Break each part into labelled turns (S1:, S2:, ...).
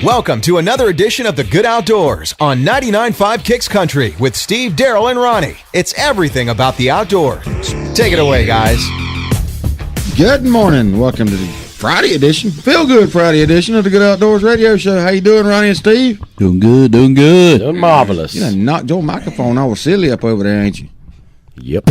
S1: Welcome to another edition of The Good Outdoors on 99.5 Kicks Country with Steve, Daryl, and Ronnie. It's everything about the outdoors. Take it away, guys.
S2: Good morning. Welcome to the Friday edition, Feel Good Friday edition of The Good Outdoors Radio Show. How you doing, Ronnie and Steve?
S3: Doing good, doing good.
S4: Doing marvelous.
S2: You done knocked your microphone all silly up over there, ain't you?
S4: Yep.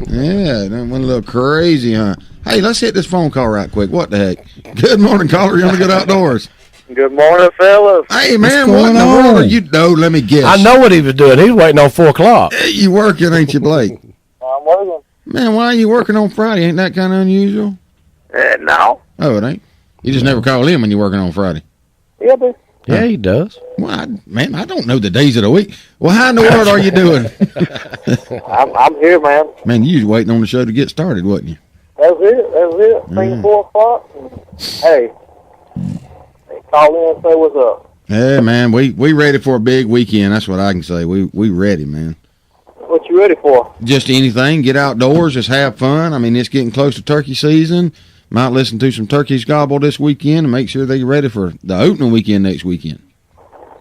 S2: Yeah, that went a little crazy, huh? Hey, let's hit this phone call right quick. What the heck? Good morning, caller. You're on The Good Outdoors.
S5: Good morning, fellas.
S2: Hey, man, what in the world are you doing? Let me guess.
S4: I know what he was doing. He was waiting on 4 o'clock.
S2: Hey, you working, ain't you, Blake?
S5: I'm working.
S2: Man, why are you working on Friday? Ain't that kind of unusual?
S5: No.
S2: Oh, it ain't? You just never call in when you're working on Friday.
S5: Yeah, but
S4: Yeah, he does.
S2: Well, I don't know the days of the week. Well, how in the world are you doing?
S5: I'm here, man.
S2: Man, you was waiting on the show to get started, wasn't you?
S5: That's it. 3, 4 o'clock. Hey, call in and say what's up.
S2: Yeah, man, we ready for a big weekend. That's what I can say. We ready, man.
S5: What you ready for?
S2: Just anything. Get outdoors. Just have fun. I mean, it's getting close to turkey season. Might listen to some turkeys gobble this weekend and make sure they're ready for the opening weekend next weekend.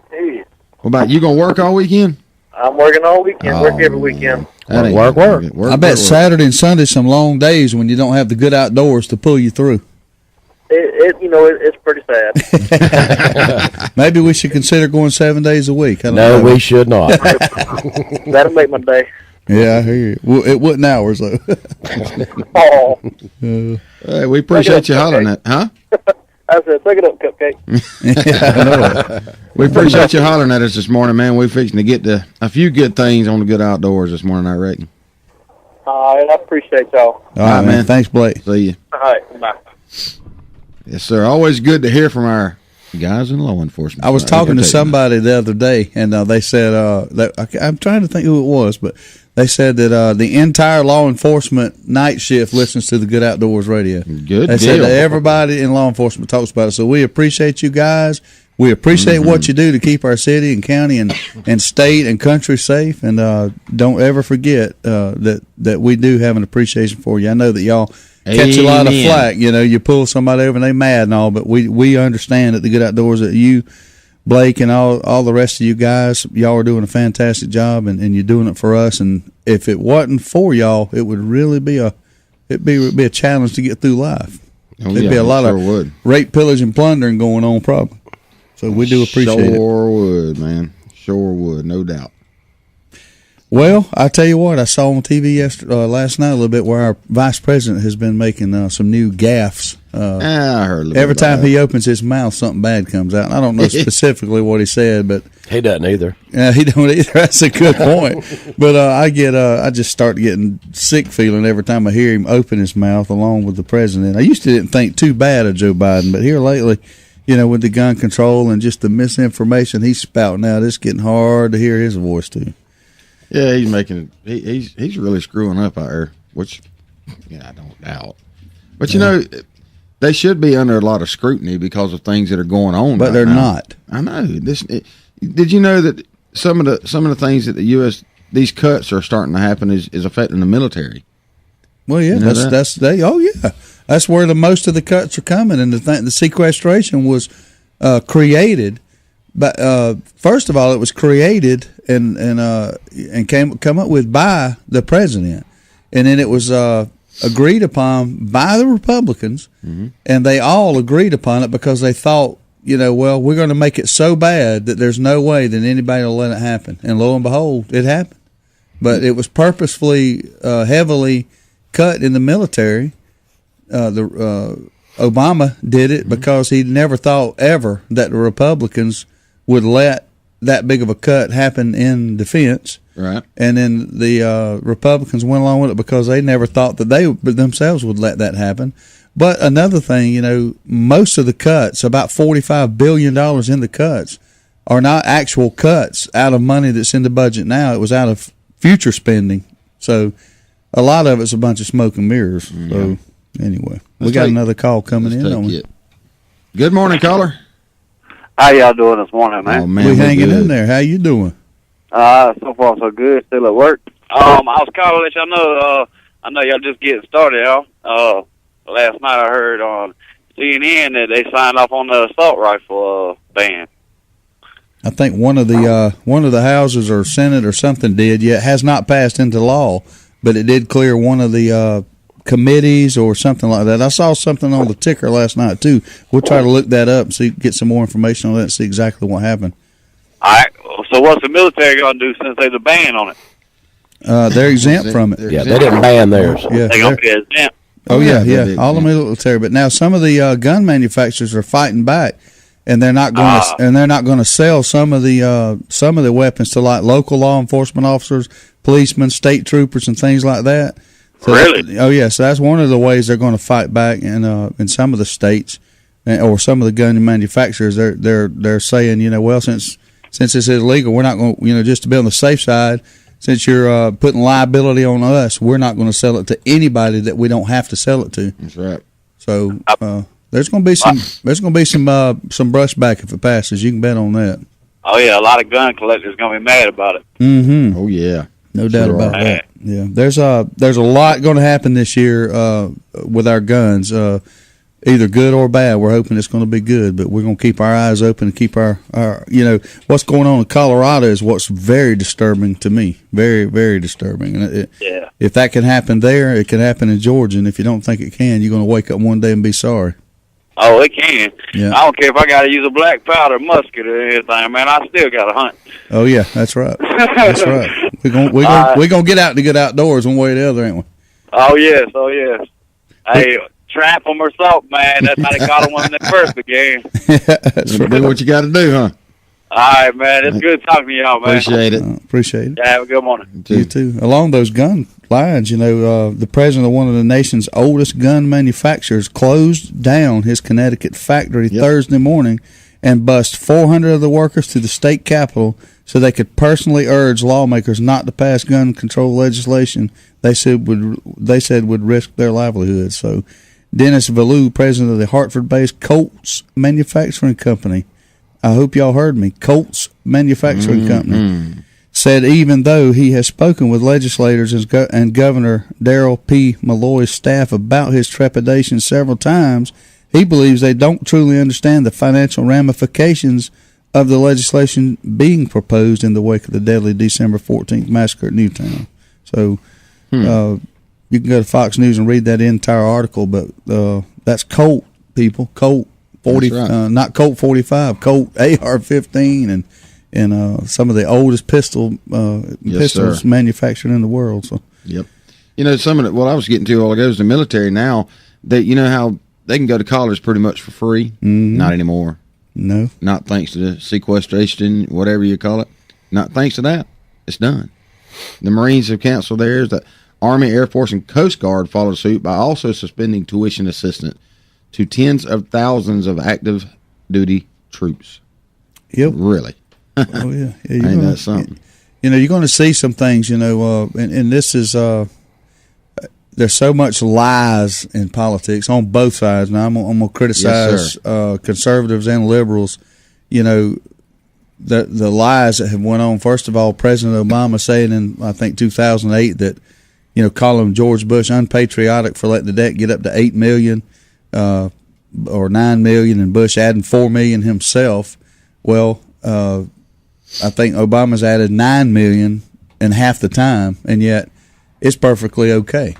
S5: Hey,
S2: What about you? Gonna work all weekend?
S5: I'm working all weekend. Work every weekend.
S2: That ain't
S4: Work.
S3: I bet Saturday and Sunday some long days when you don't have the good outdoors to pull you through.
S5: It's pretty sad.
S3: Maybe we should consider going 7 days a week. I don't
S4: No,
S3: know.
S4: we should not.
S5: That'll make my day.
S3: Yeah, I hear you. Well, at what hours though?
S5: Oh,
S2: Hey, we appreciate you hollering at, huh?
S5: I said, pick it up, Cupcake.
S3: Yeah, I know.
S2: We appreciate you hollering at us this morning, man. We're fixing to get to a few good things on the good outdoors this morning, I reckon.
S5: All right, I appreciate y'all.
S3: All right, man. Thanks, Blake.
S2: See you.
S5: All right, bye.
S2: Yes, sir. Always good to hear from our guys in law enforcement.
S3: I was talking to somebody the other day, and they said I'm trying to think who it was, but they said that the entire law enforcement night shift listens to the Good Outdoors Radio.
S2: Good
S3: They said
S2: deal.
S3: that everybody in law enforcement talks about it. So we appreciate you guys. We appreciate what you do to keep our city and county and state and country safe. And don't ever forget that we do have an appreciation for you. I know that y'all catch a lot of
S2: Amen.
S3: flack. You know, you pull somebody over and they mad and all, but we understand at the Good Outdoors that you, Blake, and all the rest of you guys, y'all are doing a fantastic job, and you're doing it for us. And if it wasn't for y'all, it would really be a challenge to get through life.
S2: Oh,
S3: There'd
S2: yeah,
S3: be a lot
S2: sure
S3: of
S2: would.
S3: rape, pillage, and plundering going on, probably. So we do appreciate it.
S2: Sure would, man. Sure would, no doubt.
S3: Well, I tell you what, I saw on TV last night a little bit where our vice president has been making some new gaffes.
S2: I heard a little
S3: Every
S2: bit about
S3: time he opens his mouth, something bad comes out. And I don't know specifically what he said, but
S4: He doesn't either.
S3: he don't either. That's a good point. But I just start getting sick feeling every time I hear him open his mouth along with the president. I used to didn't think too bad of Joe Biden, but here lately, you know, with the gun control and just the misinformation he's spouting out, it's getting hard to hear his voice too.
S2: Yeah, he's making he's really screwing up out there, which I don't doubt. But you know, they should be under a lot of scrutiny because of things that are going on.
S3: But
S2: right
S3: they're
S2: now.
S3: not.
S2: I know. Did you know that some of the things that the U.S. these cuts are starting to happen is affecting the military?
S3: Well, yeah,
S2: You know that?
S3: that's where most of the cuts are coming, and the sequestration was created. But first of all, it was created and come up with by the president, and then it was agreed upon by the Republicans, and they all agreed upon it because they thought, you know, well, we're going to make it so bad that there's no way that anybody will let it happen, and lo and behold, it happened. But it was purposefully heavily cut in the military. Obama did it because he never thought ever that the Republicans would let that big of a cut happen in defense.
S2: Right.
S3: And then the Republicans went along with it because they never thought that they themselves would let that happen. But another thing, you know, most of the cuts, about $45 billion in the cuts, are not actual cuts out of money that's in the budget now. It was out of future spending. So a lot of it's a bunch of smoke and mirrors.
S2: Yeah.
S3: So anyway, we got another call coming in, don't we?
S2: Good morning, caller.
S5: How y'all doing this morning, man?
S2: Oh, man,
S3: we
S2: we're
S3: hanging
S2: good.
S3: in there. How you doing?
S5: So far so good. Still at work. I was calling to let y'all know. I know y'all just getting started, y'all. Last night I heard on
S6: CNN that they signed off on the assault rifle ban.
S3: I think one of the houses or Senate or something did. Yeah, it has not passed into law, but it did clear one of the committees or something like that. I saw something on the ticker last night too. We'll try to look that up and see, get some more information on that and see exactly what happened.
S6: All right. So what's the military going to do since there's a ban on it?
S3: They're exempt from it.
S4: Yeah, they didn't ban theirs.
S3: Yeah,
S6: They going to be exempt.
S3: Oh yeah,
S2: Yeah,
S3: yeah. All the military, but now some of the gun manufacturers are fighting back, and they're not going to sell some of the weapons to like local law enforcement officers, policemen, state troopers, and things like that. So
S6: Really?
S3: So that's one of the ways they're going to fight back in some of the states, or some of the gun manufacturers. They're saying, well, since it's illegal, we're not going to, just to be on the safe side. Since you're putting liability on us, we're not going to sell it to anybody that we don't have to sell it to.
S2: That's right.
S3: So there's going to be some brushback if it passes. You can bet on that.
S6: Oh, yeah, a lot of gun collectors going to be mad about it.
S3: Mm-hmm.
S2: Oh yeah.
S3: No doubt
S2: Sure
S3: about
S2: are.
S3: that. Yeah, there's a lot going to happen this year with our guns. Either good or bad. We're hoping it's going to be good, but we're going to keep our eyes open and keep our what's going on in Colorado is what's very disturbing to me. Very, very disturbing. And if that can happen there, it can happen in Georgia. And if you don't think it can, you're going to wake up one day and be sorry.
S6: Oh, it can.
S3: Yeah.
S6: I don't care if I got to use a black powder musket or anything, man. I still got to hunt.
S3: Oh yeah, that's right. That's right. We're gonna get out to get outdoors one way or the other, ain't we?
S6: Oh, yes. Hey, trap them or something, man. That's how they got them when they first began.
S3: That's
S2: Do
S3: right.
S2: what you got to do, huh?
S6: All right, man. It's good talking to y'all, man.
S2: Appreciate it.
S3: Appreciate it.
S6: Yeah, have a good morning.
S3: You too. Along those gun lines, the president of one of the nation's oldest gun manufacturers closed down his Connecticut factory Thursday morning and bused 400 of the workers to the state capitol so they could personally urge lawmakers not to pass gun control legislation they said would risk their livelihoods. So Dennis Valou, president of the Hartford-based Colts Manufacturing Company, I hope y'all heard me, Colts Manufacturing Company, said even though he has spoken with legislators and Governor Darrell P. Malloy's staff about his trepidation several times, he believes they don't truly understand the financial ramifications of the legislation being proposed in the wake of the deadly December 14th massacre at Newtown. So you can go to Fox News and read that entire article, but that's Colt, people. Colt 40,
S2: right.
S3: Not Colt 45, Colt AR-15 and some of the oldest pistols
S2: sir.
S3: manufactured in the world. So
S2: Yep. Some of it, what I was getting to all ago is the military now. They, how they can go to college pretty much for free.
S3: Mm-hmm.
S2: Not anymore.
S3: no.
S2: Not thanks to the sequestration, whatever you call it. Not thanks to that. It's done. The Marines have canceled theirs. The Army, Air Force, and Coast Guard followed suit by also suspending tuition assistance to tens of thousands of active duty troops.
S3: Yep.
S2: Really?
S3: Oh yeah.
S2: Ain't that something?
S3: You're going to see some things. And this is there's so much lies in politics on both sides. Now I'm going to criticize conservatives and liberals. The lies that have went on. First of all, President Obama saying in I think 2008 that calling George Bush unpatriotic for letting the debt get up to 8 million or 9 million, and Bush adding 4 million himself. Well, I think Obama's added 9 million in half the time, and yet it's perfectly okay.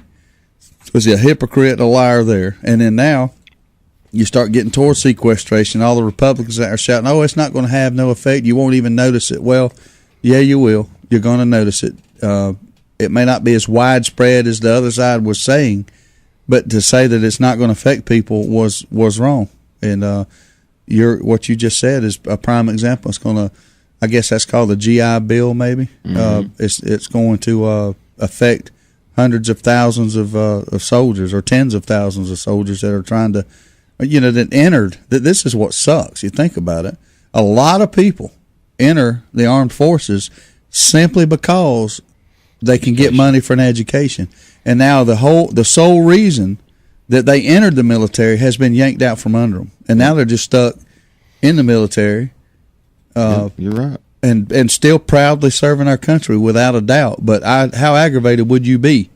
S3: So he's a hypocrite and a liar there. And then now you start getting towards sequestration. All the Republicans that are shouting, "Oh, it's not going to have no effect. You won't even notice it." Well, yeah, you will. You're going to notice it. It may not be as widespread as the other side was saying, but to say that it's not going to affect people was wrong. And what you just said is a prime example. It's going to, I guess that's called the GI Bill, maybe. Mm-hmm. It's going to affect hundreds of thousands of soldiers or tens of thousands of soldiers that are trying to, that entered. This is what sucks. You think about it. A lot of people enter the armed forces simply because they can get money for an education. And now the sole reason that they entered the military has been yanked out from under them. And now they're just stuck in the military.
S2: You're right.
S3: And still proudly serving our country without a doubt. But how aggravated would you be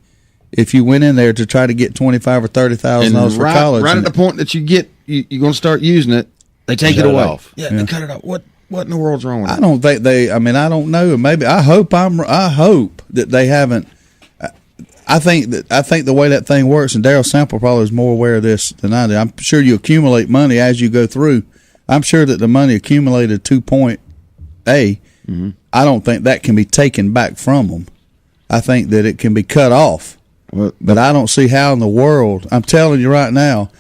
S3: if you went in there to try to get $25,000 or $30,000 for college?
S2: Right at the point that you get you're going to start using it, they take it
S4: Cut it
S2: away.
S4: off.
S2: Yeah, they cut it off. What in the world's wrong with
S3: I
S2: that?
S3: don't think they. I mean, I don't know. Maybe I hope that they haven't. I think the way that thing works, and Daryl Sample probably is more aware of this than I do. I'm sure you accumulate money as you go through. I'm sure that the money accumulated to point A. Mm-hmm. I don't think that can be taken back from them. I think that it can be cut off.
S2: Well,
S3: But I don't see how in the world. I'm telling you right now.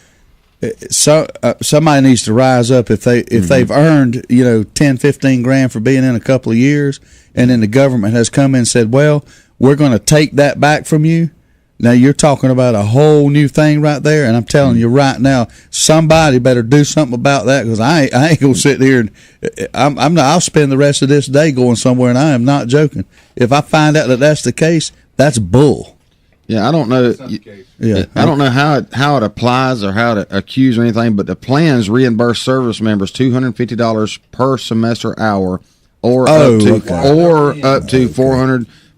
S3: So somebody needs to rise up if they've earned 10, 15 grand for being in a couple of years, and then the government has come in and said, well, we're going to take that back from you. Now you're talking about a whole new thing right there, and I'm telling you right now, somebody better do something about that, because I ain't gonna sit here and I'm not. I'll spend the rest of this day going somewhere, and I am not joking. If I find out that that's the case, that's bull.
S2: Yeah, I don't know.
S3: Yeah,
S2: I don't know how it applies or how to accuse or anything, but the plans reimburse service members $250 per semester hour, or up to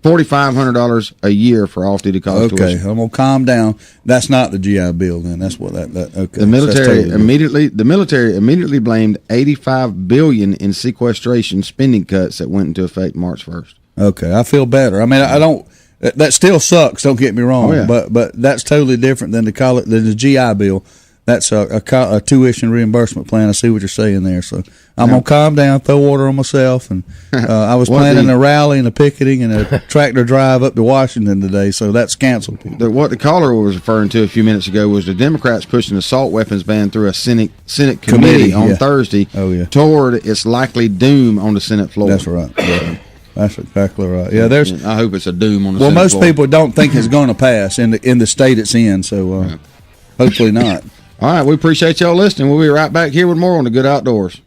S2: $4,500 a year for off-duty college
S3: Okay,
S2: tuition.
S3: I'm gonna calm down. That's not the GI Bill. Then that's what that. Okay,
S2: The military
S3: That's totally
S2: immediately blamed $85 billion in sequestration spending cuts that went into effect March 1st.
S3: Okay, I feel better. I mean, I don't. That still sucks. Don't get me wrong.
S2: Oh, yeah.
S3: But that's totally different than the GI Bill. That's a tuition reimbursement plan. I see what you're saying there. So I'm gonna calm down, throw water on myself, and I was planning a rally and a picketing and a tractor drive up to Washington today. So that's canceled.
S2: What the caller was referring to a few minutes ago was the Democrats pushing assault weapons ban through a Senate committee on
S3: yeah.
S2: Thursday toward its likely doom on the Senate floor.
S3: That's right. Yeah. That's exactly right. Yeah, there's.
S2: I hope it's a doom on the
S3: Well,
S2: Senate
S3: most
S2: floor.
S3: people don't think it's going to pass in the state it's in. So hopefully not.
S2: All right, we appreciate y'all listening. We'll be right back here with more on the Good Outdoors.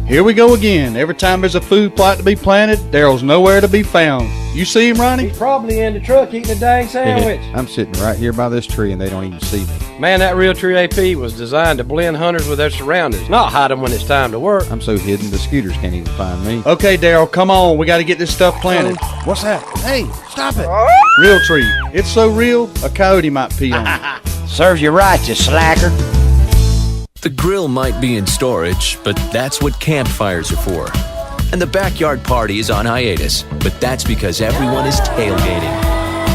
S3: Here we go again. Every time there's a food plot to be planted, Daryl's nowhere to be found. You see him, Ronnie?
S7: He's probably in the truck eating a dang sandwich.
S8: I'm sitting right here by this tree and they don't even see me.
S7: Man, that Realtree AP was designed to blend hunters with their surroundings, not hide them when it's time to work.
S8: I'm so hidden the scooters can't even find me.
S3: Okay, Daryl, come on. We got to get this stuff planted.
S8: What's that? Hey, stop it.
S3: Realtree. It's so real, a coyote might pee on it.
S7: Serves you right, you slacker.
S9: The grill might be in storage, but that's what campfires are for. And the backyard party is on hiatus, but that's because everyone is tailgating.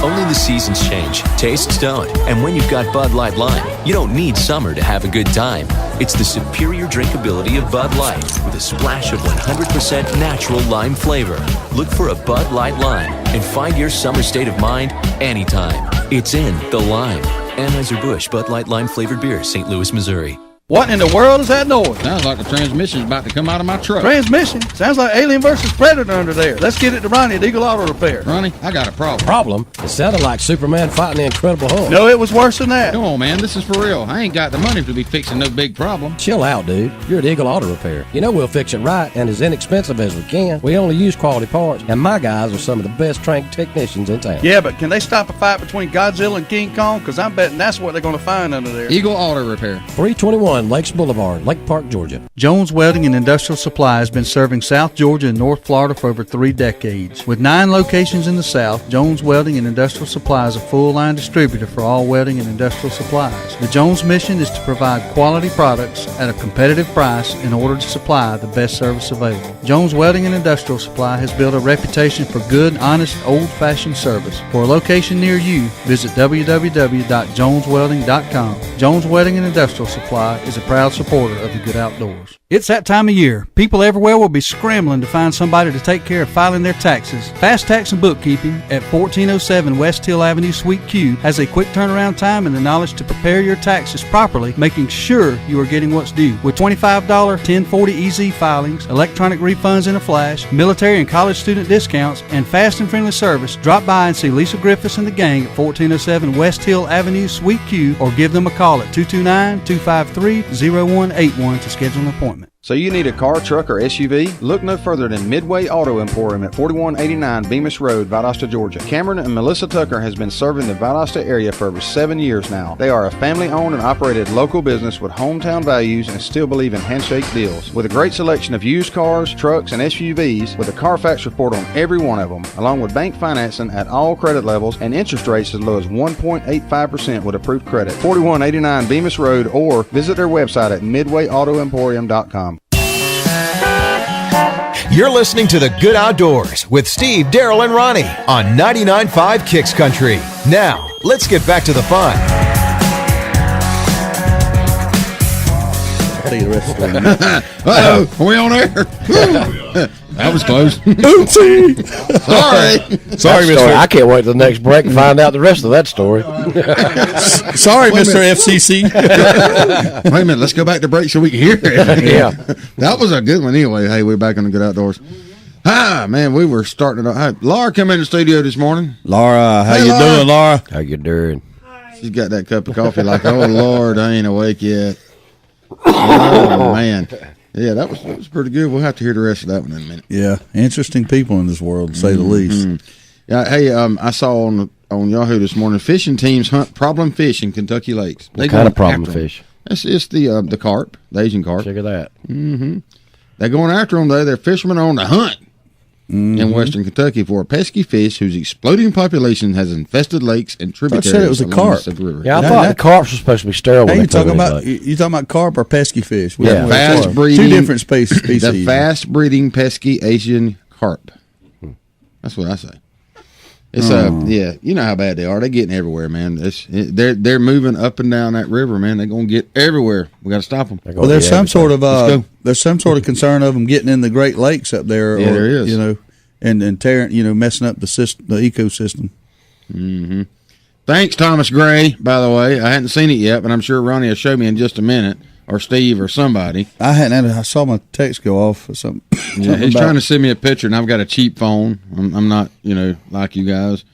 S9: Only the seasons change, tastes don't, and when you've got Bud Light Lime, you don't need summer to have a good time. It's the superior drinkability of Bud Light with a splash of 100% natural lime flavor. Look for a Bud Light Lime and find your summer state of mind anytime. It's in the lime. Anheuser-Busch Bud Light Lime flavored beer, St. Louis, Missouri.
S3: What in the world is that noise?
S2: Sounds like the transmission's about to come out of my truck.
S3: Transmission? Sounds like Alien versus Predator under there. Let's get it to Ronnie at Eagle Auto Repair.
S2: Ronnie, I got a problem.
S4: Problem? It sounded like Superman fighting the Incredible Hulk.
S3: No, it was worse than that.
S2: Come on, man. This is for real. I ain't got the money to be fixing no big problem.
S4: Chill out, dude. You're at Eagle Auto Repair. You know we'll fix it right and as inexpensive as we can. We only use quality parts, and my guys are some of the best trained technicians in town.
S3: Yeah, but can they stop a fight between Godzilla and King Kong? Because I'm betting that's what they're going to find under there.
S2: Eagle Auto Repair.
S4: 321 Lakes Boulevard, Lake Park, Georgia.
S3: Jones Welding and Industrial Supply has been serving South Georgia and North Florida for over 3 decades. With 9 locations in the South, Jones Welding and Industrial Supply is a full-line distributor for all welding and industrial supplies. The Jones mission is to provide quality products at a competitive price in order to supply the best service available. Jones Welding and Industrial Supply has built a reputation for good, honest, old-fashioned service. For a location near you, visit www.joneswelding.com. Jones Welding and Industrial Supply is a proud supporter of the Good Outdoors. It's that time of year. People everywhere will be scrambling to find somebody to take care of filing their taxes. Fast Tax and Bookkeeping at 1407 West Hill Avenue, Suite Q has a quick turnaround time and the knowledge to prepare your taxes properly, making sure you are getting what's due. With $25 1040 EZ filings, electronic refunds in a flash, military and college student discounts, and fast and friendly service, drop by and see Lisa Griffiths and the gang at 1407 West Hill Avenue, Suite Q, or give them a call at 229-253-0181 to schedule an appointment.
S8: So you need a car, truck, or SUV? Look no further than Midway Auto Emporium at 4189 Bemis Road, Valdosta, Georgia. Cameron and Melissa Tucker has been serving the Valdosta area for over 7 years now. They are a family-owned and operated local business with hometown values and still believe in handshake deals. With a great selection of used cars, trucks, and SUVs, with a Carfax report on every one of them, along with bank financing at all credit levels and interest rates as low as 1.85% with approved credit. 4189 Bemis Road, or visit their website at midwayautoemporium.com.
S1: You're listening to The Good Outdoors with Steve, Daryl, and Ronnie on 99.5 Kicks Country. Now, let's get back to the fun.
S3: I'll tell you the rest of the story.
S2: Uh-oh, are we on air? That was close.
S3: Oopsie. Sorry,
S4: Story. I
S3: Mr.
S4: can't wait till the next break and find out the rest of that story.
S3: Sorry, Mr. FCC.
S2: Wait a minute, let's go back to break so we can hear it.
S4: Yeah.
S2: That was a good one anyway. Hey, we're back on the Good Outdoors. Hi, man, we were starting it. Hey, Laura come in the studio this morning.
S3: Laura, how
S2: Hey,
S3: you
S2: Laura.
S3: doing, Laura?
S4: How you doing?
S2: She's got that cup of coffee like, oh, Lord, I ain't awake yet. Oh, man. Yeah, that was pretty good. We'll have to hear the rest of that one in a minute.
S3: Yeah, interesting people in this world, to say the least.
S2: Yeah, hey, I saw on Yahoo this morning, fishing teams hunt problem fish in Kentucky lakes.
S4: What kind of problem fish?
S2: It's the carp, the Asian carp.
S4: Check that.
S2: They're going after them, though. They're fishermen on the hunt in western Kentucky for a pesky fish whose exploding population has infested lakes and tributaries.
S3: said it was a
S2: along the
S3: carp.
S2: Mississippi River.
S4: Yeah, I thought the carps were supposed to be sterile.
S3: Hey,
S4: when
S3: you
S4: they come
S3: talking
S4: in,
S3: about
S4: like-
S3: you talking about carp or pesky fish? Which
S4: Yeah.
S3: one?
S2: Fast breeding,
S3: Two different species.
S2: The fast breeding pesky Asian carp. That's what I say. It's yeah, you know how bad they are. They're getting everywhere, man. They're moving up and down that river, man. They're gonna get everywhere. We got to stop them.
S3: Well, there's some sort of
S2: Let's go.
S3: there's some sort of concern of them getting in the Great Lakes up there.
S2: Yeah,
S3: or,
S2: there is.
S3: You know, and tearing, messing up the system, the ecosystem.
S2: Thanks, Thomas Gray. By the way, I hadn't seen it yet, but I'm sure Ronnie will show me in just a minute, or Steve, or somebody.
S3: I saw my text go off or something.
S2: Yeah, he's trying to send me a picture, and I've got a cheap phone. I'm not, like you guys.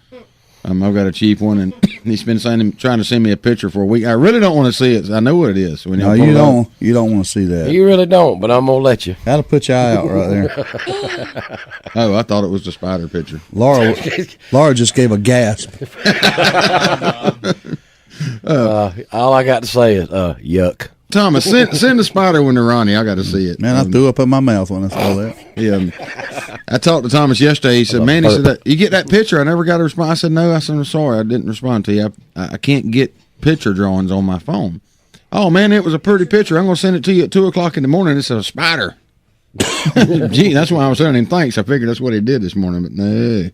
S2: I've got a cheap one, and he's been trying to send me a picture for a week. I really don't want to see it. I know what it is. When
S3: No, you don't. You don't want to see that.
S4: You really don't, but I'm gonna let you.
S3: That'll put your eye out right there.
S2: Oh, I thought it was the spider picture.
S3: Laura just gave a gasp.
S4: All I got to say is, yuck.
S2: Thomas, send the spider one to Ronnie. I got to see it.
S3: Man, I threw up in my mouth when I saw that.
S2: Yeah, I talked to Thomas yesterday. He said, "Man, he said, you get that picture?" I never got a response. I said, "No." I said, "I'm sorry, I didn't respond to you. I can't get picture drawings on my phone." Oh man, it was a pretty picture. I'm going to send it to you at 2:00 in the morning. It's a spider. Gee, that's why I was telling him thanks. I figured that's what he did this morning, but no.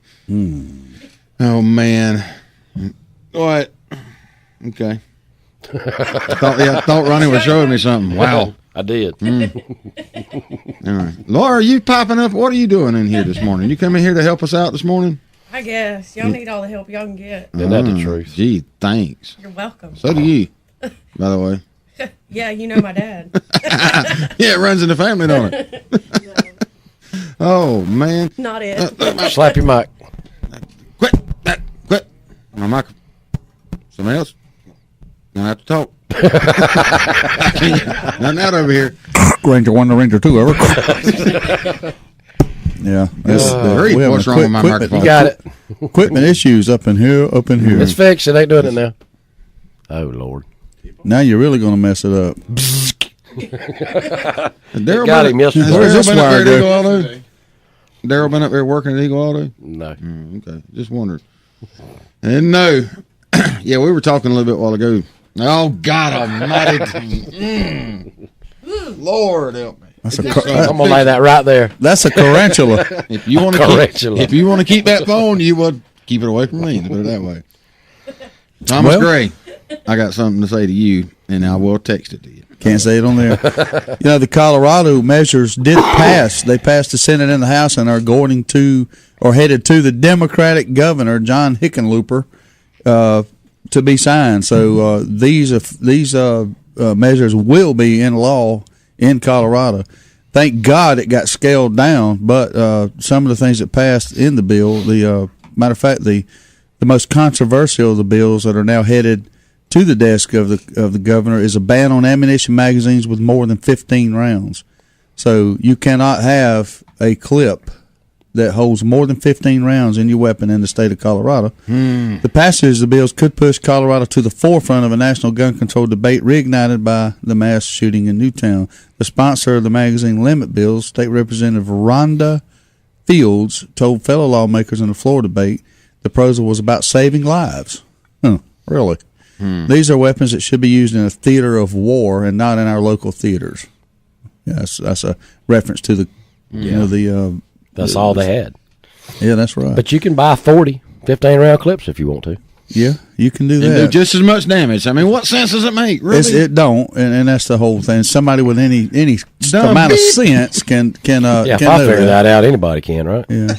S2: Oh man, what? Okay. I thought Ronnie was showing me something. Wow.
S4: I did.
S2: All right. Laura, are you popping up? What are you doing in here this morning? You coming here to help us out this morning?
S10: I guess. Y'all need all the help y'all can get.
S4: Isn't that the truth?
S2: Gee, thanks.
S10: You're welcome.
S2: So do you, by the way.
S10: Yeah, you know my dad.
S2: Yeah, it runs in the family, don't it? Oh, man.
S10: Not it.
S4: Slap your mic.
S2: Quit. My mic. Somebody else. Gonna have to talk. Nothing out over here.
S3: Ranger 1 to Ranger 2, over. Yeah.
S2: Reed, what's wrong with my microphone?
S4: You got it.
S3: Equipment issues up in here.
S4: It's fixed. It ain't doing it now. Oh, Lord.
S3: Now you're really going to mess it up.
S2: Daryl
S4: Got him yesterday.
S3: Where's this wire go?
S2: Daryl been up there working at Eagle Auto?
S4: No.
S2: Okay, just wondered. And no. Yeah, we were talking a little bit a while ago. Oh, God almighty. Lord help me.
S3: That's
S4: I'm going to lay that right there.
S3: That's a tarantula.
S2: If you want to keep that phone, you would keep it away from me, to put it that way. Thomas Gray, I got something to say to you, and I will text it to you.
S3: Can't say it on there. The Colorado measures did pass. They passed the Senate and the House and are going to, or headed to the Democratic governor, John Hickenlooper, to be signed. So these measures will be in law in Colorado. Thank God it got scaled down, but some of the things that passed in the bill, matter of fact, the most controversial of the bills that are now headed to the desk of the governor is a ban on ammunition magazines with more than 15 rounds. So you cannot have a clip that holds more than 15 rounds in your weapon in the state of Colorado. The passage of the bills could push Colorado to the forefront of a national gun control debate reignited by the mass shooting in Newtown. The sponsor of the magazine Limit Bills, State Representative Rhonda Fields, told fellow lawmakers in the floor debate the proposal was about saving lives. Really? These are weapons that should be used in a theater of war and not in our local theaters. Yeah, that's a reference to the,
S4: That's all they had.
S3: Yeah, that's right.
S4: But you can buy 40 15-round clips if you want to.
S3: Yeah, you can do that.
S2: And do just as much damage. I mean, what sense does it make? Really?
S3: It don't, and that's the whole thing. Somebody with any amount of sense can
S4: Yeah, if
S3: can
S4: I
S3: know
S4: figure that out, anybody can, right?
S3: Yeah.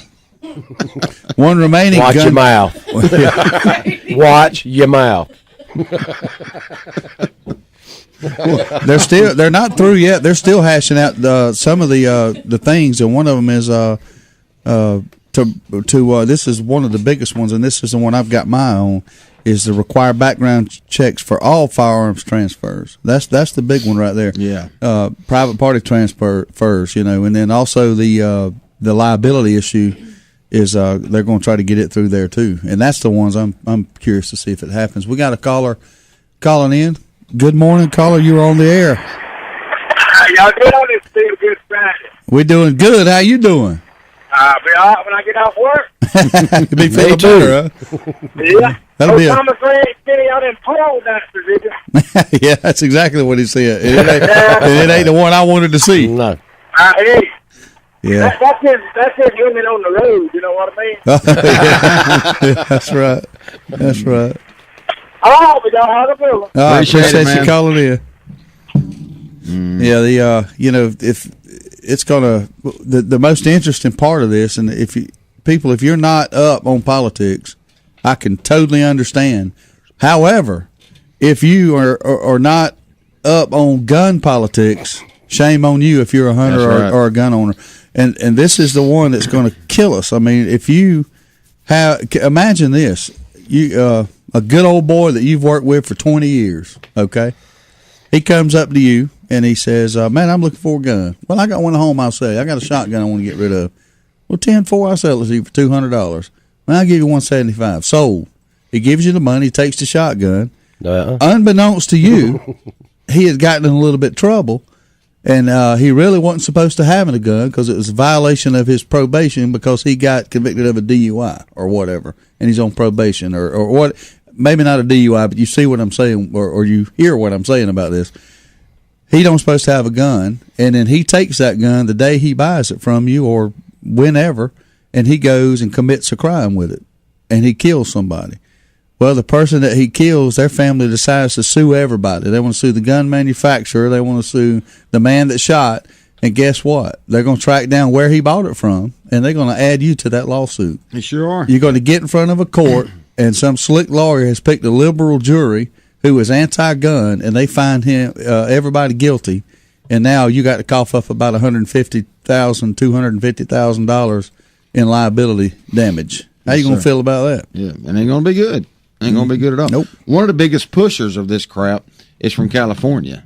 S3: One remaining.
S4: Watch your mouth. Watch your mouth.
S3: They're not through yet. They're still hashing out some of the things, and one of them is this is one of the biggest ones, and this is the one I've got my own, is to require background checks for all firearms transfers. That's the big one right there.
S2: Yeah.
S3: Private party transfers, and then also the liability issue is they're going to try to get it through there too, and that's the ones I'm curious to see if it happens. We got a caller calling in. Good morning, caller. You're on the air.
S5: How y'all doing? It's still Good Friday.
S3: We're doing good. How you doing?
S5: I'll be all right when I get off work.
S3: You'll be feeling better, huh?
S5: Yeah.
S3: That'll be
S5: Thomas Ray City out in Paul, that's the
S3: yeah, that's exactly what he said. It ain't the one I wanted to see.
S4: No.
S5: Hey.
S3: Yeah.
S5: That's his women on the road, you know what I mean?
S3: Yeah, that's right. That's right.
S5: Oh, we got how to do it.
S3: I appreciate
S2: man.
S3: you calling in. Yeah, if it's gonna the most interesting part of this, and if you're not up on politics, I can totally understand. However, if you are not up on gun politics, shame on you if you're a hunter or a gun owner. And this is the one that's going to kill us. I mean, if you imagine this, a good old boy that you've worked with for 20 years, okay? He comes up to you and he says, man, I'm looking for a gun. Well, I got one at home, I'll say. I got a shotgun I want to get rid of. Well, 10-4, I'll sell it to you for $200. Well, I'll give you $175. Sold. He gives you the money, takes the shotgun. Unbeknownst to you, he had gotten in a little bit of trouble, and he really wasn't supposed to have a gun because it was a violation of his probation because he got convicted of a DUI or whatever, and he's on probation or what. Maybe not a DUI, but you see what I'm saying, or you hear what I'm saying about this. He don't supposed to have a gun, and then he takes that gun the day he buys it from you or whenever, and he goes and commits a crime with it, and he kills somebody. Well, the person that he kills, their family decides to sue everybody. They want to sue the gun manufacturer. They want to sue the man that shot. And guess what? They're going to track down where he bought it from, and they're going to add you to that lawsuit.
S2: They sure are.
S3: You're going to get in front of a court, and some slick lawyer has picked a liberal jury who is anti-gun, and they find him everybody guilty. And now you got to cough up about $150,000, $250,000 in liability damage. How you going to feel about that?
S2: Yeah, it ain't going to be good. Ain't going to be good at all.
S3: Nope.
S2: One of the biggest pushers of this crap is from California.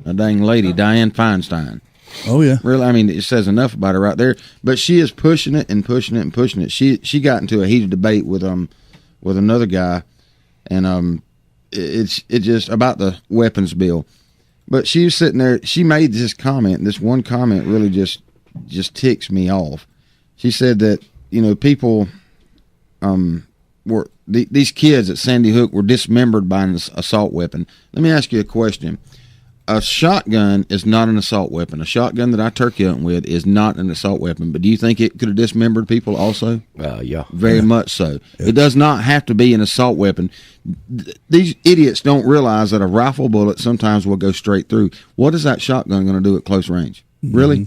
S2: A dang lady, Dianne Feinstein.
S3: Oh, yeah.
S2: Really, I mean, it says enough about her right there. But she is pushing it and pushing it and pushing it. She got into a heated debate with another guy, and it's just about the weapons bill. But she was sitting there. She made this comment. This one comment really just ticks me off. She said that people were these kids at Sandy Hook were dismembered by an assault weapon. Let me ask you a question. A shotgun is not an assault weapon. A shotgun that I turkey hunt with is not an assault weapon. But do you think it could have dismembered people also?
S4: Yeah.
S2: Very much so. Yeah. It does not have to be an assault weapon. These idiots don't realize that a rifle bullet sometimes will go straight through. What is that shotgun going to do at close range? Really?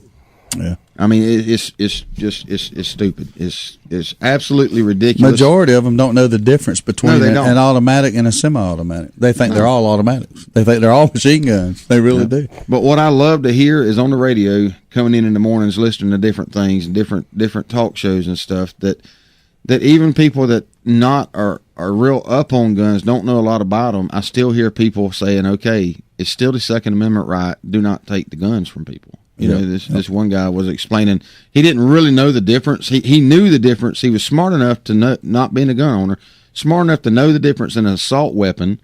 S3: Yeah.
S2: I mean, it's stupid. It's absolutely ridiculous.
S3: Majority of them don't know the difference between an automatic and a semi-automatic. They think they're all automatics. They think they're all machine guns. They really do.
S2: But what I love to hear is on the radio, coming in the mornings, listening to different things and different talk shows and stuff, that even people that are real up on guns, don't know a lot about them. I still hear people saying, "Okay, it's still the Second Amendment right. Do not take the guns from people." You know, this one guy was explaining he didn't really know the difference. He knew the difference. He was smart enough to know, not being a gun owner, smart enough to know the difference in an assault weapon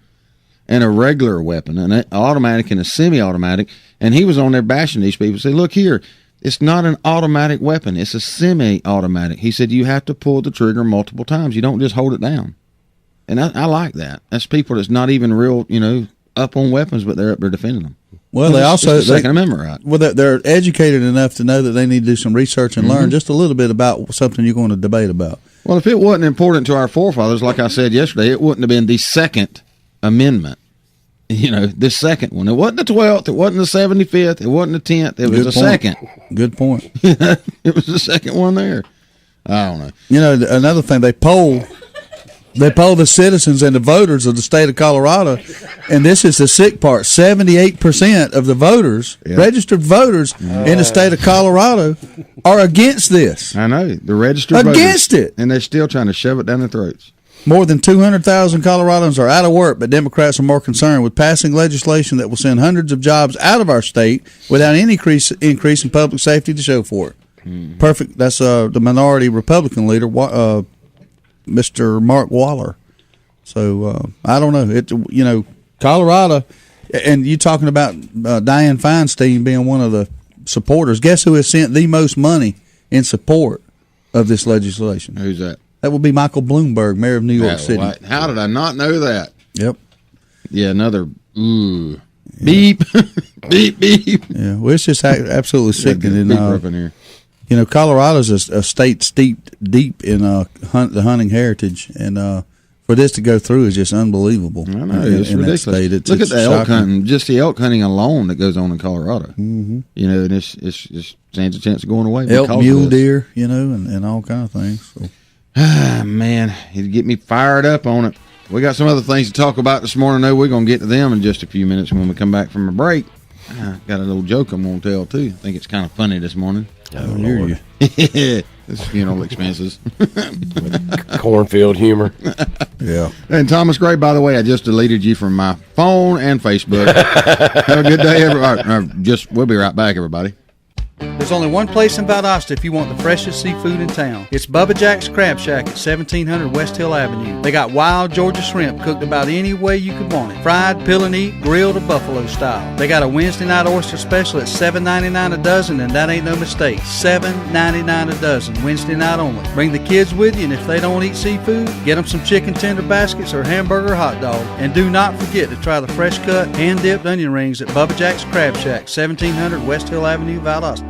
S2: and a regular weapon, an automatic and a semi-automatic. And he was on there bashing these people. Say, look here, it's not an automatic weapon. It's a semi-automatic. He said you have to pull the trigger multiple times. You don't just hold it down. And I like that. That's people that's not even real, up on weapons, but they're up there defending them.
S3: Well, they also
S2: the Second Amendment right.
S3: Well, they're educated enough to know that they need to do some research and learn just a little bit about something you're going to debate about.
S2: Well, if it wasn't important to our forefathers, like I said yesterday, it wouldn't have been the Second Amendment. This second one. It wasn't the 12th. It wasn't the 75th. It wasn't the 10th. It was the second.
S3: Good point.
S2: It was the second one there. I don't know.
S3: Another thing, they poll the citizens and the voters of the state of Colorado, and this is the sick part. 78% of the voters, registered voters in the state of Colorado, are against this.
S2: I know. The registered
S3: against
S2: voters,
S3: it.
S2: and they're still trying to shove it down their throats.
S3: More than 200,000 Coloradans are out of work, but Democrats are more concerned with passing legislation that will send hundreds of jobs out of our state without any increase in public safety to show for it. Perfect. That's the minority Republican leader, Mr. Mark Waller. So I don't know. Colorado, and you talking about Dianne Feinstein being one of the supporters. Guess who has sent the most money in support of this legislation?
S2: Who's that?
S3: That would be Michael Bloomberg, mayor of New York City.
S2: Right. How did I not know that?
S3: Yep.
S2: Yeah, another beep, beep, beep.
S3: Yeah, well, it's just absolutely sickening.
S2: Beep up in here.
S3: Colorado's a state steeped deep in the hunting heritage, and for this to go through is just unbelievable.
S2: I know, it's ridiculous. Look at the elk hunting, just the elk hunting alone that goes on in Colorado. Mm-hmm. And it's just stands a chance of going away.
S3: Elk, mule deer, and all kind of things. So.
S2: Man, it'd get me fired up on it. We got some other things to talk about this morning, though. We're going to get to them in just a few minutes when we come back from a break. I got a little joke I'm going to tell, too. I think it's kind of funny this morning.
S7: Oh, Lord.
S2: It's funeral expenses.
S7: Cornfield humor.
S3: Yeah.
S2: And Thomas Gray, by the way, I just deleted you from my phone and Facebook. Have a good day, everybody. We'll be right back, everybody.
S3: There's only one place in Valdosta if you want the freshest seafood in town. It's Bubba Jack's Crab Shack at 1700 West Hill Avenue. They got wild Georgia shrimp cooked about any way you could want it. Fried, peel and eat, grilled, or buffalo style. They got a Wednesday night oyster special at $7.99 a dozen, and that ain't no mistake. $7.99 a dozen, Wednesday night only. Bring the kids with you, and if they don't eat seafood, get them some chicken tender baskets or hamburger hot dog. And do not forget to try the fresh cut, hand-dipped onion rings at Bubba Jack's Crab Shack, 1700 West Hill Avenue, Valdosta.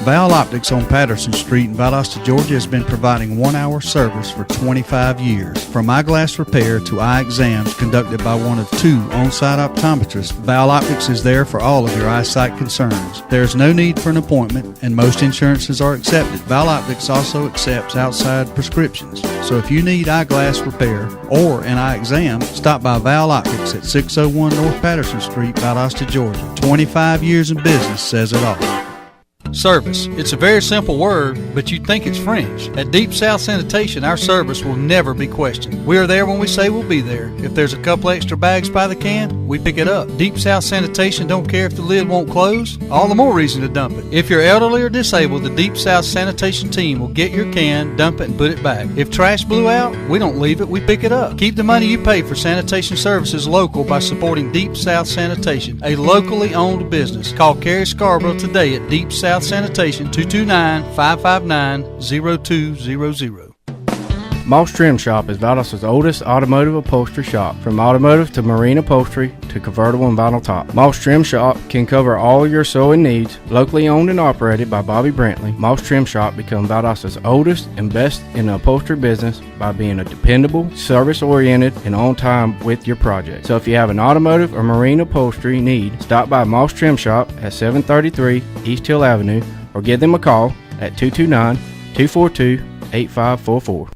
S3: Val Optics on Patterson Street in Valdosta, Georgia has been providing 1-hour service for 25 years. From eyeglass repair to eye exams conducted by one of 2 on-site optometrists, Val Optics is there for all of your eyesight concerns. There is no need for an appointment, and most insurances are accepted. Val Optics also accepts outside prescriptions. So if you need eyeglass repair or an eye exam, stop by Val Optics at 601 North Patterson Street, Valdosta, Georgia. 25 years in business says it all. Service. It's a very simple word, but you'd think it's French. At Deep South Sanitation, our service will never be questioned. We are there when we say we'll be there. If there's a couple extra bags by the can, we pick it up. Deep South Sanitation don't care if the lid won't close. All the more reason to dump it. If you're elderly or disabled, the Deep South Sanitation team will get your can, dump it, and put it back. If trash blew out, we don't leave it, we pick it up. Keep the money you pay for sanitation services local by supporting Deep South Sanitation, a locally owned business. Call Carrie Scarborough today at Deep South Sanitation, 229-559-0200.
S11: Moss Trim Shop is Valdosta's oldest automotive upholstery shop. From automotive to marine upholstery to convertible and vinyl top, Moss Trim Shop can cover all your sewing needs. Locally owned and operated by Bobby Brantley, Moss Trim Shop become Valdosta's oldest and best in the upholstery business by being a dependable, service-oriented, and on time with your project. So if you have an automotive or marine upholstery need, stop by Moss Trim Shop at 733 East Hill Avenue or give them a call at 229-242-8544.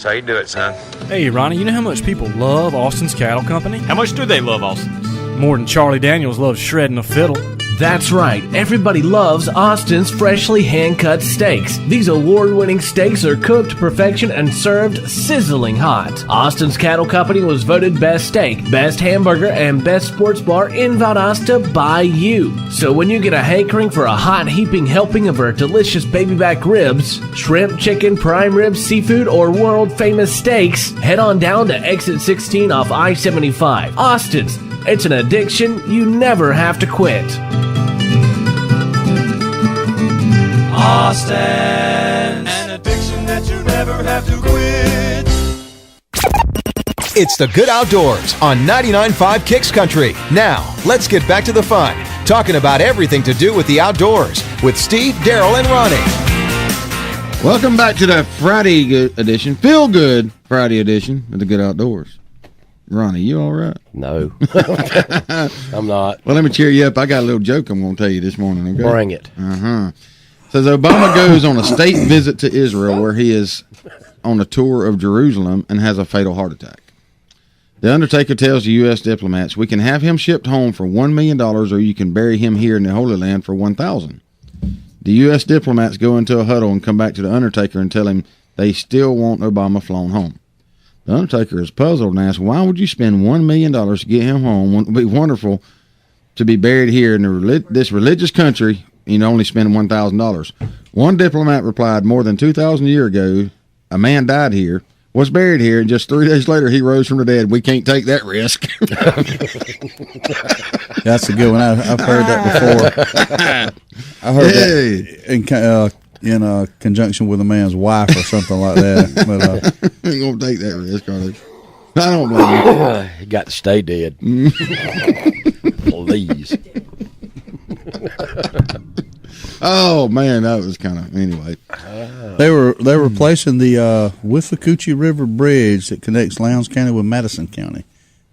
S12: How you do it, son?
S13: Hey, Ronnie, you know how much people love Austin's Cattle Company?
S12: How much do they love Austin?
S13: More than Charlie Daniels loves shredding a fiddle.
S14: That's right, everybody loves Austin's freshly hand-cut steaks. These award-winning steaks are cooked to perfection and served sizzling hot. Austin's Cattle Company was voted Best Steak, Best Hamburger, and Best Sports Bar in Valdosta by you. So when you get a hankering for a hot heaping helping of our delicious baby back ribs, shrimp, chicken, prime rib, seafood, or world-famous steaks, head on down to Exit 16 off I-75. Austin's. It's an addiction you never have to quit.
S15: Austin, an addiction that you never have to quit.
S1: It's the Good Outdoors on 99.5 Kicks Country. Now, let's get back to the fun, talking about everything to do with the outdoors with Steve, Daryl, and Ronnie.
S2: Welcome back to the Friday edition, Feel Good Friday edition of the Good Outdoors. Ronnie, you all right?
S4: No. I'm not.
S2: Well, let me cheer you up. I got a little joke I'm going to tell you this morning. Okay?
S4: Bring it.
S2: Says Obama goes on a state visit to Israel where he is on a tour of Jerusalem and has a fatal heart attack. The undertaker tells the U.S. diplomats, we can have him shipped home for $1 million or you can bury him here in the Holy Land for $1,000. The U.S. diplomats go into a huddle and come back to the undertaker and tell him they still want Obama flown home. The undertaker is puzzled and asks, why would you spend $1 million to get him home when it would be wonderful to be buried here in this religious country and only spend $1,000? One diplomat replied, more than 2,000 years ago, a man died here, was buried here, and just 3 days later he rose from the dead. We can't take that risk.
S3: That's a good one. I've heard that before. I heard that in conjunction with a man's wife or something like that. But
S2: ain't gonna take that risk, are they? I don't blame you.
S4: He got to stay dead. Please.
S2: Oh man, that was kind of anyway.
S3: They were replacing the Withlacoochee River Bridge that connects Lowndes County with Madison County.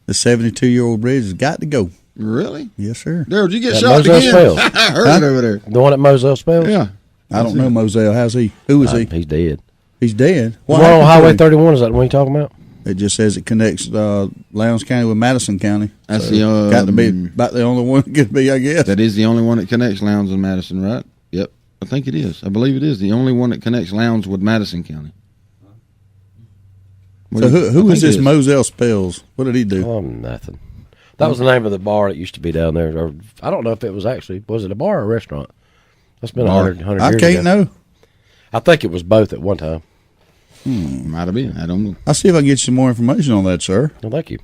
S3: The 72-year-old bridge has got to go.
S2: Really?
S3: Yes, sir.
S2: Daryl, did you get
S4: That
S2: shot
S4: Moselle
S2: again?
S4: Spells.
S2: I heard it over there.
S4: The one at Moselle Spells?
S2: Yeah.
S3: I don't know Moselle. How's he? Who is he?
S4: He's dead.
S3: He's dead.
S4: The one on Highway 31, is that the one you're talking about?
S3: It just says it connects Lowndes County with Madison County.
S2: That's
S3: so got to be about the only one it could be, I guess.
S2: That is the only one that connects Lowndes and Madison, right? Yep. I think it is. I believe it is the only one that connects Lowndes with Madison County.
S3: So who is this Moselle Spells? What did he do?
S4: Oh, nothing. That was the name of the bar that used to be down there. Or, I don't know if it was actually, was it a bar or a restaurant? That's been 100 years ago.
S3: I can't know.
S4: I think it was both at one time.
S2: Might have been. I don't know.
S3: I'll see if I can get you some more information on that, sir.
S4: Well, thank you.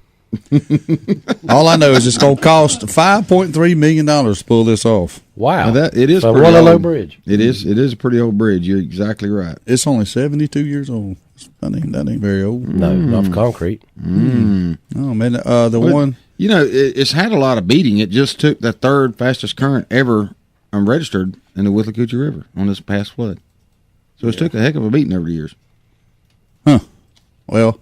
S3: All I know is it's going to cost $5.3 million to pull this off.
S4: Wow.
S2: Now it is
S4: a
S2: pretty
S4: low
S2: old
S4: bridge.
S2: It is. It is a pretty old bridge. You're exactly right.
S3: It's only 72 years old. That ain't very old.
S4: No, not for concrete.
S3: Oh, man. One.
S2: You know, it's had a lot of beating. It just took the third fastest current ever registered in the Withlacoochee River on this past flood. So it's took a heck of a beating over the years.
S3: Huh. Well,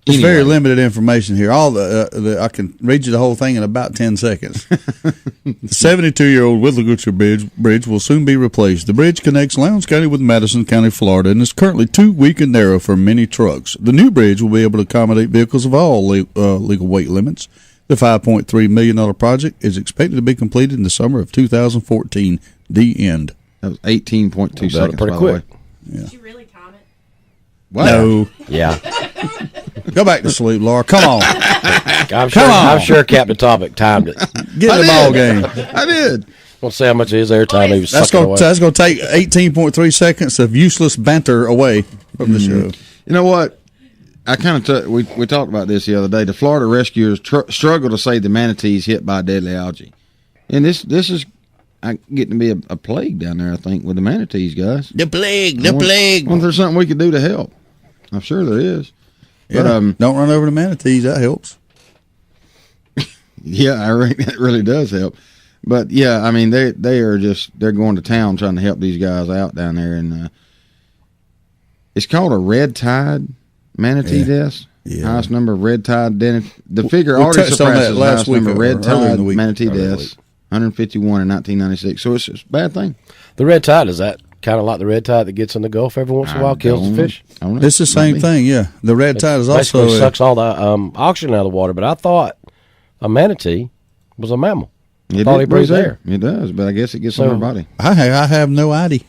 S3: it's very limited information here. All I can read you the whole thing in about 10 seconds. The 72-year-old Withlacoochee Bridge will soon be replaced. The bridge connects Lowndes County with Madison County, Florida, and is currently too weak and narrow for many trucks. The new bridge will be able to accommodate vehicles of all legal weight limits. The $5.3 million project is expected to be completed in the summer of 2014. The end.
S2: That was 18.2 seconds,
S4: pretty
S2: by
S4: quick.
S2: the way.
S3: Yeah.
S10: Did you really time it?
S2: What?
S3: No.
S4: Yeah.
S3: Go back to sleep, Laura. Come on.
S4: I'm sure Captain Topic timed it.
S3: Get in the ball game.
S2: I did.
S4: We'll see how much of his airtime he was
S3: That's
S4: sucking away.
S3: going to take 18.3 seconds of useless banter away from the show.
S2: You know what? I kind of we talked about this the other day. The Florida rescuers struggle to save the manatees hit by deadly algae, and this is getting to be a plague down there. I think with the manatees, guys.
S3: The plague.
S2: I wonder if there's something we could do to help. I'm sure there is.
S3: Yeah. But don't run over the manatees. That helps.
S2: Yeah, I reckon that really does help. But yeah, I mean they're going to town trying to help these guys out down there, and it's called a red tide manatee death. Yeah. Highest number of red tide the figure already surpasses the highest number of red tide manatee deaths, 151 in 1996. So it's a bad thing.
S4: The red tide, is that kind of like the red tide that gets in the Gulf every once in a while, kills the fish?
S3: It's the same thing, yeah. The red tide is also
S4: basically sucks all the oxygen out of the water. But I thought a manatee was a mammal.
S2: It
S4: thought he
S2: breathes
S4: breathed air.
S2: It does, but I guess it gets on
S4: So-
S2: everybody.
S3: I have no idea.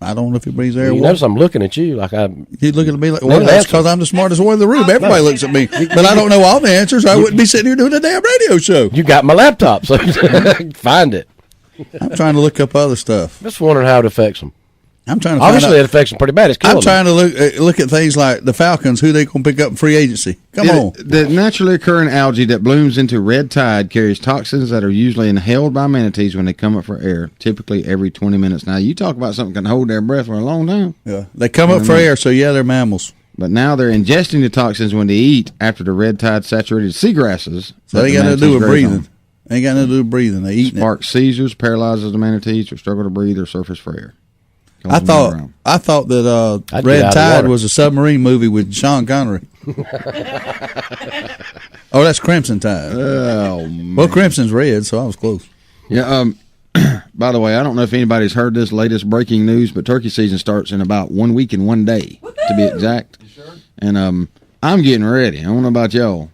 S3: I don't know if he breathes air. or
S4: You
S3: what.
S4: notice I'm looking at you like I'm.
S3: You looking at me like,
S4: No
S3: well, that's
S4: answer.
S3: because I'm the smartest one in the room. Everybody looks at me, but I don't know all the answers. I wouldn't be sitting here doing a damn radio show.
S4: You got my laptop, so find it.
S3: I'm trying to look up other stuff.
S4: Just wondering how it affects them.
S3: I'm trying to
S4: Obviously,
S3: find
S4: it
S3: out.
S4: affects them pretty bad. It's killing
S3: I'm trying to look at things like the Falcons, who they going to pick up in free agency. Come on.
S2: The naturally occurring algae that blooms into red tide carries toxins that are usually inhaled by manatees when they come up for air, typically every 20 minutes. Now, you talk about something that can hold their breath for a long time.
S3: Yeah, they come up for air, so yeah, they're mammals.
S2: But now they're ingesting the toxins when they eat after the red tide saturated seagrasses.
S3: So they got nothing to do with breathing. They ain't got nothing to do with breathing. They eating it.
S2: Sparks seizures, paralyzes the manatees, or struggle to breathe or surface for air.
S3: I thought that
S4: I'd get out
S3: Red
S4: of
S3: Tide
S4: water.
S3: was a submarine movie with Sean Connery. Oh, that's Crimson Tide.
S2: Oh, man.
S3: Well, Crimson's red, so I was close.
S2: Yeah. By the way, I don't know if anybody's heard this latest breaking news, but turkey season starts in about 1 week and 1 day, to be exact. You sure? And I'm getting ready. I don't know about y'all,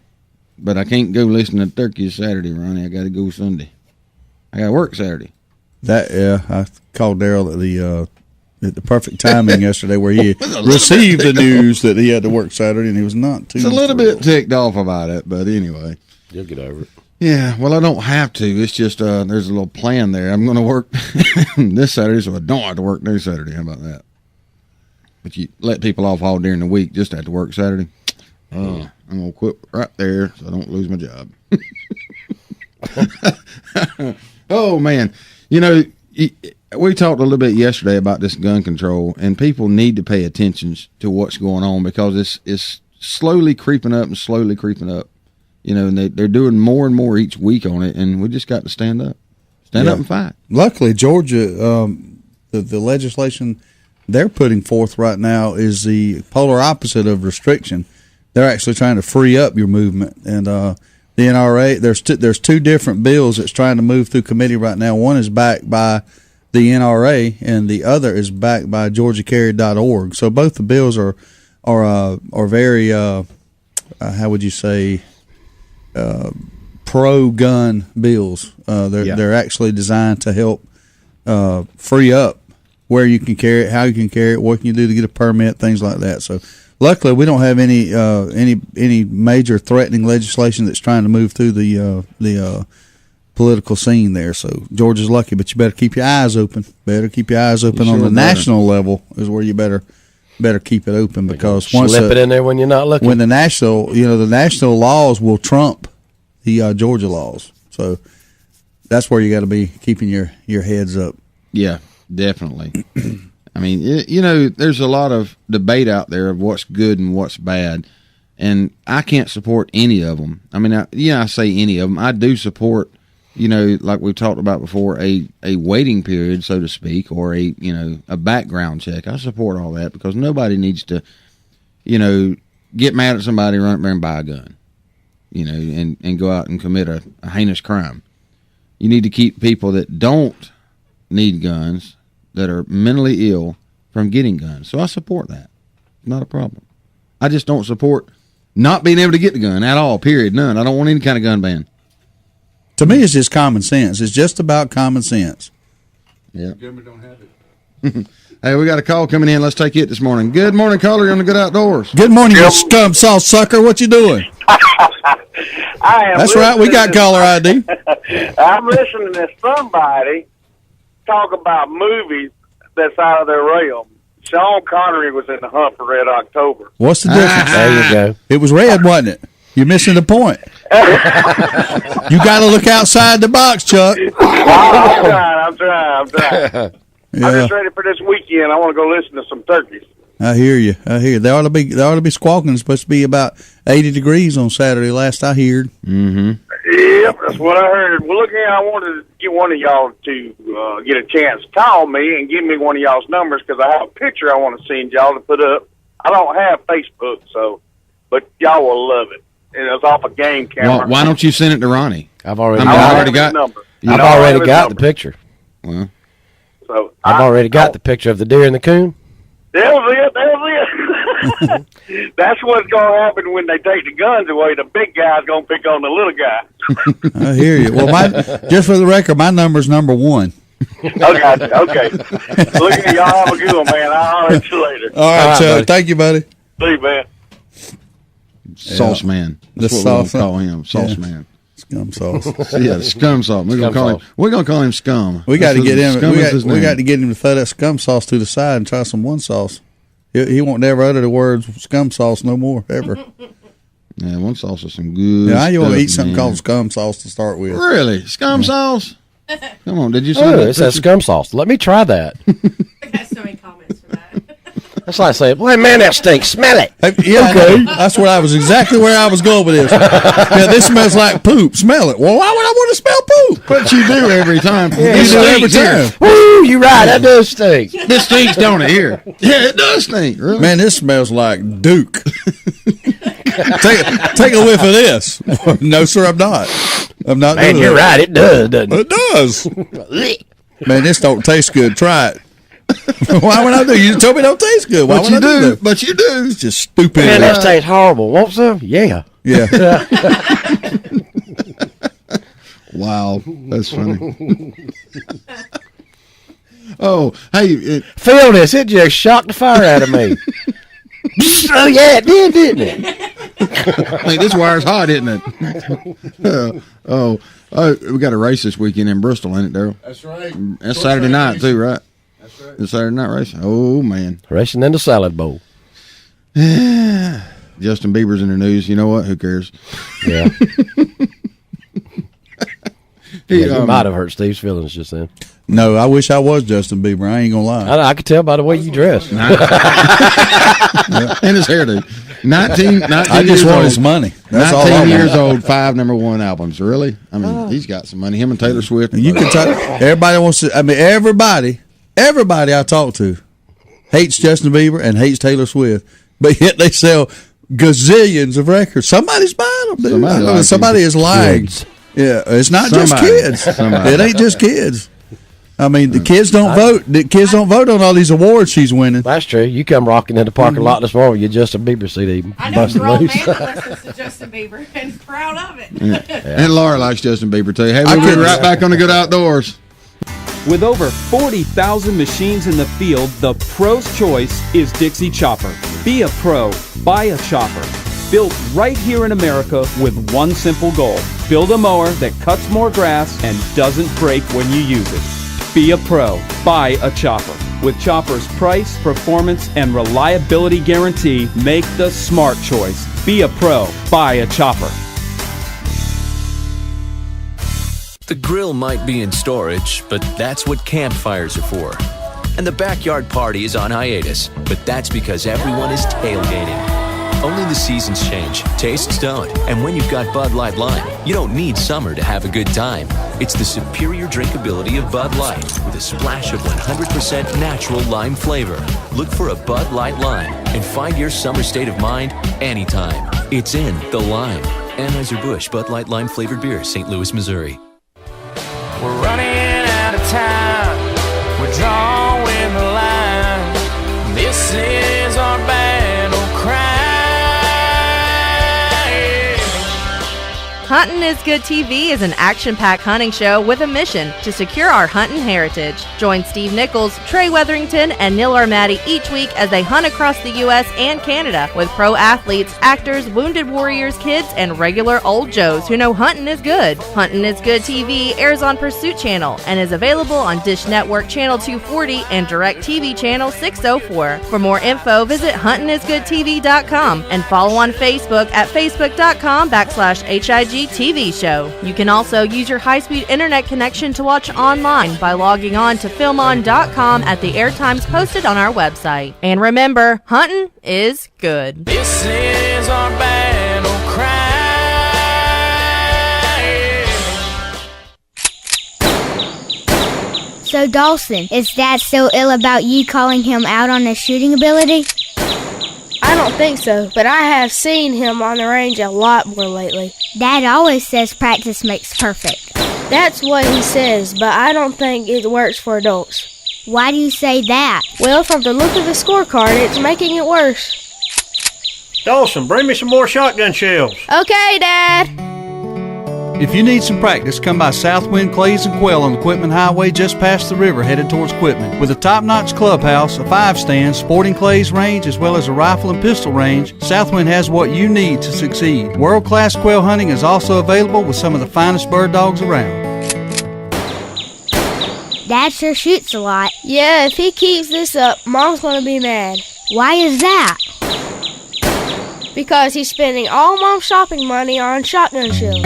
S2: but I can't go listen to turkey Saturday, Ronnie. I got to go Sunday. I got to work Saturday.
S3: I called Daryl at the perfect timing yesterday, where he received the news that he had to work Saturday, and he was not too.
S2: It's a little bit ticked off about it, but anyway.
S4: You'll get over it.
S2: Yeah, well, I don't have to. It's just there's a little plan there. I'm going to work this Saturday, so I don't have to work next Saturday. How about that? But you let people off all during the week just to have to work Saturday. I'm going to quit right there so I don't lose my job. Oh, man. You know, we talked a little bit yesterday about this gun control, and people need to pay attention to what's going on because it's slowly creeping up and slowly creeping up. You know, and they're doing more and more each week on it, and we just got to stand up. Stand up and fight.
S3: Luckily, Georgia, the legislation they're putting forth right now is the polar opposite of restriction. They're actually trying to free up your movement, and the NRA. There's two different bills that's trying to move through committee right now. One is backed by the NRA, and the other is backed by GeorgiaCarry.org. So both the bills are very how would you say, pro-gun bills. They're actually designed to help free up where you can carry it, how you can carry it, what can you do to get a permit, things like that. So luckily, we don't have any major threatening legislation that's trying to move through the political scene there. So Georgia's lucky, but you better keep your eyes open. Better keep your eyes open on the national level is where you better keep it open, because once
S4: slip it in there when you're not looking.
S3: when the national laws will trump the Georgia laws. So that's where you got to be keeping your heads up.
S2: Yeah, definitely. I mean, you know, there's a lot of debate out there of what's good and what's bad, and I can't support any of them. I mean, I say any of them. I do support, you know, like we've talked about before, a waiting period, so to speak, or a background check. I support all that because nobody needs to, you know, get mad at somebody, run up there and buy a gun, you know, and go out and commit a heinous crime. You need to keep people that don't need guns, that are mentally ill, from getting guns. So I support that. Not a problem. I just don't support not being able to get the gun at all, period, none. I don't want any kind of gun ban.
S3: To me, it's just common sense. It's just about common sense.
S2: Yeah. Don't have it. Hey, we got a call coming in. Let's take it this morning. Good morning, caller. You're on the Good Outdoors.
S3: Good morning, you scum sauce sucker. What you doing? That's right. We got caller ID.
S5: I'm listening to somebody talk about movies that's out of their realm. Sean Connery was in The Hunt for Red October.
S3: What's the difference?
S4: There you go.
S3: It was red, wasn't it? You're missing the point. You got to look outside the box, Chuck.
S5: I'm trying.
S3: Yeah.
S5: I'm just ready for this weekend. I want to go listen to some turkeys.
S3: I hear you. They ought to be squawking. It's supposed to be about 80 degrees on Saturday, last I heard.
S2: Mm-hmm.
S5: Yep, that's what I heard. Well, look here, I wanted to get one of y'all to get a chance to call me and give me one of y'all's numbers, because I have a picture I want to send y'all to put up. I don't have Facebook, but y'all will love it. And it's off a game camera.
S2: Why don't you send it to Ronnie?
S4: I've already
S2: got
S4: the picture.
S2: Well,
S5: so
S4: I've already got the picture of the deer and the coon.
S5: That was it. That's what's going to happen when they take the guns away. The big guy's going to pick on the little guy.
S3: I hear you. Well, just for the record, my number's number 1.
S5: Okay. Look at y'all. Have a good one, man. I'll holler at you later.
S3: All right, Chuck. Thank you, buddy.
S5: See you, man.
S2: Sauce man. That's what we're gonna call him. Sauce man.
S3: Scum sauce.
S2: Yeah, scum sauce. We're gonna call him scum.
S3: We got to get him. We got to get him to throw that scum sauce to the side and try some one sauce. He won't never utter the words scum sauce no more ever.
S2: Yeah, one sauce is some good.
S3: Yeah, you want to eat something called scum sauce to start with.
S2: Really, scum sauce? Come on, did you see
S4: that?
S2: It
S4: says scum sauce. Let me try that.
S10: I got so many comments for that.
S4: That's like saying, "Boy, man, that stinks. Smell it."
S3: Yeah, okay. That's what I was exactly where I was going with this. Yeah, this smells like poop. Smell it. Well, why would I want to smell poop?
S2: But you do every time.
S3: Yeah, you do every time.
S4: Woo, you right. That does stink.
S2: This stinks, don't it? Here. Yeah, it does stink. Really?
S3: Man, this smells like Duke. Take a whiff of this. No, sir, I'm not. I'm not.
S4: Man, you're right. It does, doesn't it?
S3: It does. Man, this don't taste good. Try it. Why would I do? You told me it don't taste good. Why would I do that?
S2: But you do.
S3: It's just stupid.
S4: Man, that tastes horrible. Want some? Yeah.
S3: Yeah.
S2: Wow, that's funny. Oh, hey,
S4: feel this. It just shocked the fire out of me. Oh, yeah, it did, didn't it?
S2: Hey, this wire's hot, isn't it? We got a race this weekend in Bristol, ain't it, Daryl?
S3: That's right.
S2: That's Saturday night, too, right? That's right. It's Saturday night race. Oh, man.
S4: Racing in the salad bowl.
S2: Justin Bieber's in the news. You know what? Who cares?
S4: Yeah. You might have hurt Steve's feelings just then.
S3: No, I wish I was Justin Bieber. I ain't gonna lie.
S4: I could tell by the way you dress.
S2: And his hairdo. 19
S3: I just want his money. That's
S2: 19
S3: all
S2: years old, 5 #1 albums. Really? I mean, he's got some money. Him and Taylor Swift.
S3: You can talk. Everybody wants to. I mean, everybody I talk to hates Justin Bieber and hates Taylor Swift, but yet they sell gazillions of records. Somebody's buying them, dude. Somebody is lying.
S2: Kids.
S3: Yeah, it's not just kids. It ain't just kids. I mean, the kids don't vote. The kids don't vote on all these awards she's winning.
S4: That's true. You come rocking in the parking lot this morning with your Justin Bieber CD.
S10: I know a grown man that listens to Justin Bieber and is proud of it.
S2: Yeah. And Laura likes Justin Bieber, too. Hey, we'll be right back on the Good Outdoors.
S16: With over 40,000 machines in the field, the pro's choice is Dixie Chopper. Be a pro. Buy a chopper. Built right here in America with one simple goal. Build a mower that cuts more grass and doesn't break when you use it. Be a pro. Buy a chopper. With Chopper's price, performance, and reliability guarantee, make the smart choice. Be a pro. Buy a chopper.
S9: The grill might be in storage, but that's what campfires are for. And the backyard party is on hiatus, but that's because everyone is tailgating. Only the seasons change, tastes don't, and when you've got Bud Light Lime, you don't need summer to have a good time. It's the superior drinkability of Bud Light with a splash of 100% natural lime flavor. Look for a Bud Light Lime and find your summer state of mind anytime. It's in the lime. Anheuser-Busch Bud Light Lime flavored beer, St. Louis, Missouri.
S15: We're running out of time. We're drawing the line. This is our battle cry.
S17: Huntin' is Good TV is an action-packed hunting show with a mission to secure our hunting heritage. Join Steve Nichols, Trey Weatherington, and Neil Armati each week as they hunt across the U.S. and Canada with pro athletes, actors, wounded warriors, kids, and regular old Joes who know hunting is good. Huntin' is Good TV airs on Pursuit Channel and is available on Dish Network Channel 240 and DirecTV Channel 604. For more info, visit huntingisgoodtv.com and follow on Facebook at facebook.com/HIG TV show. You can also use your high-speed internet connection to watch online by logging on to filmon.com at the airtimes posted on our website. And remember, hunting is good.
S15: This is our battle cry.
S18: So Dawson, is Dad still ill about you calling him out on his shooting ability?
S19: I don't think so, but I have seen him on the range a lot more lately.
S18: Dad always says practice makes perfect.
S19: That's what he says, but I don't think it works for adults.
S18: Why do you say that?
S19: Well, from the look of the scorecard, it's making it worse.
S20: Dawson, bring me some more shotgun shells.
S19: Okay, Dad.
S3: If you need some practice, come by Southwind Clays and Quail on the Quitman Highway just past the river headed towards Quitman. With a top-notch clubhouse, a 5-stand, sporting clays range, as well as a rifle and pistol range, Southwind has what you need to succeed. World-class quail hunting is also available with some of the finest bird dogs around.
S18: Dad sure shoots a lot.
S19: Yeah, if he keeps this up, Mom's gonna be mad.
S18: Why is that?
S19: Because he's spending all Mom's shopping money on shotgun shells.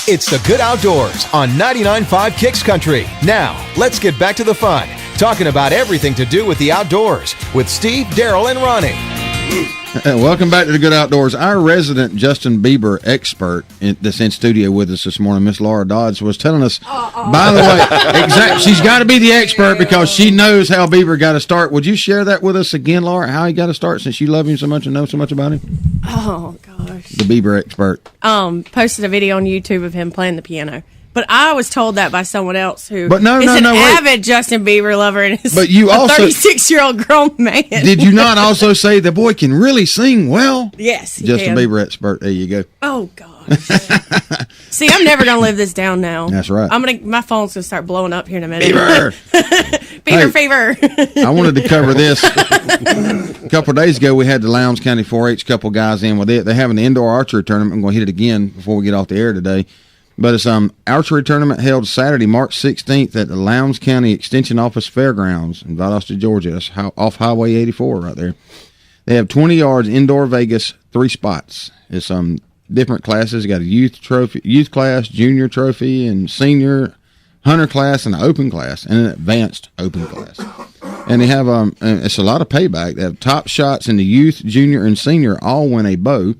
S1: It's the Good Outdoors on 99.5 Kicks Country. Now, let's get back to the fun, talking about everything to do with the outdoors with Steve, Daryl, and Ronnie.
S2: Welcome back to the Good Outdoors. Our resident Justin Bieber expert that's in studio with us this morning, Miss Laura Dodds, was telling us, by the way, she's got to be the expert because she knows how Bieber got to start. Would you share that with us again, Laura, how he got to start since you love him so much and know so much about him?
S10: Oh, gosh.
S2: The Bieber expert.
S10: Posted a video on YouTube of him playing the piano. But I was told that by someone else who
S2: is an
S10: avid Justin Bieber lover and is
S2: but you also,
S10: a 36-year-old grown man.
S2: Did you not also say the boy can really sing well?
S10: Yes,
S2: Justin Bieber expert. There you go.
S10: Oh, gosh. See, I'm never going to live this down now.
S2: That's right.
S10: My phone's going to start blowing up here in a minute.
S2: Bieber!
S10: Bieber fever.
S2: I wanted to cover this. A couple of days ago, we had the Lowndes County 4-H couple guys in with it. They have an indoor archery tournament. I'm going to hit it again before we get off the air today. But it's archery tournament held Saturday, March 16th at the Lowndes County Extension Office Fairgrounds in Valdosta, Georgia. That's off Highway 84 right there. They have 20 yards indoor Vegas, 3 spots. It's different classes. You got a youth class, junior trophy, and senior hunter class, and an open class, and an advanced open class. And they have it's a lot of payback. They have top shots in the youth, junior, and senior all win a bow.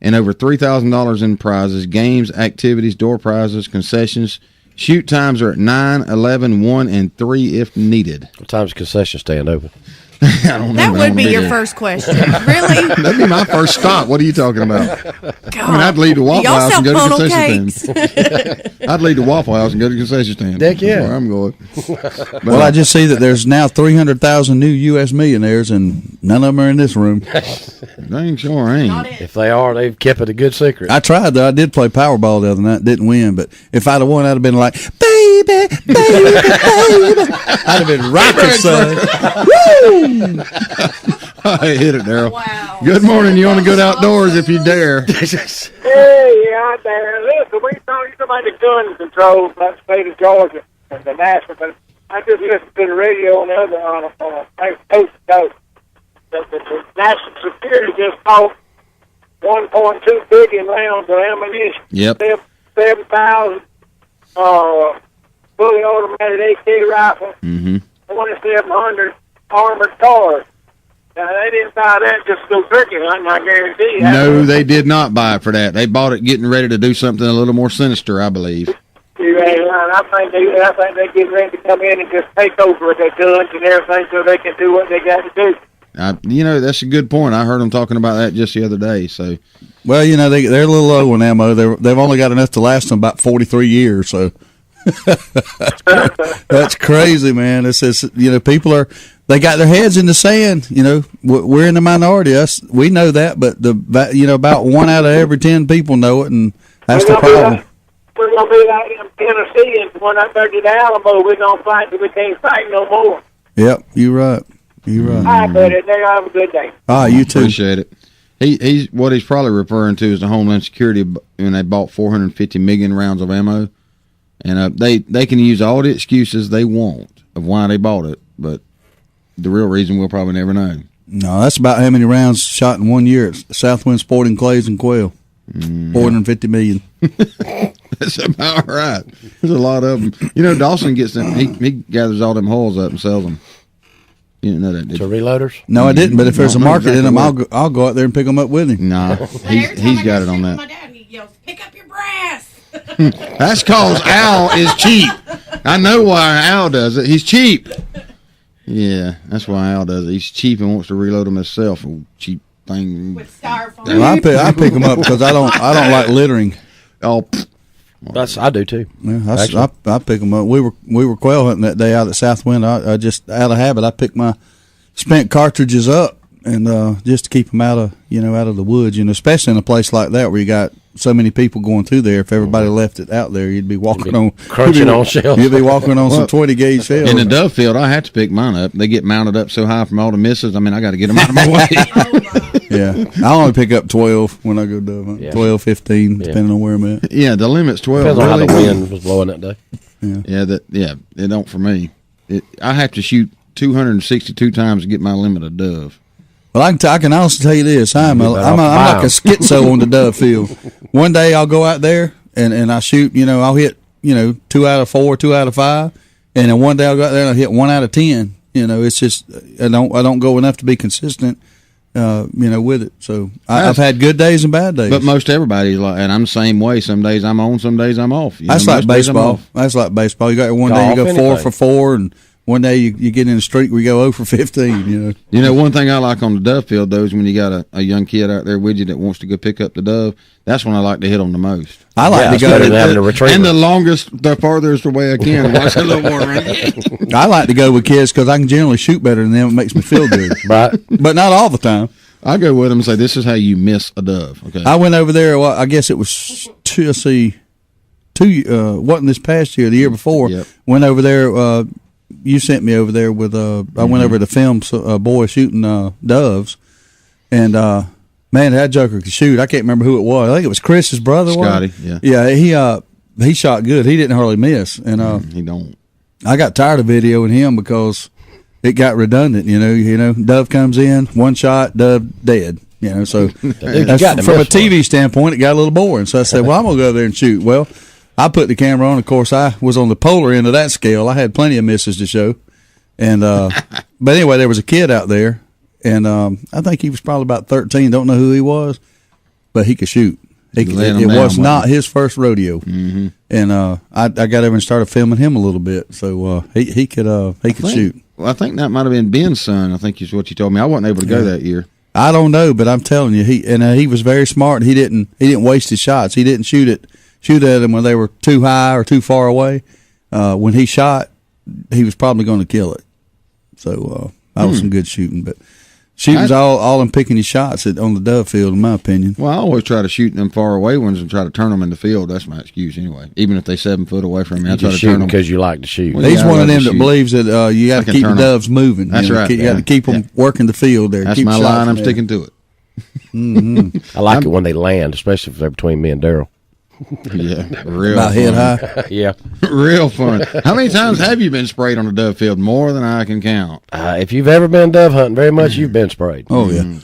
S2: And over $3,000 in prizes, games, activities, door prizes, concessions. Shoot times are at 9, 11, 1, and 3 if needed.
S4: What time's concession stand open?
S2: I don't know.
S10: That would be your first question. Really?
S2: That'd be my first stop. What are you talking about?
S10: God.
S2: I mean, I'd leave the Waffle
S10: Y'all
S2: House and
S10: sell
S2: go to the
S10: funnel
S2: concession stand. I'd leave the Waffle House and go to the concession stand.
S3: Heck yeah.
S2: That's where I'm going.
S3: Well, I just see that there's now 300,000 new U.S. millionaires, and none of them are in this room.
S2: Dang sure ain't.
S4: If they are, they've kept it a good secret.
S3: I tried, though. I did play Powerball the other night. Didn't win, but if I'd have won, I'd have been like, baby, baby, baby. I'd have been rocking, son. Woo!
S2: I hit it, Daryl. Wow. Good morning. You want to go outdoors if you dare.
S5: Hey, out there. Listen, we talking about the gun control in the state of Georgia and the national, but I just listened to the radio on a coast to coast. The national security just bought 1.2 billion rounds of ammunition.
S2: Yep.
S5: 7,000 fully automatic AK rifles. 2,700 armored cars. Now, they didn't buy that just to go turkey hunting, I guarantee you.
S2: No, they did not buy it for that. They bought it getting ready to do something a little more sinister, I believe.
S5: I think they get ready to come in and just take over with their guns and everything so they can do what they got to do.
S2: That's a good point. I heard them talking about that just the other day. So,
S3: well, they're a little low on ammo. They've only got enough to last them about 43 years. So that's crazy, man. It says people they got their heads in the sand. We're in the minority. We know that, but about 1 out of every 10 people know it, and that's the problem.
S5: We're gonna be like in Tennessee and when I go to the Alamo, we're gonna fight till we can't fight no more.
S3: Yep, you're right.
S5: All right, buddy. Have a good day.
S3: Ah, you too.
S2: Appreciate it. What he's probably referring to is the Homeland Security when they bought 450 million rounds of ammo, and they can use all the excuses they want of why they bought it, but the real reason we'll probably never know.
S3: No, that's about how many rounds shot in 1 year at Southwind Sporting Clays and Quail. 450 million.
S2: That's about right. There's a lot of them. Dawson gets them. He gathers all them holes up and sells them. You didn't know that, did you?
S4: To reloaders?
S3: No, I didn't. But if there's a market in them, I'll go out there and pick them up with him.
S2: No, he's got it on that.
S10: My dad, he yells, "Pick up your brass!"
S2: That's cause Al is cheap. I know why Al does it. He's cheap. Yeah, that's why Al does it. He's cheap and wants to reload them himself. Cheap thing.
S10: With styrofoam.
S3: Well, I pick them up because I don't like littering.
S2: Oh,
S4: I do too.
S3: Yeah, I pick them up. We were quail hunting that day out at Southwind. I just out of habit I picked my spent cartridges up, and just to keep them out of the woods. Especially in a place like that where you got so many people going through there. If everybody left it out there, you'd be walking on
S4: crunching on shells.
S3: You'd be walking on some 20 gauge shells.
S2: In the dove field, I have to pick mine up. They get mounted up so high from all the misses. I mean, I got to get them out of my way.
S3: Yeah, I only pick up 12 when I go dove hunting.
S4: Yeah.
S3: 12, 15, depending on where I'm at.
S2: Yeah, the limit's 12.
S4: Depends on how
S2: really.
S4: the wind was blowing that day.
S2: It don't for me. I have to shoot 262 times to get my limit of dove.
S3: Well, I can honestly tell you this: I'm like a schizo on the dove field. One day I'll go out there and I shoot. I'll hit 2 out of 4, 2 out of 5, and then one day I'll go out there and I'll hit 1 out of 10. It's just I don't go enough to be consistent. With it. So I've had good days and bad days.
S2: But most everybody's like, and I'm the same way. Some days I'm on, some days I'm off.
S3: That's like baseball. That's like baseball. You got one day you go 4 for 4, and one day you get in a streak where you go 0 for 15.
S2: One thing I like on the dove field though is when you got a young kid out there with you that wants to go pick up the dove. That's when I like to hit them the most.
S3: I like to go
S2: and the farthest away I can and watch that little water run.
S3: I like to go with kids because I can generally shoot better than them. It makes me feel good,
S4: right?
S3: But not all the time.
S2: I go with them and say, "This is how you miss a dove." Okay.
S3: I went over there. Well, I guess it was wasn't this past year, the year before.
S2: Yep.
S3: Went over there. You sent me over there with I went over to film a boy shooting doves, and man, that joker could shoot. I can't remember who it was. I think it was Chris's brother.
S2: Scotty.
S3: He shot good. He didn't hardly miss, and
S2: he don't.
S3: I got tired of videoing him because it got redundant. Dove comes in, one shot, dove dead. So from a TV standpoint, it got a little boring. So I said, well, I'm gonna go over there and shoot. Well, I put the camera on. Of course, I was on the polar end of that scale. I had plenty of misses to show. And but anyway, there was a kid out there, and I think he was probably about 13. Don't know who he was, but he could shoot. It was not his first rodeo.
S2: Mm-hmm.
S3: And I got over and started filming him a little bit, so he could shoot.
S2: Well, I think that might have been Ben's son. I think is what you told me. I wasn't able to go that year.
S3: I don't know, but I'm telling you, he was very smart. He didn't waste his shots. He didn't shoot at them when they were too high or too far away. When he shot, he was probably going to kill it. So that was some good shooting, but shooting's all in picking your shots on the dove field, in my opinion.
S2: Well, I always try to shoot them far away ones and try to turn them in the field. That's my excuse anyway. Even if they're 7 foot away from me, I try to turn them
S4: because you like to shoot.
S3: Well, he's one of them that believes that you got to keep the doves moving.
S2: That's right.
S3: You got to keep them working the field there.
S2: That's my line. I'm sticking to it.
S3: Mm-hmm.
S4: I like it when they land, especially if they're between me and Daryl.
S2: Yeah, real
S3: about head high.
S4: Yeah,
S2: real fun. How many times have you been sprayed on a dove field? More than I can count.
S4: If you've ever been dove hunting, very much you've been sprayed.
S3: Oh yeah,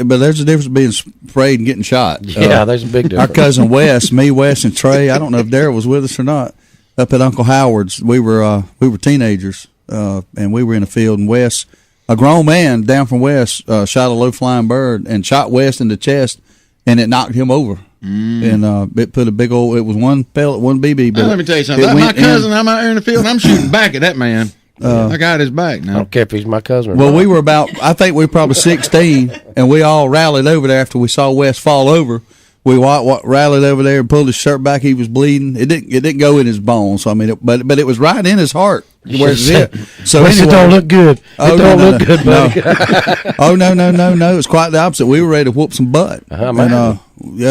S3: but there's a difference being sprayed and getting shot.
S4: Yeah, there's a big difference.
S3: Our cousin Wes, Wes, and Trey. I don't know if Daryl was with us or not. Up at Uncle Howard's, we were teenagers, and we were in a field. And Wes, a grown man down from Wes, shot a low flying bird and shot Wes in the chest, and it knocked him over. And it put a big old. It was one pellet, one BB. But
S2: let me tell you something. That's my cousin. I'm out there in the field. And I'm shooting back at that man. I got his back now.
S4: I don't care if he's my cousin.
S3: Well, we were I think we were probably 16, and we all rallied over there after we saw Wes fall over. We rallied over there and pulled his shirt back. He was bleeding. It didn't go in his bones. So I mean, but it was right in his heart. Where's it? So
S4: anyway, it don't look good.
S3: Oh,
S4: it don't look good, buddy.
S3: Oh no! It was quite the opposite. We were ready to whoop some butt. And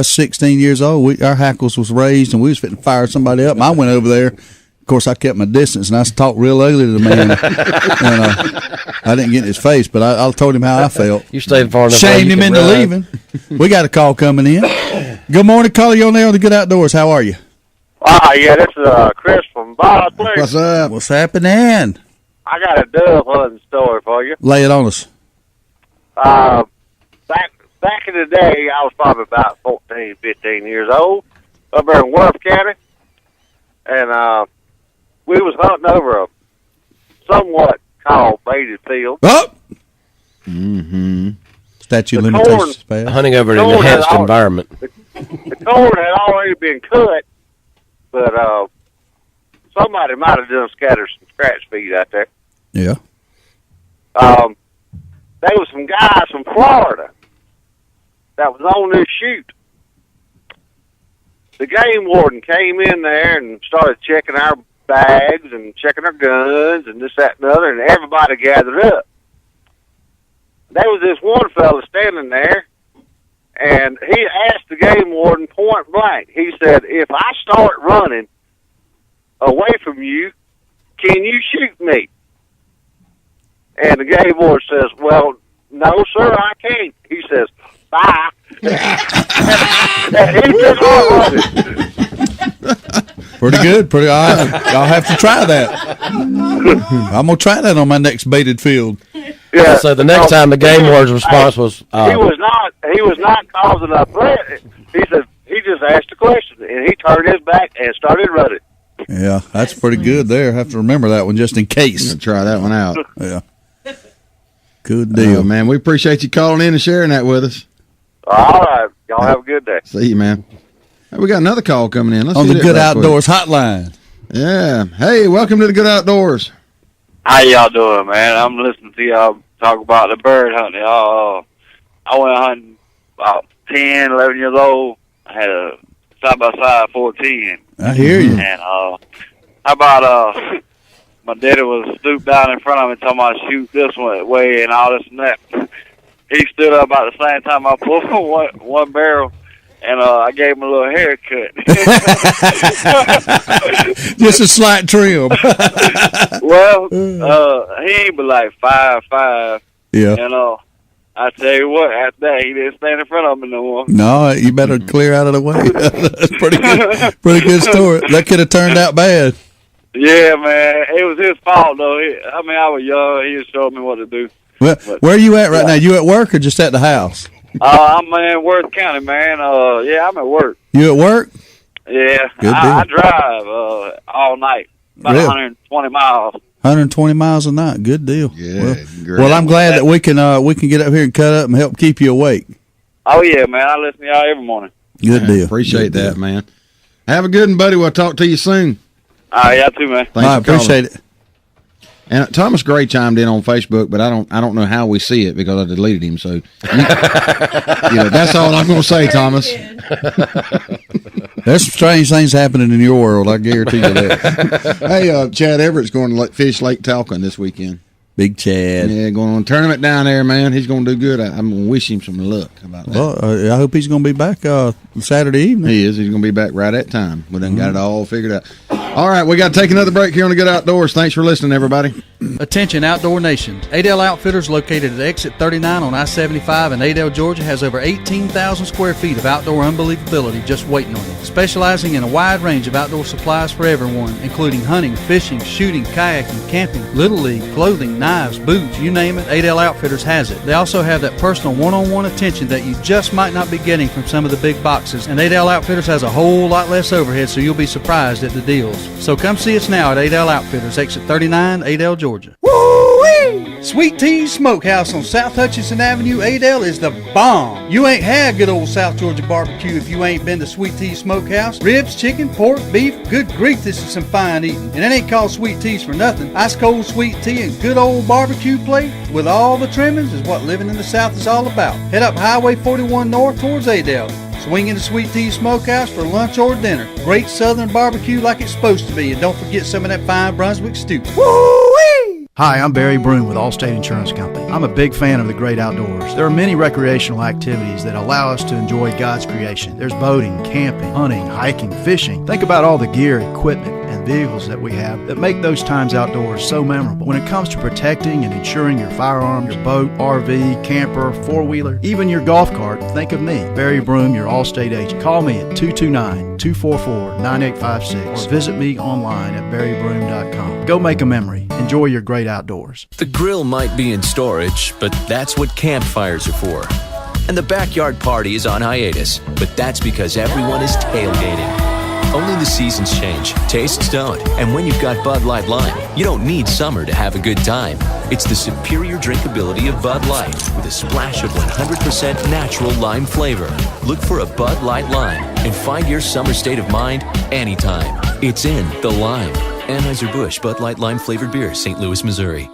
S3: 16 years old. Our hackles was raised, and we was fitting to fire somebody up. And I went over there. Of course, I kept my distance, and I talked real ugly to the man. And I didn't get in his face, but I told him how I felt.
S4: You stayed far enough.
S3: Shamed him into leaving. We got a call coming in. Good morning, caller. You on there on the Good Outdoors? How are you?
S5: Yeah, this is Chris from Ball Place.
S3: What's up? What's happening?
S5: I got a dove hunting story for you.
S3: Lay it on us.
S5: Back in the day, I was probably about 14, 15 years old, up there in Worth County, and we was hunting over a somewhat called baited field.
S3: Oh! Mm-hmm. Statute limitations passed.
S4: Hunting over an enhanced environment.
S5: The corn had already been cut, but somebody might have done scattered some scratch feed out there.
S3: Yeah.
S5: There was some guys from Florida that was on this shoot. The game warden came in there and started checking our bags and checking our guns and this, that, and the other, and everybody gathered up. there was this one fella standing there, and he asked the game warden point blank. He said, if I start running away from you, can you shoot me? And the game warden says, well, no, sir, I can't. He says, bye. And he just
S3: Pretty good. I'll have to try that. I'm gonna try that on my next baited field.
S5: Yeah.
S4: So the next time the game warden's response was,
S5: he was not causing a threat. He said he just asked a question, and he turned his back and started running.
S3: Yeah, that's pretty good there. I have to remember that one just in case.
S2: Try that one out.
S3: Yeah. Good deal.
S2: Man. We appreciate you calling in and sharing that with us.
S5: All right. Y'all have a good day.
S2: See you, man. Hey, we got another call coming in. Let's
S3: on
S2: do
S3: the
S2: that
S3: Good
S2: right
S3: Outdoors
S2: quick.
S3: hotline.
S2: Yeah. Hey, welcome to the Good Outdoors.
S6: How y'all doing, man? I'm listening to y'all talk about the bird hunting. I went hunting about 10, 11 years old. I had a side-by-side 14.
S3: I hear you.
S6: And how about my daddy was stooped down in front of me talking about shoot this way and all this and that. He stood up about the same time I pulled one barrel, and I gave him a little haircut.
S3: Just a slight trim.
S6: Well, he ain't but like 5'5".
S3: Yeah.
S6: And I tell you what, after that, he didn't stand in front of me no more.
S3: No, you better clear out of the way. That's pretty good. Pretty good story. That could have turned out bad.
S6: Yeah, man. It was his fault, though. I was young. He just showed me what to do.
S3: Well, where are you at right now? You at work or just at the house?
S6: I'm in Worth County, man. Yeah, I'm at work.
S3: You at work?
S6: Yeah.
S3: Good
S6: I drive all night, about
S3: Really?
S6: 120 miles.
S3: 120 miles a night. Good deal.
S2: Yeah.
S3: Well, I'm glad that we can get up here and cut up and help keep you awake.
S6: Oh, yeah, man. I listen to y'all every morning.
S3: Good deal.
S2: Appreciate
S3: Good
S2: that,
S3: deal.
S2: man. Have a good one, buddy. We'll talk to you soon.
S6: All right, y'all too, man.
S2: Thanks
S3: I
S2: for calling.
S3: appreciate it.
S2: And Thomas Gray chimed in on Facebook, but I don't know how we see it because I deleted him. So, that's all I'm going to say, Thomas.
S3: There's some strange things happening in your world. I guarantee you that.
S2: Hey, Chad Everett's going to fish Lake Talcott this weekend.
S3: Big Chad.
S2: Yeah, going on a tournament down there, man. He's going to do good. I'm going to wish him some luck. How about that?
S3: Well, I hope he's going to be back Saturday evening.
S2: He is. He's going to be back right at time. We done got it all figured out. All right, we got to take another break here on the Good Outdoors. Thanks for listening, everybody.
S3: Attention, Outdoor Nation. Adel Outfitters, located at Exit 39 on I-75 in Adel, Georgia, has over 18,000 square feet of outdoor unbelievability just waiting on you. Specializing in a wide range of outdoor supplies for everyone, including hunting, fishing, shooting, kayaking, camping, Little League, clothing, knives, boots, you name it, Adel Outfitters has it. They also have that personal one-on-one attention that you just might not be getting from some of the big boxes, and Adel Outfitters has a whole lot less overhead, so you'll be surprised at the deals. So come see us now at Adel Outfitters, Exit 39, Adel, Georgia. Woo-wee! Sweet Tea's Smokehouse on South Hutchinson Avenue, Adel is the bomb. You ain't had good old South Georgia barbecue if you ain't been to Sweet Tea's Smokehouse. Ribs, chicken, pork, beef, good grief, this is some fine eating. And it ain't called Sweet Tea's for nothing. Ice cold sweet tea and good old barbecue plate with all the trimmings is what living in the South is all about. Head up Highway 41 north towards Adel. Swing into Sweet Tea's Smokehouse for lunch or dinner. Great southern barbecue like it's supposed to be. And don't forget some of that fine Brunswick stew. Woo-wee!
S21: Hi, I'm Barry Broom with Allstate Insurance Company. I'm a big fan of the great outdoors. There are many recreational activities that allow us to enjoy God's creation. There's boating, camping, hunting, hiking, fishing. Think about all the gear, equipment, and vehicles that we have that make those times outdoors so memorable. When it comes to protecting and insuring your firearm, your boat, RV, camper, four-wheeler, even your golf cart, think of me, Barry Broom, your Allstate agent. Call me at 229-244-9856 or visit me online at barrybroom.com. Go make a memory. Enjoy your great outdoors.
S9: The grill might be in storage, but that's what campfires are for. And the backyard party is on hiatus, but that's because everyone is tailgating. Only the seasons change, tastes don't, and when you've got Bud Light Lime, you don't need summer to have a good time. It's the superior drinkability of Bud Light with a splash of 100% natural lime flavor. Look for a Bud Light Lime and find your summer state of mind anytime. It's in the lime. Anheuser-Busch Bud Light Lime flavored beer, St. Louis, Missouri.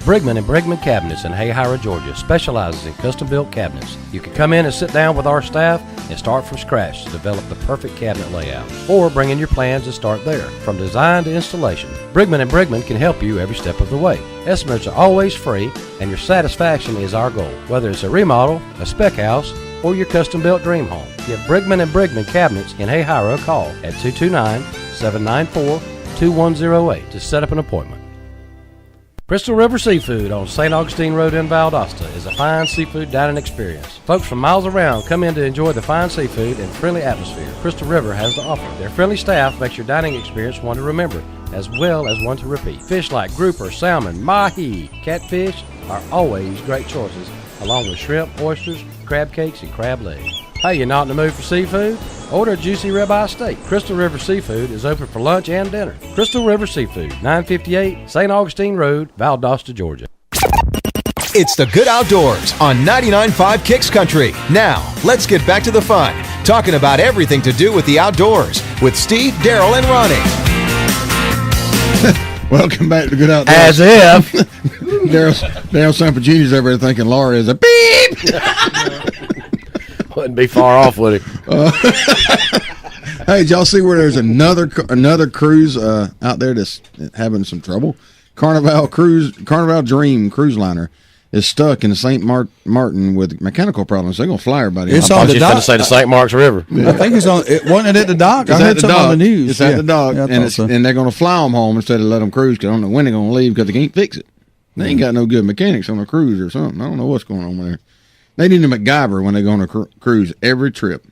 S4: Brigman and Brigman Cabinets in Hayhira, Georgia specializes in custom-built cabinets. You can come in and sit down with our staff and start from scratch to develop the perfect cabinet layout, or bring in your plans and start there. From design to installation, Brigman and Brigman can help you every step of the way. Estimates are always free, and your satisfaction is our goal. Whether it's a remodel, a spec house, or your custom-built dream home, give Brigman and Brigman Cabinets in Hayhira a call at 229-794-2108 to set up an appointment. Crystal River Seafood on St. Augustine Road in Valdosta is a fine seafood dining experience. Folks from miles around come in to enjoy the fine seafood and friendly atmosphere Crystal River has to offer. Their friendly staff makes your dining experience one to remember, as well as one to repeat. Fish like grouper, salmon, mahi, catfish are always great choices, along with shrimp, oysters, crab cakes, and crab legs. Hey, you not in the mood for seafood? Order a juicy ribeye steak. Crystal River Seafood is open for lunch and dinner. Crystal River Seafood, 958 St. Augustine Road, Valdosta, Georgia.
S1: It's the Good Outdoors on 99.5 Kicks Country. Now, let's get back to the fun, talking about everything to do with the outdoors with Steve, Daryl, and Ronnie.
S2: Welcome back to Good Outdoors.
S4: As if.
S2: Daryl Samper Jr.'s over there thinking Laura is a beep.
S4: Wouldn't be far off, would it?
S2: Hey, did y'all see where there's another cruise out there that's having some trouble? Carnival Dream cruise liner is stuck in the St. Martin with mechanical problems. They're gonna fly everybody.
S3: It's on the dock.
S4: Say the St. Mark's River.
S3: I think it's on. It wasn't at the dock. I heard something on the news.
S2: It's at the dock, and they're gonna fly them home instead of let them cruise. Because I don't know when they're gonna leave because they can't fix it. They ain't got no good mechanics on a cruise or something. I don't know what's going on there. They need a MacGyver when they go on a cruise every trip.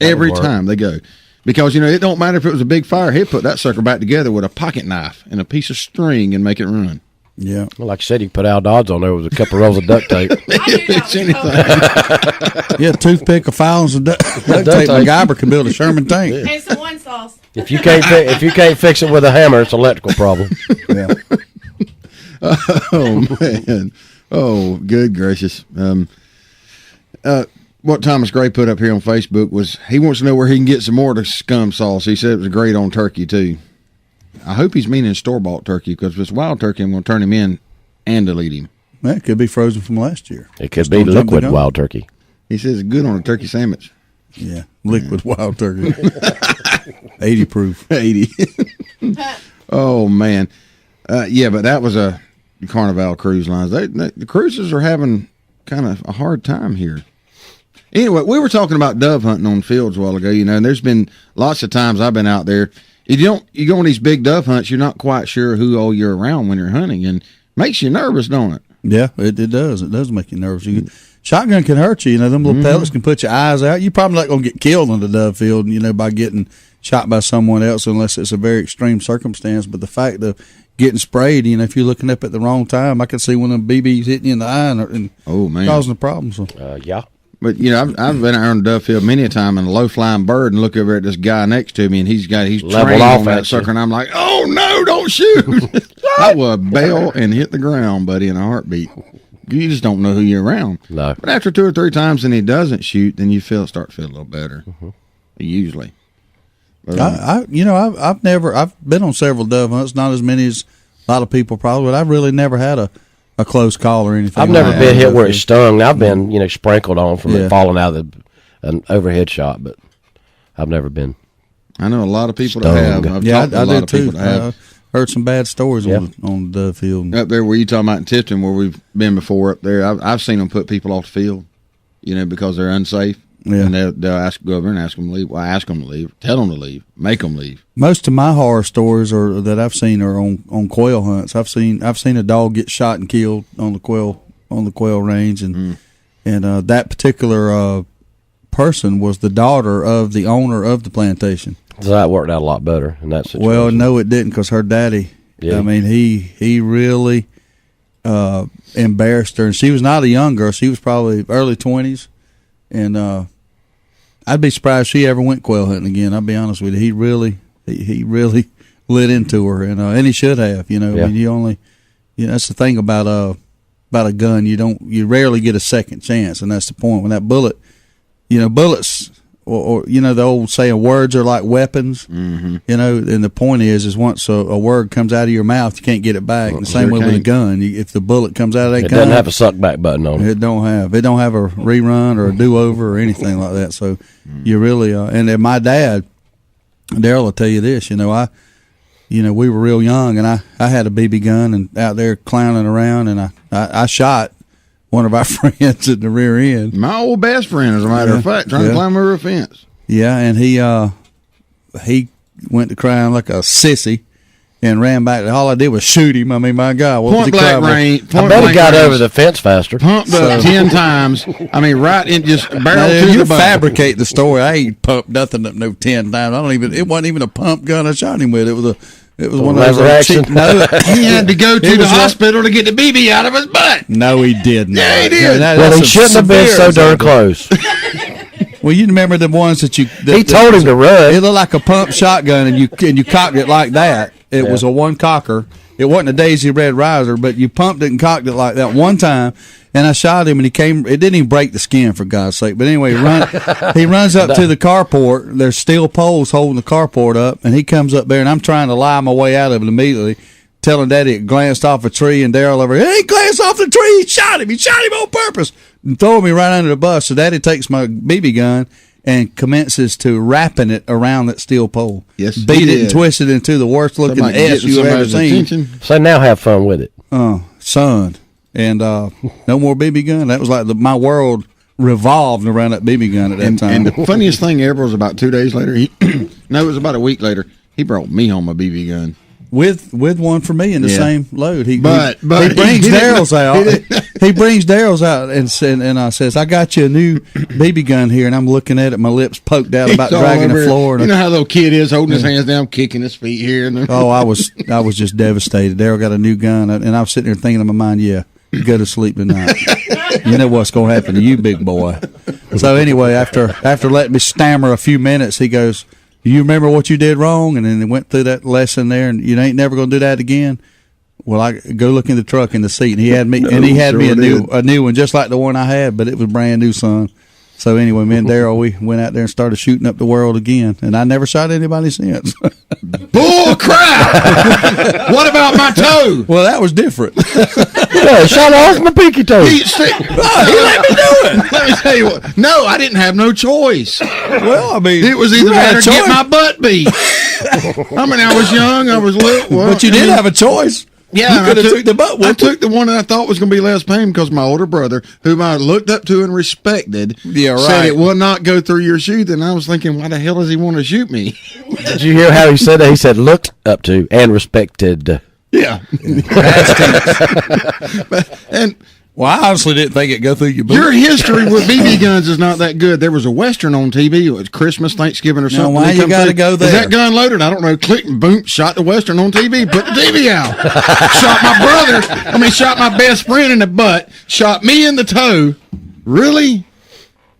S2: Every time they go. Because, it don't matter if it was a big fire. He'd put that sucker back together with a pocket knife and a piece of string and make it run.
S3: Yeah.
S4: Well, like I said, you put Al Dodds on there with a couple of rolls of duct tape.
S2: It's anything.
S3: Yeah, toothpick, a filings of duct tape. MacGyver can build a Sherman tank.
S10: And some one sauce.
S4: If you can't fix it with a hammer, it's an electrical problem.
S3: Yeah.
S2: Oh, man. Oh, good gracious. What Thomas Gray put up here on Facebook was he wants to know where he can get some more of the scum sauce. He said it was great on turkey, too. I hope he's meaning store-bought turkey, because if it's wild turkey, I'm going to turn him in and delete him.
S3: That could be frozen from last year.
S4: It could be liquid wild turkey.
S2: He says it's good on a turkey sandwich.
S3: Yeah, liquid wild turkey. 80 proof.
S2: 80. Oh, man. Yeah, but that was a Carnival Cruise Lines. The cruises are having kind of a hard time here. Anyway, we were talking about dove hunting on fields a while ago, and there's been lots of times I've been out there. You go on these big dove hunts, you're not quite sure who all you're around when you're hunting, and makes you nervous, don't it?
S3: Yeah, it does. It does make you nervous. Shotgun can hurt you. Them little pellets can put your eyes out. You're probably not going to get killed on the dove field, by getting shot by someone else unless it's a very extreme circumstance. But the fact of getting sprayed, if you're looking up at the wrong time, I can see one of them BBs hitting you in the eye and causing a problem. So.
S4: Yeah.
S2: But, I've been out on the dove field many a time in a low-flying bird and look over at this guy next to me, and he's trained on that sucker, and I'm like, oh, no, don't shoot. I would bail and hit the ground, buddy, in a heartbeat. You just don't know who you're around.
S4: No.
S2: But after 2 or 3 times and he doesn't shoot, then you start to feel a little better, usually. But,
S3: I've been on several dove hunts, not as many as a lot of people probably, but I've really never had a close call or anything.
S4: I've never been hit where it stung. I've been, sprinkled on from it falling out of an overhead shot, but I've never been.
S2: I know a lot of people that have. I've talked to a lot of people that have.
S3: Heard some bad stories on the dove field.
S2: Up there where you talking about in Tipton, where we've been before up there, I've seen them put people off the field, because they're unsafe. Yeah. And they'll go over and ask them to leave. Well, ask them to leave, tell them to leave, make them leave.
S3: Most of my horror stories that I've seen are on quail hunts. I've seen a dog get shot and killed on the quail range, and that particular person was the daughter of the owner of the plantation.
S4: So that worked out a lot better in that situation.
S3: Well, no, it didn't, because her daddy. Yeah. I mean, he really embarrassed her, and she was not a young girl. She was probably early 20s. And I'd be surprised if she ever went quail hunting again. I'll be honest with you. He really lit into her, and he should have. I mean, you only, that's the thing about a gun. You rarely get a second chance, and that's the point. When that bullet, bullets, or the old saying, words are like weapons. Mm-hmm. And the point is once a word comes out of your mouth, you can't get it back. The same way with a gun. If the bullet comes out of that gun,
S4: it doesn't have a suck back button on it.
S3: It don't have a rerun or a do over or anything like that. So you really and then my dad, Daryl, will tell you this. We were real young, and I had a BB gun and out there clowning around, and I shot one of our friends at the rear end.
S2: My old best friend, as a matter of fact, trying to climb over a fence.
S3: Yeah, and he went to crying like a sissy and ran back. All I did was shoot him. I mean, my God. What
S2: point blank range.
S4: I bet he got over the fence faster.
S2: Pumped up 10 times. I mean, right in just barrel to
S3: you
S2: the butt.
S3: fabricate the story. I ain't pumped nothing up no 10 times. It wasn't even a pump gun I shot him with. It was one of those cheap. No,
S2: he had to go to the hospital to get the BB out of his butt.
S3: No, he did not.
S2: Yeah, he did.
S4: Well, he shouldn't have been so darn close.
S3: Well, you remember the ones that
S4: he told him to run.
S3: It looked like a pump shotgun, and you cocked it like that. It was a one cocker. It wasn't a Daisy Red Riser, but you pumped it and cocked it like that one time. And I shot him, and he came. It didn't even break the skin, for God's sake. But anyway, he runs up to the carport. There's steel poles holding the carport up, and he comes up there, and I'm trying to lie my way out of it immediately, telling Daddy it glanced off a tree, and Daryl over, hey, he glanced off the tree. He shot him on purpose, and throwing me right under the bus. So Daddy takes my BB gun and commences to wrapping it around that steel pole.
S2: Yes,
S3: beat it and twist it into the worst looking S you've ever seen.
S4: So now have fun with it.
S3: Son. And no more BB gun. That was like my world revolved around that BB gun at that time.
S2: And the funniest thing ever was about 2 days later. It was about a week later. He brought me home a BB gun
S3: with one for me in the same load.
S2: But
S3: he brings Daryl's out. He brings Daryl's out and says, "I got you a new BB gun here," and I'm looking at it, my lips poked out, about dragging the floor.
S2: You know how the little kid is, holding his hands down, kicking his feet here and there.
S3: Oh, I was just devastated. Daryl got a new gun, and I was sitting there thinking in my mind, yeah. You go to sleep tonight. You know what's going to happen to you, big boy. So anyway, after letting me stammer a few minutes, he goes, "Do you remember what you did wrong?" And then he went through that lesson there, and you ain't never going to do that again. Well, I go look in the truck in the seat, and he had me, a new one, just like the one I had, but it was brand new, son. So anyway, me and Daryl, we went out there and started shooting up the world again, and I never shot anybody since.
S2: Bull crap! What about my toe?
S3: Well, that was different.
S4: Shot off my pinky toe.
S2: He let me do it. Let me tell you what. No, I didn't have no choice.
S3: Well, I mean,
S2: it was either that or get my butt beat. I mean, I was young, I was little. Well,
S3: but you did have a choice.
S2: Yeah,
S3: you could have took the butt whip.
S2: I took the one that I thought was going to be less pain because my older brother, whom I looked up to and respected, said it will not go through your chute. And I was thinking, why the hell does he want to shoot me?
S4: Did you hear how he said that? He said looked up to and respected.
S2: Yeah.
S3: Well, I honestly didn't think it'd go through your boot.
S2: Your history with BB guns is not that good. There was a Western on TV. It was Christmas, Thanksgiving, or something.
S3: Why you got to go there?
S2: Is that gun loaded? I don't know. Click and boom, shot the Western on TV. Put the TV out. Shot my best friend in the butt. Shot me in the toe. Really?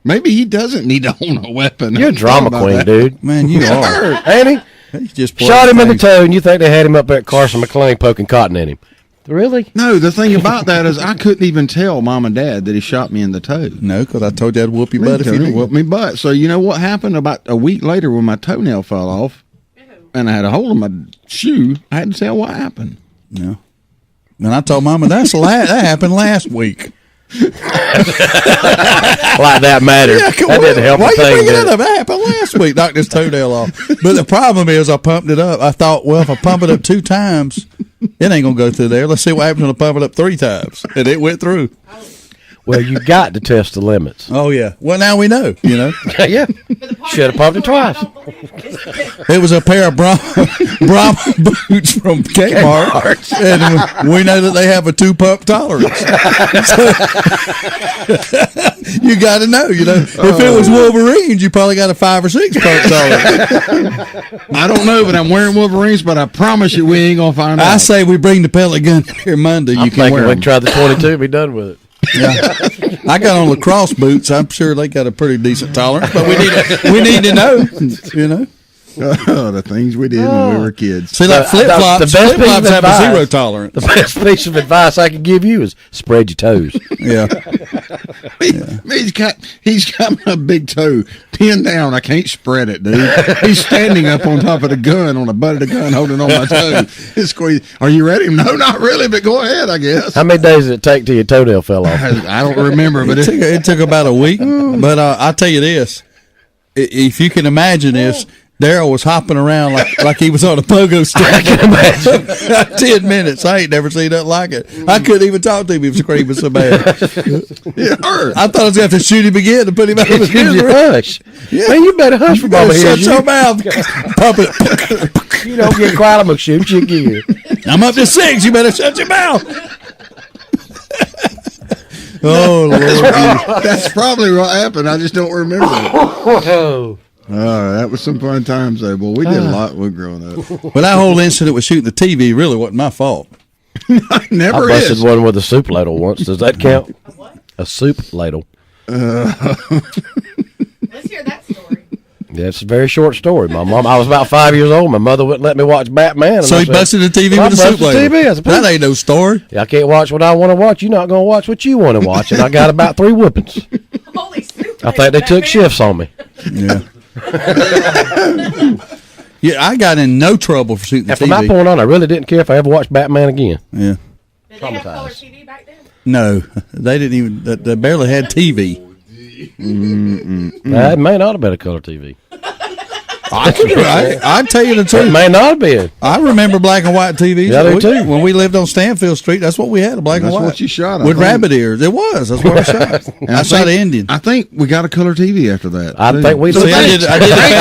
S2: Maybe he doesn't need to own a weapon.
S4: You're a drama queen, dude.
S3: Man, you are.
S4: Ain't he?
S3: Just
S4: shot him in the toe, and you think they had him up there at Carson McClain poking cotton at him. Really?
S2: No, the thing about that is I couldn't even tell Mom and Dad that he shot me in the toe.
S3: No, because I told you I'd whoop your butt if you didn't.
S2: Whoop me butt. So you know what happened about a week later when my toenail fell off and I had a hole in my shoe, I had to tell what happened.
S3: Yeah. And I told Mama that happened last week.
S4: Like that mattered. Yeah, that didn't help a thing.
S3: Why you bringing it up? That happened last week. Knocked his toenail off. But the problem is I pumped it up. I thought, well, if I pump it up 2 times, it ain't going to go through there. Let's see what happens when I pump it up 3 times. And it went through.
S4: Well, you got to test the limits.
S3: Oh, yeah. Well, now we know, you know.
S4: Yeah. Should have pumped it twice.
S3: It was a pair of Brahma boots from Kmart. And we know that they have a 2-pump tolerance. You got to know, you know. If it was Wolverines, you probably got a 5 or 6 pump tolerance.
S2: I don't know, but I'm wearing Wolverines, but I promise you we ain't going to find out.
S3: I say we bring the pellet gun here Monday.
S4: You can wear them. We can try the 22 and be done with it.
S3: Yeah, I got on lacrosse boots. I'm sure they got a pretty decent tolerance, but we need to know, you know.
S2: Oh, the things we did when we were kids.
S3: See, like flip-flops, flip-flops have a zero tolerance.
S4: The best piece of advice I can give you is spread your toes.
S3: Yeah.
S2: He's got my big toe pinned down. I can't spread it, dude. He's standing up on top of the gun, on the butt of the gun, holding on my toe. Are you ready? No, not really, but go ahead, I guess.
S4: How many days did it take till your toenail fell off?
S2: I don't remember, but
S3: it took about a week. But I'll tell you this. If you can imagine this, Daryl was hopping around like he was on a pogo stick. I can imagine. 10 minutes. I ain't never seen nothing like it. I couldn't even talk to him. He was screaming so bad. It hurt. I thought I was going to have to shoot him again to put him out of his misery.
S4: Hush. Yeah. Man, you better hush for Mama
S3: Shut
S4: hears
S3: your
S4: you.
S3: mouth. Pump it.
S4: You don't get quiet, I'm going to shoot you again.
S3: I'm up to 6. You better shut your mouth. Oh, Lord.
S2: That's probably what happened. I just don't remember it. That was some fun times, though. Boy, we did a lot when growing up.
S3: Well, that whole incident with shooting the TV really wasn't my fault.
S4: I busted one with a soup ladle once. Does that count? A soup ladle.
S10: Let's hear that story.
S4: Yeah, it's a very short story. My mom, I was about 5 years old. My mother wouldn't let me watch Batman.
S3: So he busted the TV with a soup ladle. That ain't no story.
S4: I can't watch what I want to watch. You're not going to watch what you want to watch. And I got about 3 whoopings.
S10: Holy soup
S4: I think they took shifts on me.
S3: Yeah. Yeah, I got in no trouble for shooting the
S4: And
S3: TV.
S4: from that point on, I really didn't care if I ever watched Batman again.
S3: Yeah.
S10: Did they have color TV back then?
S3: No, they didn't even. They barely had TV.
S4: It may not have been a color TV.
S3: I'd tell you the truth.
S4: It may not have been.
S3: I remember black and white TVs.
S4: Yeah, I do too.
S3: When we lived on Stanfield Street, that's what we had, a black and white.
S2: That's what you shot.
S3: With rabbit ears. It was. That's what I shot. I shot an Indian.
S2: I think we got a color TV after that.
S4: I think we did.
S3: See, I did a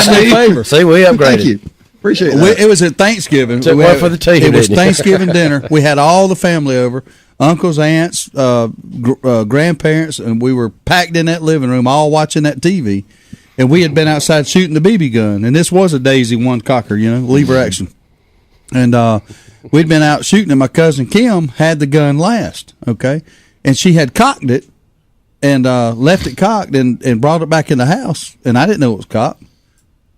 S3: family favor.
S4: See, we upgraded.
S2: Thank you. Appreciate that.
S3: It was at Thanksgiving.
S4: Took one for the team,
S3: It was
S4: didn't you?
S3: Thanksgiving dinner. We had all the family over, uncles, aunts, grandparents, and we were packed in that living room, all watching that TV. And we had been outside shooting the BB gun, and this was a Daisy one cocker, lever action. And we'd been out shooting, and my cousin Kim had the gun last, okay, and she had cocked it and left it cocked and brought it back in the house, and I didn't know it was cocked.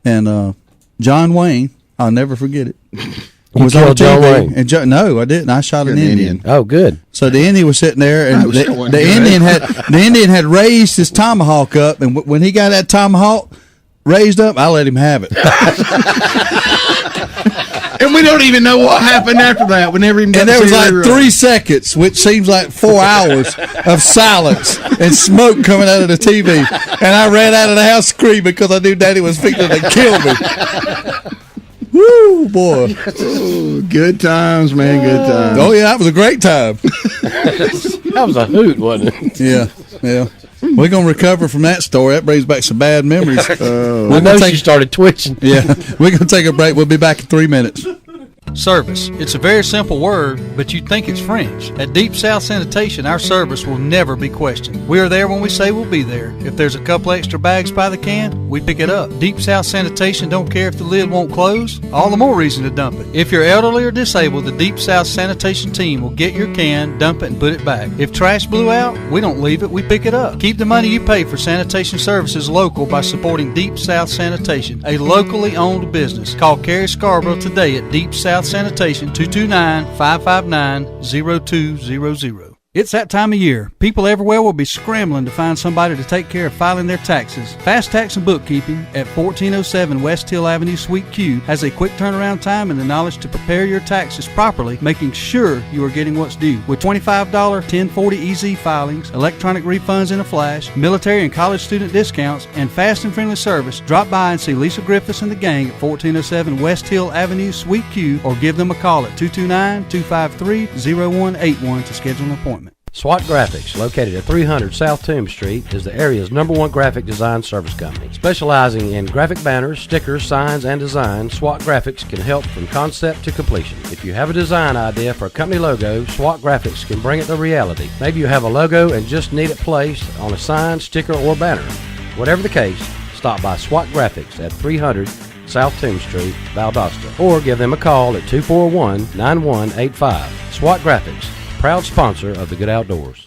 S3: And John Wayne, I'll never forget it.
S4: You killed John Wayne?
S3: And no, I didn't. I shot an Indian.
S4: Oh, good.
S3: So the Indian was sitting there, and the Indian had raised his tomahawk up, and when he got that tomahawk raised up, I let him have it.
S2: And we don't even know what happened after that. We never even got
S3: And there
S2: to
S3: was
S2: see
S3: like
S2: the
S3: 3 seconds, which seems like 4 hours of silence and smoke coming out of the TV. And I ran out of the house screaming because I knew Daddy was fixing to kill me. Woo, boy.
S2: Ooh, good times, man. Good times.
S3: Oh, yeah, that was a great time.
S4: That was a hoot, wasn't it?
S3: Yeah. We're going to recover from that story. That brings back some bad memories.
S4: I know she started twitching.
S3: Yeah. We're going to take a break. We'll be back in 3 minutes.
S8: Service. It's a very simple word, but you'd think it's French. At Deep South Sanitation, our service will never be questioned. We are there when we say we'll be there. If there's a couple extra bags by the can, we pick it up. Deep South Sanitation don't care if the lid won't close. All the more reason to dump it. If you're elderly or disabled, the Deep South Sanitation team will get your can, dump it, and put it back. If trash blew out, we don't leave it, we pick it up. Keep the money you pay for sanitation services local by supporting Deep South Sanitation, a locally owned business. Call Carrie Scarborough today at Deep South Sanitation, 229-559-0200. It's that time of year. People everywhere will be scrambling to find somebody to take care of filing their taxes. Fast Tax and Bookkeeping at 1407 West Hill Avenue, Suite Q has a quick turnaround time and the knowledge to prepare your taxes properly, making sure you are getting what's due. With $25 1040 EZ filings, electronic refunds in a flash, military and college student discounts, and fast and friendly service, drop by and see Lisa Griffiths and the gang at 1407 West Hill Avenue, Suite Q, or give them a call at 229-253-0181 to schedule an appointment.
S4: SWAT Graphics, located at 300 South Toombs Street, is the area's #1 graphic design service company. Specializing in graphic banners, stickers, signs, and design, SWAT Graphics can help from concept to completion. If you have a design idea for a company logo, SWAT Graphics can bring it to reality. Maybe you have a logo and just need it placed on a sign, sticker, or banner. Whatever the case, stop by SWAT Graphics at 300 South Toombs Street, Valdosta, or give them a call at 241-9185. SWAT Graphics, proud sponsor of the Good Outdoors.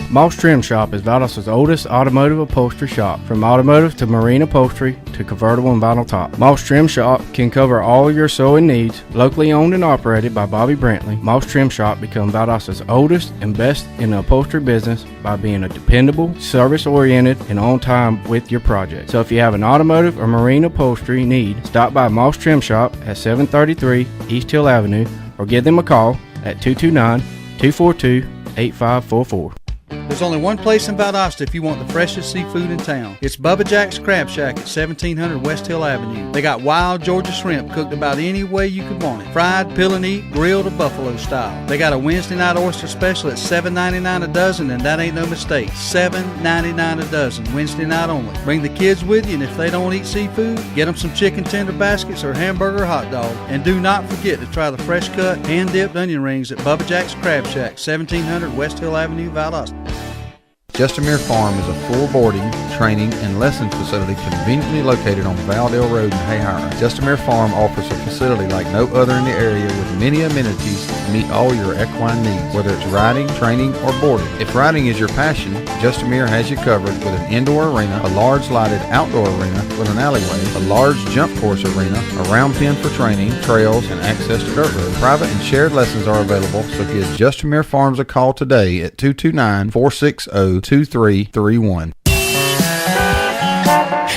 S11: Moss Trim Shop is Valdos's oldest automotive upholstery shop. From automotive to marine upholstery to convertible and vinyl top. Moss Trim Shop can cover all your sewing needs. Locally owned and operated by Bobby Brantley, Moss Trim Shop become Valdos's oldest and best in the upholstery business by being a dependable, service-oriented, and on time with your project. So if you have an automotive or marine upholstery need, stop by Moss Trim Shop at 733 East Hill Avenue or give them a call at 229-242-8544.
S3: There's only one place in Valdosta if you want the freshest seafood in town. It's Bubba Jack's Crab Shack at 1700 West Hill Avenue. They got wild Georgia shrimp cooked about any way you could want it. Fried, peel and eat, grilled, or buffalo style. They got a Wednesday night oyster special at $7.99 a dozen, and that ain't no mistake. $7.99 a dozen, Wednesday night only. Bring the kids with you, and if they don't eat seafood, get them some chicken tender baskets or hamburger or hot dog. And do not forget to try the fresh cut, hand-dipped onion rings at Bubba Jack's Crab Shack, 1700 West Hill Avenue, Valdosta.
S2: Justamere Farm is a full boarding, training, and lessons facility conveniently located on Valdale Road in Hayhire. Justamere Farm offers a facility like no other in the area with many amenities to meet all your equine needs, whether it's riding, training, or boarding. If riding is your passion, Justamere has you covered with an indoor arena, a large lighted outdoor arena with an alleyway, a large jump course arena, a round pen for training, trails, and access to dirt roads. Private and shared lessons are available, so give Justamere Farms a call today at 229-460-2331.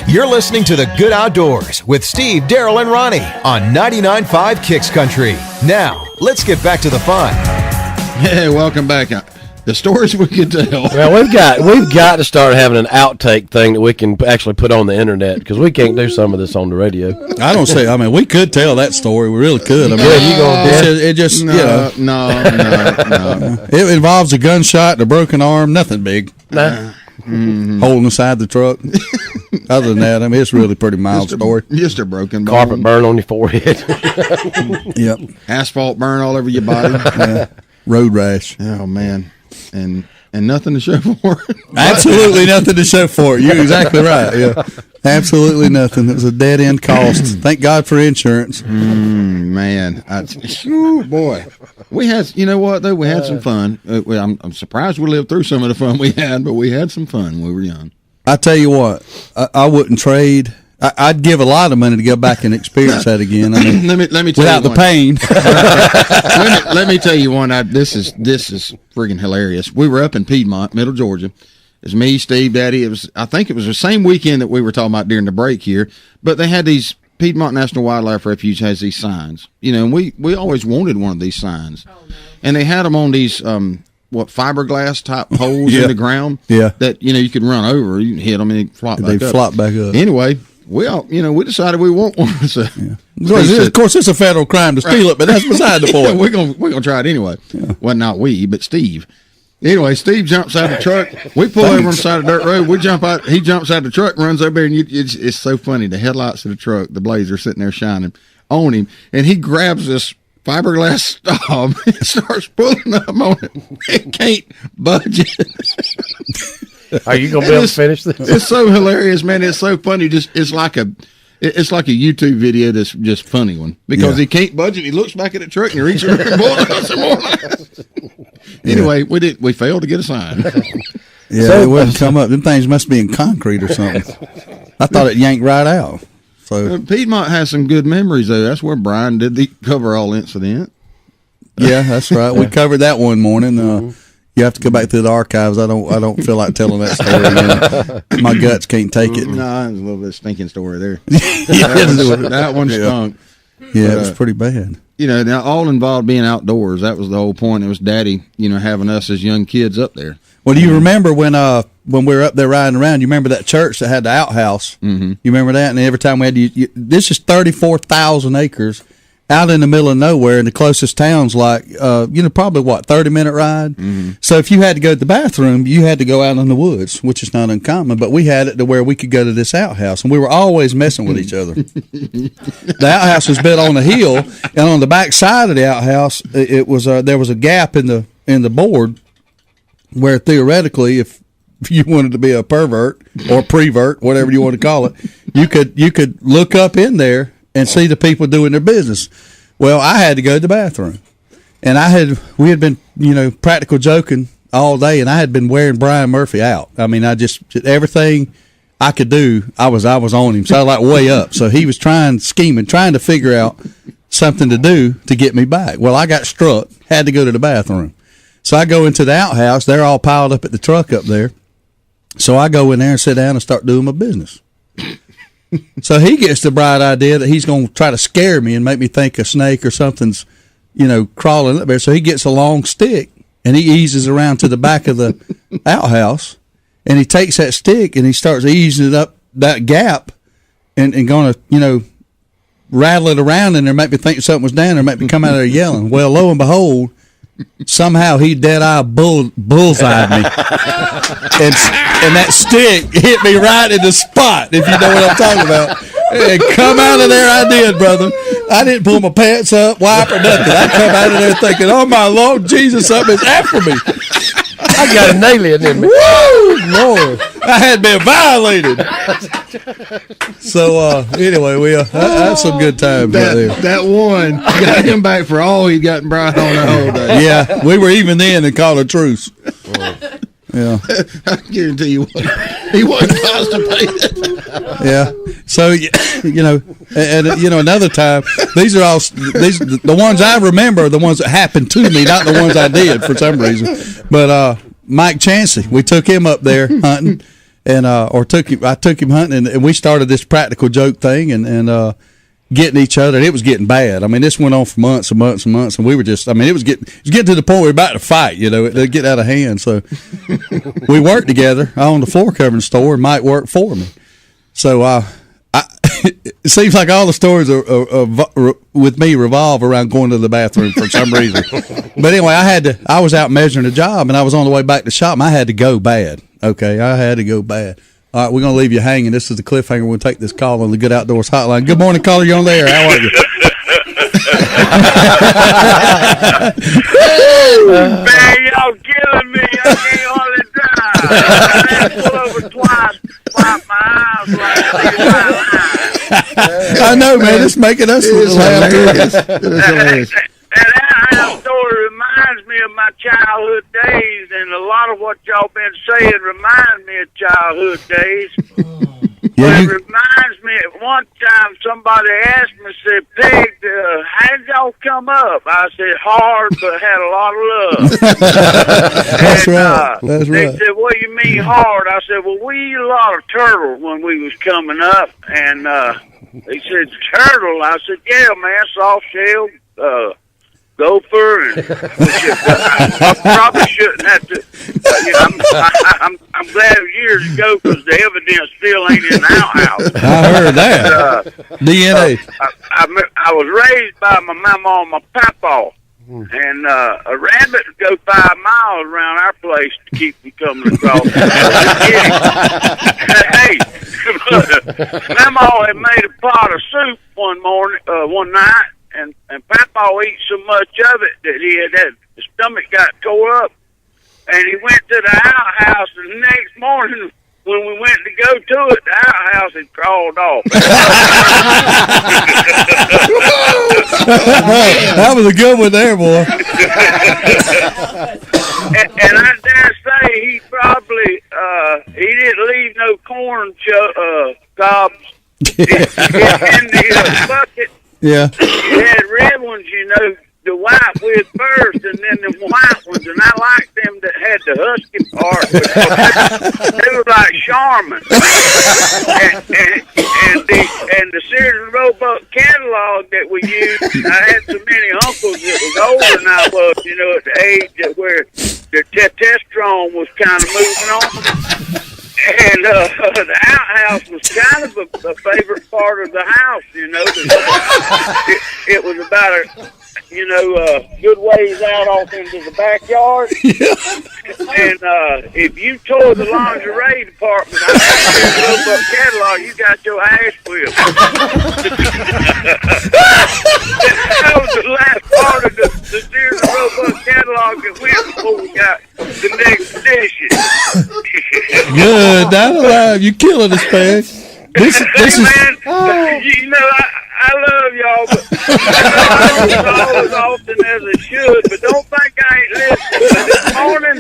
S1: You're listening to The Good Outdoors with Steve, Daryl, and Ronnie on 99.5 Kicks Country. Now, let's get back to the fun.
S2: Hey, welcome back. The stories we could tell.
S4: Well, we've got to start having an outtake thing that we can actually put on the internet because we can't do some of this on the radio.
S3: I don't say. I mean, we could tell that story. We really could. I mean, it just
S2: no.
S3: It involves a gunshot and a broken arm. Nothing big.
S4: Nah.
S3: Holding inside the truck. Other than that, I mean, it's really pretty mild story.
S2: Just a broken bone.
S4: Carpet burn on your forehead.
S3: Yep.
S2: Asphalt burn all over your body.
S3: Road rash.
S2: Oh man. And nothing to show for it.
S3: Absolutely nothing to show for it. You're exactly right. Yeah, absolutely nothing. It was a dead end cost. Thank God for insurance.
S2: Man, boy, we had. You know what though? We had some fun. I'm surprised we lived through some of the fun we had, but we had some fun when we were young.
S3: I tell you what, I wouldn't trade. I'd give a lot of money to go back and experience that again. I mean,
S2: let me tell
S3: without
S2: you
S3: the pain.
S2: let me tell you one. This is friggin' hilarious. We were up in Piedmont, Middle Georgia. It's me, Steve, Daddy. I think it was the same weekend that we were talking about during the break here. But they had these. Piedmont National Wildlife Refuge has these signs, and we always wanted one of these signs, and they had them on these fiberglass type holes in the ground, that you could run over, you can hit them and they flop back up. Anyway, we decided we want one. So,
S3: of course, it's a federal crime to steal it, but that's beside the point.
S2: We're gonna try it anyway. Well, not we, but Steve. Anyway, Steve jumps out of the truck. We pull over on the side of the dirt road. We jump out. He jumps out of the truck, runs over there, and it's so funny. The headlights of the truck, the blades are sitting there shining on him, and he grabs this fiberglass stub and starts pulling up on it. It can't budge it.
S4: Are you gonna be able to finish this?
S2: It's so hilarious, man. It's so funny. It's like a YouTube video that's just funny one because he can't budge it. He looks back at the truck and he reaches over and pulls out some more. Anyway, we failed to get a sign.
S3: It wouldn't come up. Them things must be in concrete or something. I thought it yanked right out. So
S2: Piedmont has some good memories though. That's where Brian did the coverall incident.
S3: Yeah, that's right. We covered that one morning. You have to go back through the archives. I don't feel like telling that story again. My guts can't take it.
S2: No, there's a little bit of stinking story there. That one stunk.
S3: Yeah, it was pretty bad.
S2: Now all involved being outdoors. That was the whole point. It was Daddy, having us as young kids up there.
S3: Well, do you remember when we were up there riding around? You remember that church that had the outhouse? Mm-hmm. You remember that? And every time we had this is 34,000 acres. Out in the middle of nowhere, and the closest town's like, probably 30-minute ride. Mm-hmm. So if you had to go to the bathroom, you had to go out in the woods, which is not uncommon. But we had it to where we could go to this outhouse, and we were always messing with each other. The outhouse was built on a hill, and on the back side of the outhouse, it was there was a gap in the board where theoretically, if you wanted to be a pervert or prevert, whatever you want to call it, you could look up in there and see the people doing their business. Well, I had to go to the bathroom, and we had been practical joking all day, and I had been wearing Brian Murphy out. I mean, I just everything I could do, I was on him. So I was like way up. So he was scheming, trying to figure out something to do to get me back. Well, I got struck, had to go to the bathroom. So I go into the outhouse. They're all piled up at the truck up there. So I go in there and sit down and start doing my business. So he gets the bright idea that he's going to try to scare me and make me think a snake or something's, crawling up there. So he gets a long stick and he eases around to the back of the outhouse, and he takes that stick and he starts easing it up that gap and going to, rattle it around in there, make me think something was down there, make me come out of there yelling. Well, lo and behold, somehow he dead-eye bullseyed me. and that stick hit me right in the spot, if you know what I'm talking about. And come out of there I did, brother. I didn't pull my pants up, wipe, or nothing. I come out of there thinking, oh, my Lord Jesus, something's after me.
S4: I got an alien in me.
S3: Woo, Lord. I had been violated. So, anyway, we had some good times right there.
S2: That one got him back for all he'd gotten Brian on the whole day.
S3: Yeah, we were even then and called a truce. Yeah.
S2: I guarantee you he wasn't constipated.
S3: Yeah. So, another time, the ones I remember are the ones that happened to me, not the ones I did for some reason. But Mike Chancey, we took him up there hunting, and I took him hunting, and we started this practical joke thing, and getting each other, and it was getting bad. I mean, this went on for months and months and months, and we were just, it was getting to the point we were about to fight, it'd get out of hand. So we worked together. I owned a floor covering store, and Mike worked for me. So it seems like all the stories with me revolve around going to the bathroom for some reason. But anyway, I was out measuring a job, and I was on the way back to shop, and I had to go bad. Okay, I had to go bad. All right, we're going to leave you hanging. This is the cliffhanger. We'll take this call on the Good Outdoors hotline. Good morning, caller. You're on the air. How are you?
S5: Man, y'all killing me. I can't hardly drive. I pull over twice, wipe my eyes like
S3: I know, man. It's making us laugh.
S5: That outdoor reminds me of my childhood days, and a lot of what y'all been saying reminds me of childhood days. But it reminds me, one time somebody asked me, said, Pig, how did y'all come up? I said, hard, but had a lot of love.
S3: That's right. That's
S5: they
S3: right.
S5: said, what do you mean hard? I said, well, we eat a lot of turtle when we was coming up. And they said, turtle? I said, yeah, man, soft shell, gopher, and I probably shouldn't have to. I'm glad it was years ago because the evidence still ain't in the outhouse.
S3: I heard that. DNA.
S5: I was raised by my mama and my papa, and a rabbit would go 5 miles around our place to keep from coming across. Hey, Mama had made a pot of soup one night. And Papa ate so much of it that his stomach got tore up, and he went to the outhouse. And the next morning, when we went to go to it, the outhouse had crawled off.
S3: That was a good one there, boy.
S5: and I dare say he probably he didn't leave no corn cobs in the bucket.
S3: Yeah.
S5: You had red ones, to wipe with first, and then the white ones, and I liked them that had the husky part. They were like Charmin. and the Sears and Roebuck catalog that we used, I had so many uncles that was older than I was, at the age that where their testosterone was kind of moving on. And the outhouse was kind of a favorite part of the house, It was about a good ways out off into the backyard. And if you tore the lingerie department out of the Roebuck catalog, you got your ass whipped. That was the last part of the Sears and Roebuck catalog that went before we got the next edition.
S3: Good, not alive. You killing us, man. This is
S5: man, I love y'all, but I don't call as often as I should. But don't think I ain't listening. This morning,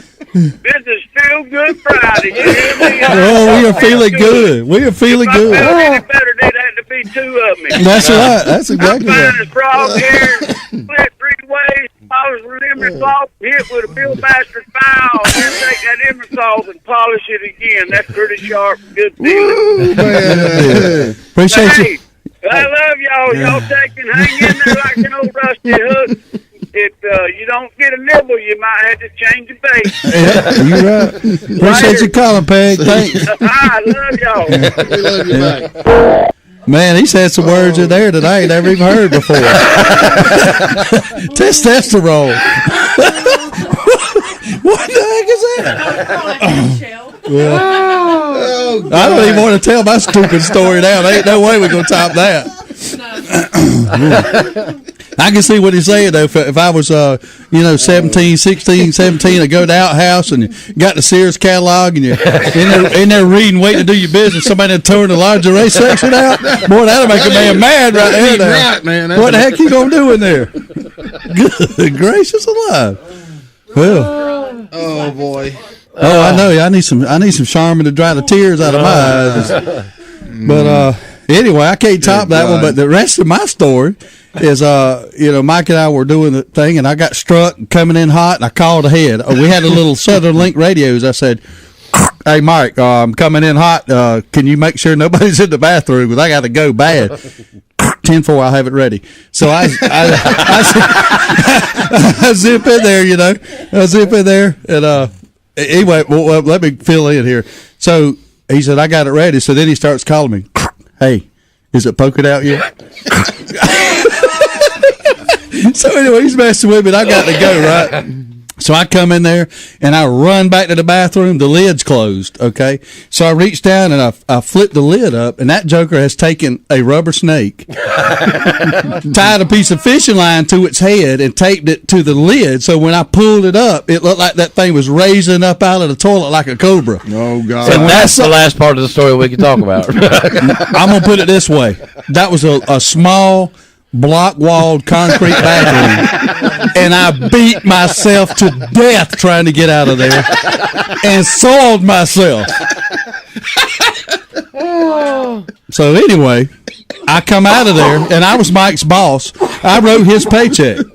S7: and Friday. You hear me?
S3: Oh, we are feeling good. We are feeling good.
S7: If I felt any better, there'd have to be two of me.
S3: That's right. That's exactly
S7: I'm
S3: right.
S7: fine as frog hair, split 3 ways. I was with emery salt, hit with a Billmaster file, and then take that emery salt and polish it again. That's pretty sharp, good feeling.
S3: Man. Appreciate
S7: Hey,
S3: you.
S7: I love y'all. Y'all take and hang in there like an old rusty hook. If you don't get a nibble, you might have to change your bait.
S3: Yeah, you're right. Appreciate you calling, Peg. Thanks.
S7: I love y'all.
S2: We love you back.
S3: Man, he's had some words in there that I ain't never even heard before. Testosterone. What the heck is that? Well, I don't even want to tell my stupid story now. There ain't no way we're going to top that. I can see what he's saying, though. If I was, 17, 16, 17, I go to the outhouse and you got the Sears catalog and you're in there reading, waiting to do your business, somebody would turn the lingerie section out. Boy, that'll make a man mad right there.
S2: Right, man.
S3: What the heck you going to do in there? Good gracious alive. Well.
S2: Oh, boy.
S3: Oh, I know. I need some Charmin to dry the tears out of my eyes. But anyway, I can't top that one. But the rest of my story is, Mike and I were doing the thing, and I got struck coming in hot, and I called ahead. We had a little Southern Link radios. I said, "Hey, Mike, I'm coming in hot. Can you make sure nobody's in the bathroom? Because I got to go bad." 10-4, I'll have it ready. So I zip in there, I zip in there, and anyway, well, let me fill in here. So he said, I got it ready. So then he starts calling me, "Hey, is it poking out yet?" So anyway, he's messing with me, and I got to go, right? So I come in there, and I run back to the bathroom. The lid's closed, okay? So I reach down, and I flip the lid up, and that joker has taken a rubber snake, tied a piece of fishing line to its head, and taped it to the lid. So when I pulled it up, it looked like that thing was raising up out of the toilet like a cobra.
S2: Oh, God.
S4: So that's the last part of the story we can talk about.
S3: I'm going to put it this way. That was a small, block-walled concrete bathroom, and I beat myself to death trying to get out of there and soiled myself. So anyway, I come out of there, and I was Mike's boss. I wrote his paycheck.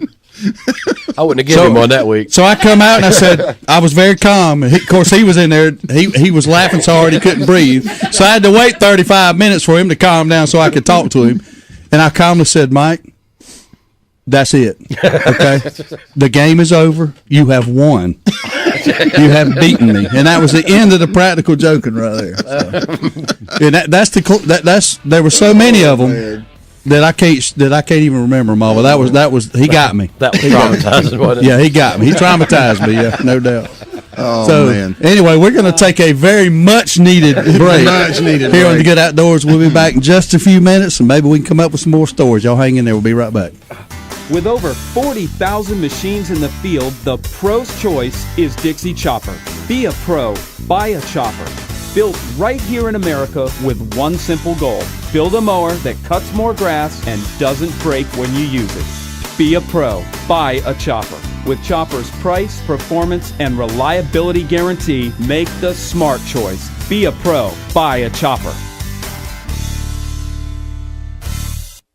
S4: I wouldn't have given him one that week.
S3: So I come out and I said, I was very calm. Of course, he was in there. He was laughing so hard he couldn't breathe. So I had to wait 35 minutes for him to calm down so I could talk to him. And I calmly said, "Mike, that's it. Okay? The game is over. You have won. You have beaten me." And that was the end of the practical joking right there. So. And there were so many of them that I can't even remember them all. But that was he got me.
S4: That was traumatizing, wasn't it?
S3: Yeah, he got me. He traumatized me. Yeah, no doubt.
S2: Oh,
S3: so,
S2: man.
S3: Anyway, we're going to take a very much needed break. Here on the Good Outdoors. We'll be back in just a few minutes, and maybe we can come up with some more stories. Y'all hang in there. We'll be right back.
S16: With over 40,000 machines in the field, the pro's choice is Dixie Chopper. Be a pro, buy a chopper. Built right here in America with one simple goal. Build a mower that cuts more grass and doesn't break when you use it. Be a pro, buy a chopper. With Chopper's price, performance, and reliability guarantee, make the smart choice. Be a pro, buy a chopper.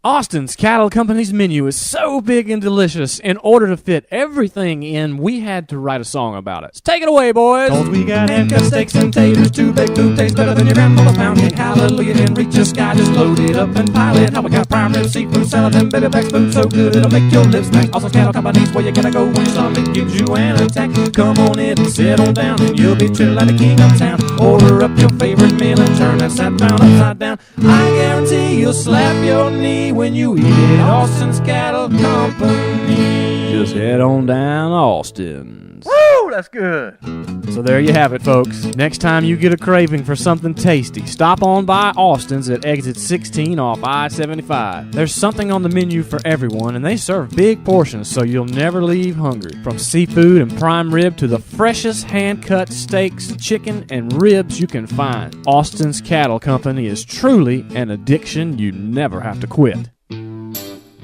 S13: Austin's Cattle Company's menu is so big and delicious. In order to fit everything in, we had to write a song about it. So take it away, boys.
S15: 'Cause we got hand-cut steaks and taters, too big food tastes better than your grandmother's pound cake. Hallelujah, and reach the sky, just load it up and pile it. Now we got prime rib, seafood, salad, and baby back food so good it'll make your lips smack. Austin's Cattle Company's where you gotta go when your stomach gives you an attack. Come on in and settle down, and you'll be chillin' like the king of town. Order up your favorite meal and turn that sad pound upside down. I guarantee you'll slap your knee when you eat it. Austin's Cattle Company.
S13: Just head on down Austin's.
S20: Woo, that's good.
S13: So there you have it, folks. Next time you get a craving for something tasty, stop on by Austin's at exit 16 off I-75. There's something on the menu for everyone, and they serve big portions so you'll never leave hungry. From seafood and prime rib to the freshest hand-cut steaks, chicken, and ribs you can find. Austin's Cattle Company is truly an addiction you never have to quit.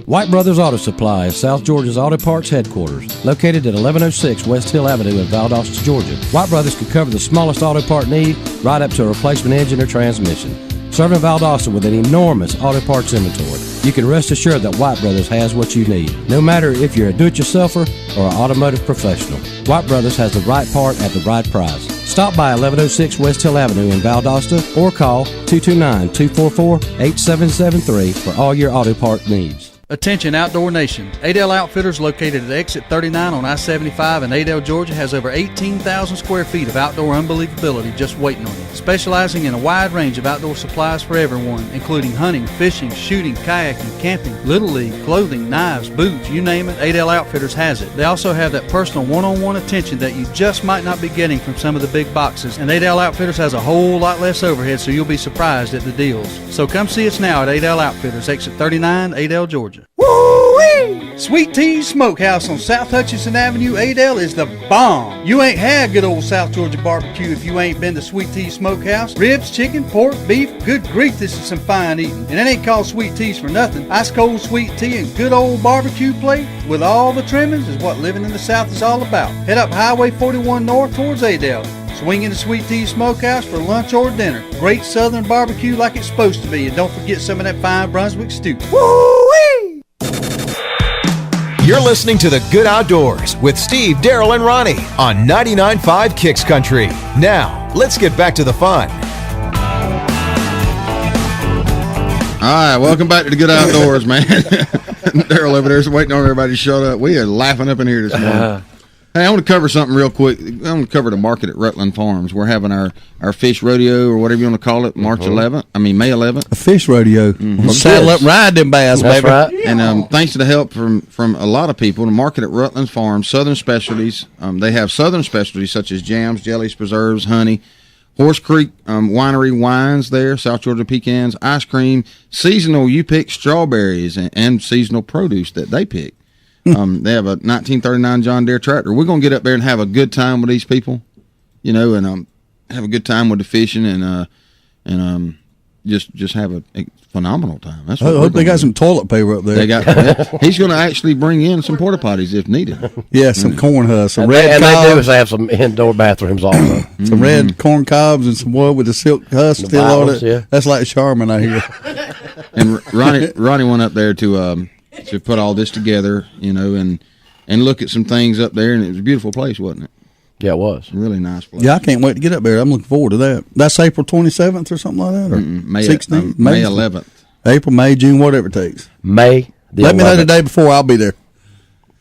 S4: White Brothers Auto Supply is South Georgia's auto parts headquarters, located at 1106 West Hill Avenue in Valdosta, Georgia. White Brothers can cover the smallest auto part need right up to a replacement engine or transmission. Serving Valdosta with an enormous auto parts inventory, you can rest assured that White Brothers has what you need, no matter if you're a do-it-yourselfer or an automotive professional. White Brothers has the right part at the right price. Stop by 1106 West Hill Avenue in Valdosta or call 229-244-8773 for all your auto part needs.
S8: Attention Outdoor Nation. Adel Outfitters, located at exit 39 on I-75 in Adel, Georgia, has over 18,000 square feet of outdoor unbelievability just waiting on you. Specializing in a wide range of outdoor supplies for everyone, including hunting, fishing, shooting, kayaking, camping, Little League, clothing, knives, boots, you name it, Adel Outfitters has it. They also have that personal one-on-one attention that you just might not be getting from some of the big boxes, and Adel Outfitters has a whole lot less overhead, so you'll be surprised at the deals. So come see us now at Adel Outfitters, exit 39, Adel, Georgia. Woo-wee! Sweet Tea Smokehouse on South Hutchinson Avenue, Adel is the bomb. You ain't had good old South Georgia barbecue if you ain't been to Sweet Tea Smokehouse. Ribs, chicken, pork, beef, good grief, this is some fine eating. And it ain't called Sweet Teas for nothing. Ice cold sweet tea and good old barbecue plate with all the trimmings is what living in the South is all about. Head up Highway 41 north towards Adel. Swing into Sweet Tea Smokehouse for lunch or dinner. Great southern barbecue like it's supposed to be. And don't forget some of that fine Brunswick stew. Woo-wee!
S1: You're listening to The Good Outdoors with Steve, Daryl, and Ronnie on 99.5 Kicks Country. Now, let's get back to the fun.
S2: All right, welcome back to The Good Outdoors, man. Daryl over there's waiting on everybody to shut up. We are laughing up in here this morning. Hey, I want to cover something real quick. I want to cover the market at Rutland Farms. We're having our fish rodeo, or whatever you want to call it, May 11th.
S3: A fish rodeo.
S2: Mm-hmm.
S3: Saddle up and ride them bass,
S2: That's
S3: baby.
S2: right. And thanks to the help from a lot of people, the market at Rutland Farms, Southern Specialties. They have Southern Specialties such as jams, jellies, preserves, honey, Horse Creek Winery wines there, South Georgia pecans, ice cream, seasonal you pick strawberries, and seasonal produce that they pick. They have a 1939 John Deere tractor. We're going to get up there and have a good time with these people, and have a good time with the fishing and just have a phenomenal time. That's what
S3: I hope they got some toilet paper up there.
S2: They got. He's going to actually bring in some porta potties if needed.
S3: Yeah, some corn husks, some
S4: and
S3: red
S4: they
S3: cobs.
S4: do is have some indoor bathrooms also.
S3: Some red corn cobs and some wood with the silk husk
S4: The
S3: still on
S4: Bibles,
S3: it.
S4: yeah.
S3: That's like Charmin, I hear.
S2: And Ronnie went up there to put all this together, and look at some things up there, and it was a beautiful place, wasn't it?
S4: Yeah, it was.
S2: Really nice place.
S3: Yeah, I can't wait to get up there. I'm looking forward to that. That's April 27th or something like that, or
S2: May
S3: 16th?
S2: May 11th.
S3: April, May, June, whatever it takes.
S4: May.
S3: Let me know the day before. I'll be there.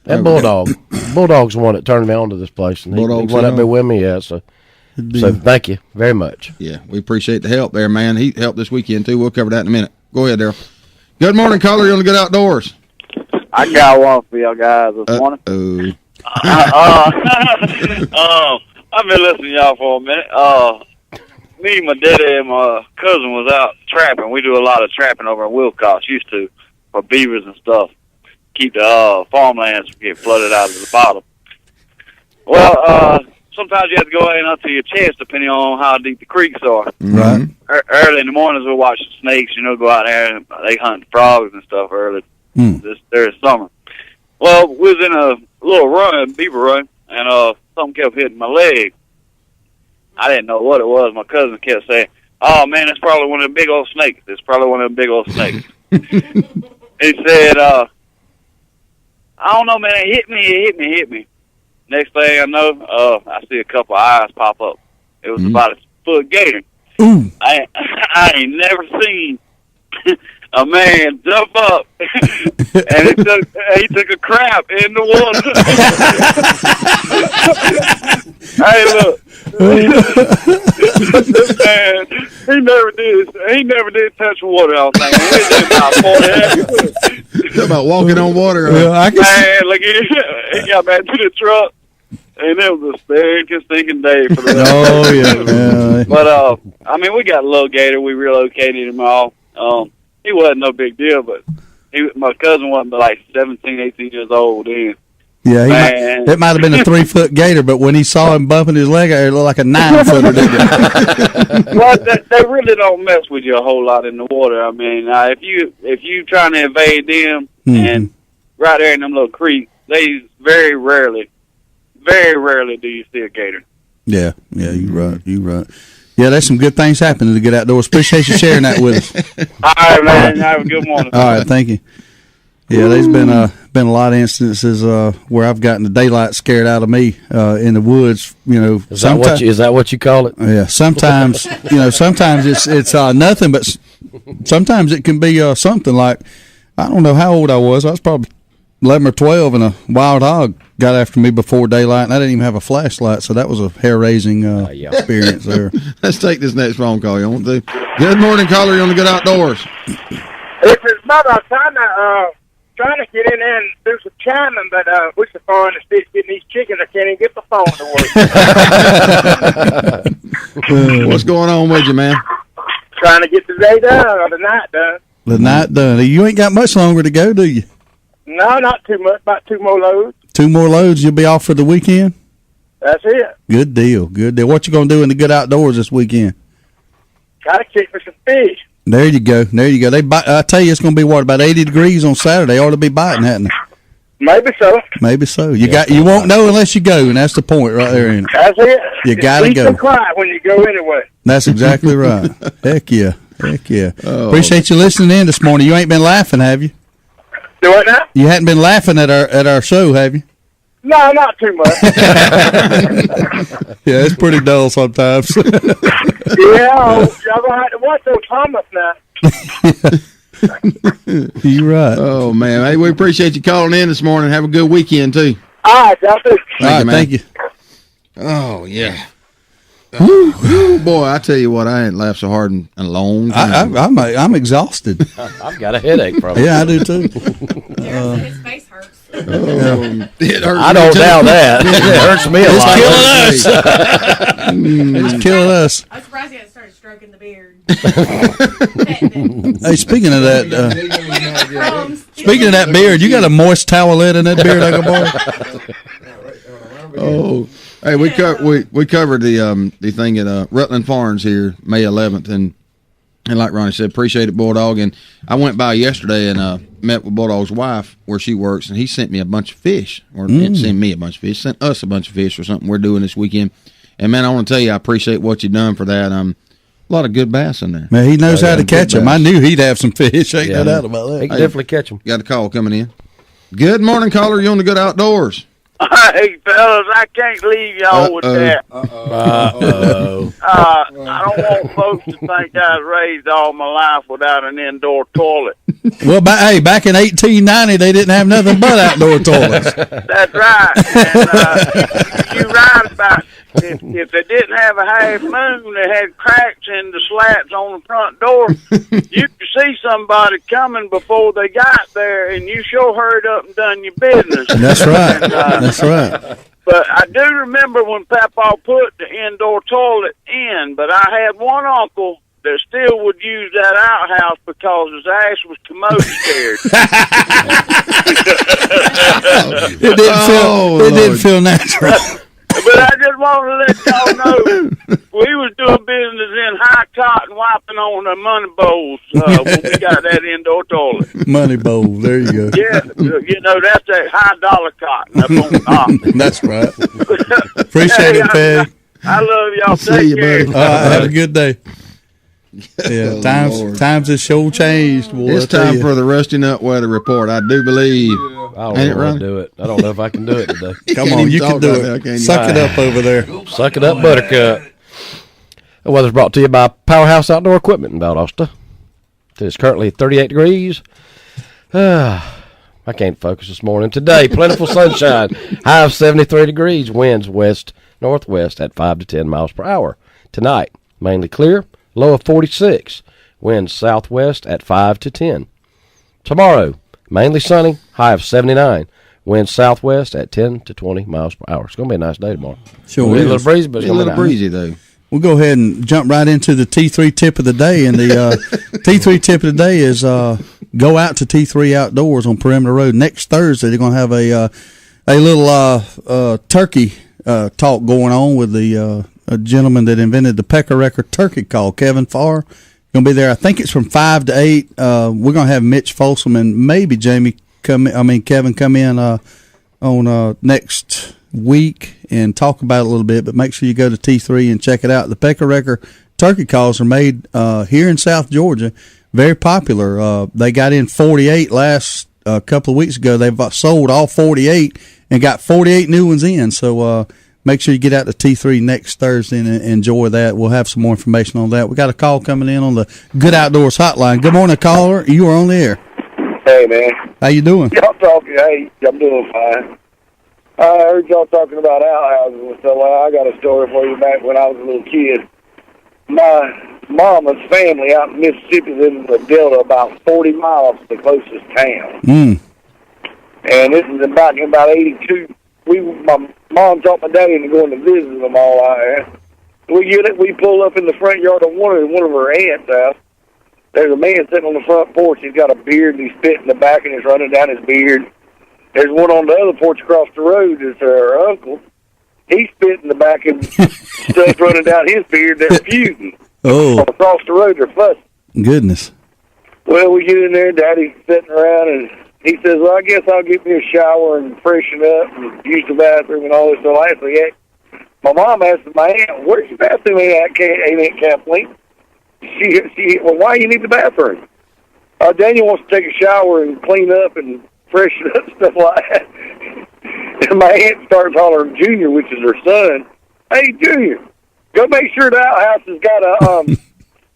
S4: That Bulldog's the one that turned me on to this place, and he went up there with me. Yeah, so thank you very much.
S2: Yeah, we appreciate the help there, man. He helped this weekend too. We'll cover that in a minute. Go ahead, Daryl. Good morning, caller. You're on the Good Outdoors.
S6: I got one for y'all guys this morning. I've been listening to y'all for a minute. Me, my daddy, and my cousin was out trapping. We do a lot of trapping over in Wilcox, used to, for beavers and stuff. Keep the farmlands from getting flooded out of the bottom. Well, sometimes you have to go in up to your chest, depending on how deep the creeks are.
S3: Right.
S6: Early in the mornings, we'll watch the snakes, go out there, and they hunt frogs and stuff early this summer. Well, we was in a little run, beaver run, and something kept hitting my leg. I didn't know what it was. My cousin kept saying, "Oh, man, it's probably one of them big old snakes. It's probably one of them big old snakes." He said, "I don't know, man. It hit me. Next thing I know, I see a couple eyes pop up. It was about a foot gator. I ain't never seen a man jump up and he took a crap in the water. Hey, look, this man, he never did touch water. I was thinking he did about 40.
S2: Talking about walking on water.
S6: Man, look, he got back to the truck. And it was a stinking day for the
S3: Oh, yeah.
S6: But, we got a little gator. We relocated him all. He wasn't no big deal, but my cousin wasn't but like 17, 18 years old then.
S3: Yeah,
S6: Man.
S3: it might have been a 3-foot gator, but when he saw him bumping his leg, it looked like a 9-footer. Didn't it?
S6: Well, they really don't mess with you a whole lot in the water. I mean, if you trying to evade them, and right there in them little creeks, they very rarely do you see a gator.
S3: Yeah, you're right. Yeah, there's some good things happening to Good Outdoors. Appreciate you sharing that with us.
S6: All right, man. Have a good morning.
S3: All right, thank you. Yeah, there's been a lot of instances where I've gotten the daylight scared out of me in the woods. You know,
S4: is that what you call it?
S3: Yeah, sometimes sometimes it's nothing, but sometimes it can be something like, I don't know how old I was. I was probably 11 or 12, and a wild hog got after me before daylight, and I didn't even have a flashlight, so that was a hair-raising experience there.
S2: Let's take this next phone call. You want to? Good morning, caller. You're on the Good Outdoors.
S12: This is Bubba. Trying to get in there and do some chiming, but we're so far in the sticks getting these chickens, I can't even get the phone to work.
S2: What's going on with you, man?
S12: Trying to get the day done or the night done.
S3: The night done. You ain't got much longer to go, do you?
S12: No, not too much. About 2 more loads.
S3: 2 more loads, you'll be off for the weekend?
S12: That's it.
S3: Good deal. What you going to do in the Good Outdoors this weekend?
S12: Try to kick for some fish.
S3: There you go. I tell you, it's going to be about 80 degrees on Saturday. They ought to be biting, hadn't they? Maybe so. You won't know unless you go, and that's the point right there. Ain't it?
S12: That's it.
S3: You got to go.
S12: And cry when you go anyway.
S3: That's exactly right. Heck yeah. Oh. Appreciate you listening in this morning. You ain't been laughing, have you?
S12: Do what now?
S3: You hadn't been laughing at our show, have you?
S12: No, not too much.
S3: Yeah, it's pretty dull sometimes.
S12: Y'all gonna have to watch those Thomas now.
S3: You're right.
S2: Oh man, hey, we appreciate you calling in this morning. Have a good weekend too.
S12: All right, y'all too.
S3: Thank you.
S2: Oh yeah. Woo, boy, I tell you what, I ain't laughed so hard in a long time.
S3: I'm exhausted.
S4: I've got a headache from it.
S3: Yeah, I do too.
S10: His face hurts.
S2: It hurts
S4: I don't doubt that. It hurts me a lot.
S3: It's killing us.
S10: I'm surprised he hasn't started stroking the beard.
S3: Hey, speaking of that beard, you got a moist towelette in that beard I can borrow?
S2: Oh. Hey, we covered the thing at Rutland Farms here May 11th, and like Ronnie said, appreciate it, Bulldog. And I went by yesterday and met with Bulldog's wife where she works, and he sent me a bunch of fish, or didn't send me a bunch of fish, sent us a bunch of fish or something we're doing this weekend. And man, I want to tell you, I appreciate what you've done for that. A lot of good bass in there.
S3: Man, he knows how to catch them. I knew he'd have some fish. Ain't no doubt about that.
S4: He can definitely catch them.
S2: Got a call coming in. Good morning, caller. You on the Good Outdoors?
S7: Hey, fellas, I can't leave y'all with that. I don't want folks to think I was raised all my life without an indoor toilet.
S3: Well, back in 1890, they didn't have nothing but outdoor toilets.
S7: That's right. And you're right about if they didn't have a half moon, they had cracks in the slats on the front door. You could see somebody coming before they got there, and you sure hurried up and done your business.
S3: That's right.
S7: And,
S3: That's right.
S7: But I do remember when Papa put the indoor toilet in, but I had one uncle that still would use that outhouse because his ass was commode scared.
S3: It didn't feel natural.
S7: But I just want to let y'all know we was doing business in high cotton wiping on the money bowls when we got that indoor toilet.
S3: Money bowl, there you go.
S7: Yeah, that's that high dollar cotton up on top.
S3: That's right. Appreciate it, Peg.
S7: I love y'all.
S2: See you, buddy.
S3: Have a good day. Yeah, times have sure changed. Boy,
S2: it's time for the Rusty Nut weather report. I do believe.
S4: I don't know if I do it. I don't know if I can do it today.
S3: Come on, you can do it. Suck it up over there.
S4: Suck it up, Buttercup. The weather's brought to you by Powerhouse Outdoor Equipment in Valdosta. It's currently 38 degrees. I can't focus this morning. Today, plentiful sunshine. High of 73 degrees. Winds west-northwest at 5 to 10 miles per hour. Tonight, mainly clear. Low of 46. Winds southwest at 5 to 10. Tomorrow, mainly sunny. High of 79. Winds southwest at 10 to 20 miles per hour. It's going to be a nice day tomorrow.
S3: Sure,
S4: a little breezy, but it's
S2: a little breezy though.
S3: We'll go ahead and jump right into the T3 tip of the day. And the T3 tip of the day is go out to T3 Outdoors on Perimeter Road. Next Thursday, they're going to have a little turkey talk going on with the a gentleman that invented the Pecker Record turkey call, Kevin Farr. Going to be there. I think it's from 5 to 8. We're going to have Mitch Folsom and maybe Kevin come in on next week and talk about it a little bit. But make sure you go to T3 and check it out. The Pecker Record turkey calls are made here in South Georgia. Very popular. They got in 48 last couple of weeks ago. They've sold all 48 and got 48 new ones in. So make sure you get out to T3 next Thursday and enjoy that. We'll have some more information on that. We got a call coming in on the Good Outdoors hotline. Good morning, caller. You are on the air.
S14: Hey, man.
S3: How you doing?
S14: Y'all talking? Hey, I'm doing fine. I heard y'all talking about outhouses and stuff. Well, I got a story for you back when I was a little kid. My mama's family out in Mississippi lives in the Delta, about 40 miles from the closest town. And this is back in about 82. My mom taught my daddy into going to visit them all out there. We pull up in the front yard of one of her aunt's house. There's a man sitting on the front porch. He's got a beard, and he's spitting in the back, and it's running down his beard. There's one on the other porch across the road. It's her uncle. He's spitting in the back, and stuff running down his beard. They're feuding.
S3: Oh.
S14: Across the road, they're fussing.
S3: Goodness.
S14: Well, we get in there, Daddy's sitting around, and he says, well, I guess I'll get me a shower and freshen up and use the bathroom and all this. So lastly, my mom asked my aunt, where's your bathroom at, Aunt Kathleen? Well, why you need the bathroom? Daniel wants to take a shower and clean up and freshen up, stuff like that. And my aunt starts hollering Junior, which is her son. Hey, Junior, go make sure the outhouse has got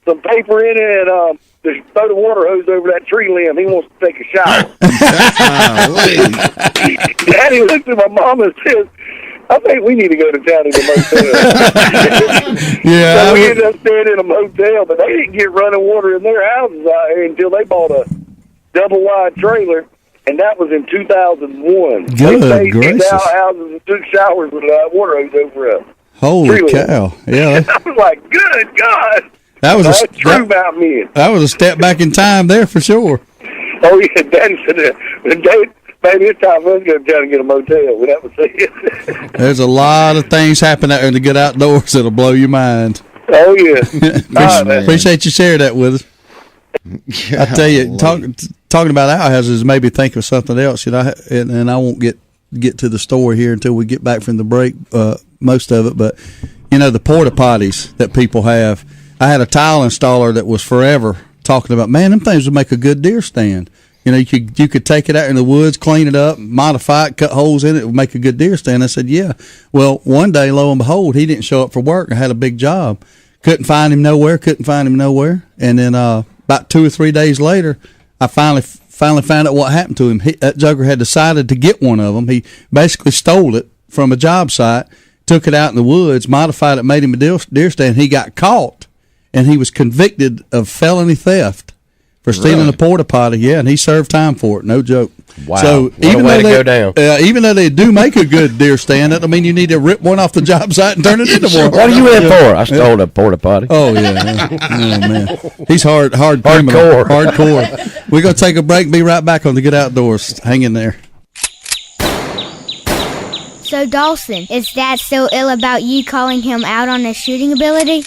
S14: some paper in it and just throw the water hose over that tree limb. He wants to take a shower. Daddy looked at my mom and says, I think we need to go to town in a motel. So we ended up staying in a motel, but they didn't get running water in their houses out here until they bought a double-wide trailer, and that was in 2001.
S3: Good
S14: they
S3: gracious.
S14: stayed out houses and took showers with water hose over a
S3: Holy
S14: tree
S3: cow. Yeah.
S14: I was like, good God.
S3: That was
S14: That's true about me.
S3: That was a step back in time there for sure.
S14: Oh, yeah, Daddy said that. Maybe it's time for us to go down and get a motel. That was it.
S3: There's a lot of things happen out there in the Good Outdoors that'll blow your mind.
S14: Oh, yeah.
S3: Appreciate you sharing that with us. I tell you, talking about outhouses made me think of something else, and I won't get to the story here until we get back from the break, most of it. But the porta potties that people have. I had a tile installer that was forever talking about, man, them things would make a good deer stand. You could take it out in the woods, clean it up, modify it, cut holes in it, would make a good deer stand. I said, yeah. Well, one day, lo and behold, he didn't show up for work. I had a big job. Couldn't find him nowhere. And then about 2 or 3 days later, I finally found out what happened to him. That jugger had decided to get one of them. He basically stole it from a job site, took it out in the woods, modified it, made him a deer stand. He got caught, and he was convicted of felony theft for stealing a porta potty. Yeah, and he served time for it. No joke.
S4: Wow.
S3: So
S4: What a way to go down.
S3: Even though they do make a good deer stand, that doesn't mean you need to rip one off the job site and turn it into one.
S4: What are you in for? I stole a porta potty.
S3: Oh, yeah. Oh, man. He's hardcore. We're going to take a break. Be right back on the Good Outdoors. Hang in there.
S18: So, Dawson, is Dad still ill about you calling him out on his shooting ability?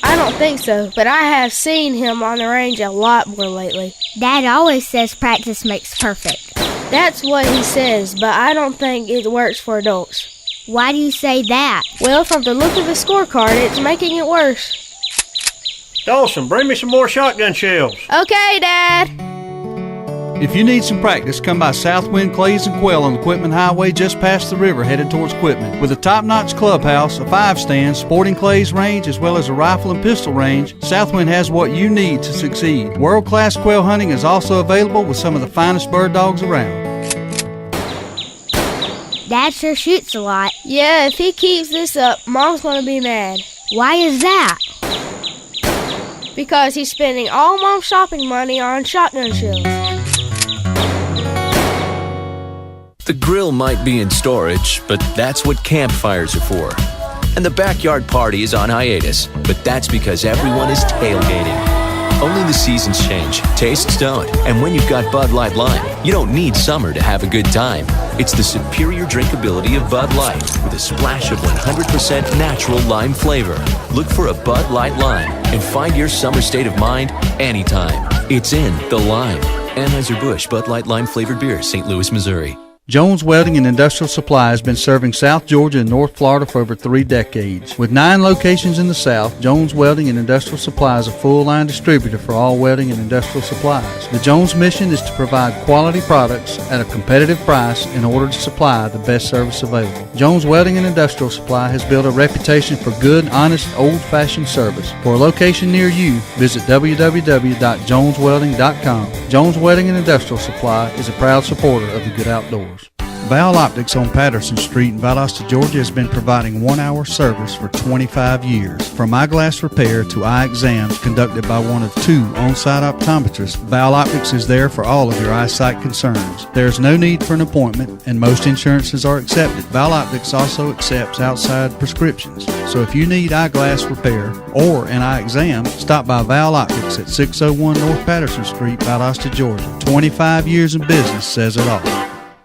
S19: I don't think so, but I have seen him on the range a lot more lately.
S18: Dad always says practice makes perfect.
S19: That's what he says, but I don't think it works for adults.
S18: Why do you say that?
S19: Well, from the look of the scorecard, it's making it worse.
S20: Dawson, bring me some more shotgun shells.
S19: Okay, Dad.
S8: If you need some practice, come by Southwind Clays and Quail on the Quitman Highway just past the river headed towards Quitman. With a top-notch clubhouse, a 5-stand, sporting clays range, as well as a rifle and pistol range, Southwind has what you need to succeed. World-class quail hunting is also available with some of the finest bird dogs around.
S18: Dad sure shoots a lot.
S19: Yeah, if he keeps this up, Mom's gonna be mad.
S18: Why is that?
S19: Because he's spending all Mom's shopping money on shotgun shells.
S9: The grill might be in storage, but that's what campfires are for. And the backyard party is on hiatus, but that's because everyone is tailgating. Only the seasons change, tastes don't. And when you've got Bud Light Lime, you don't need summer to have a good time. It's the superior drinkability of Bud Light with a splash of 100% natural lime flavor. Look for a Bud Light Lime and find your summer state of mind anytime. It's in the lime. Anheuser-Busch Bud Light Lime flavored beer, St. Louis, Missouri.
S3: Jones Welding and Industrial Supply has been serving South Georgia and North Florida for over 3 decades. With 9 locations in the South, Jones Welding and Industrial Supply is a full-line distributor for all welding and industrial supplies. The Jones mission is to provide quality products at a competitive price in order to supply the best service available. Jones Welding and Industrial Supply has built a reputation for good, honest, old-fashioned service. For a location near you, visit www.joneswelding.com. Jones Welding and Industrial Supply is a proud supporter of the good outdoors. Val Optics on Patterson Street in Valdosta, Georgia has been providing 1-hour service for 25 years. From eyeglass repair to eye exams conducted by one of 2 on-site optometrists, Val Optics is there for all of your eyesight concerns. There is no need for an appointment and most insurances are accepted. Val Optics also accepts outside prescriptions. So if you need eyeglass repair or an eye exam, stop by Val Optics at 601 North Patterson Street, Valdosta, Georgia. 25 years in business says it all.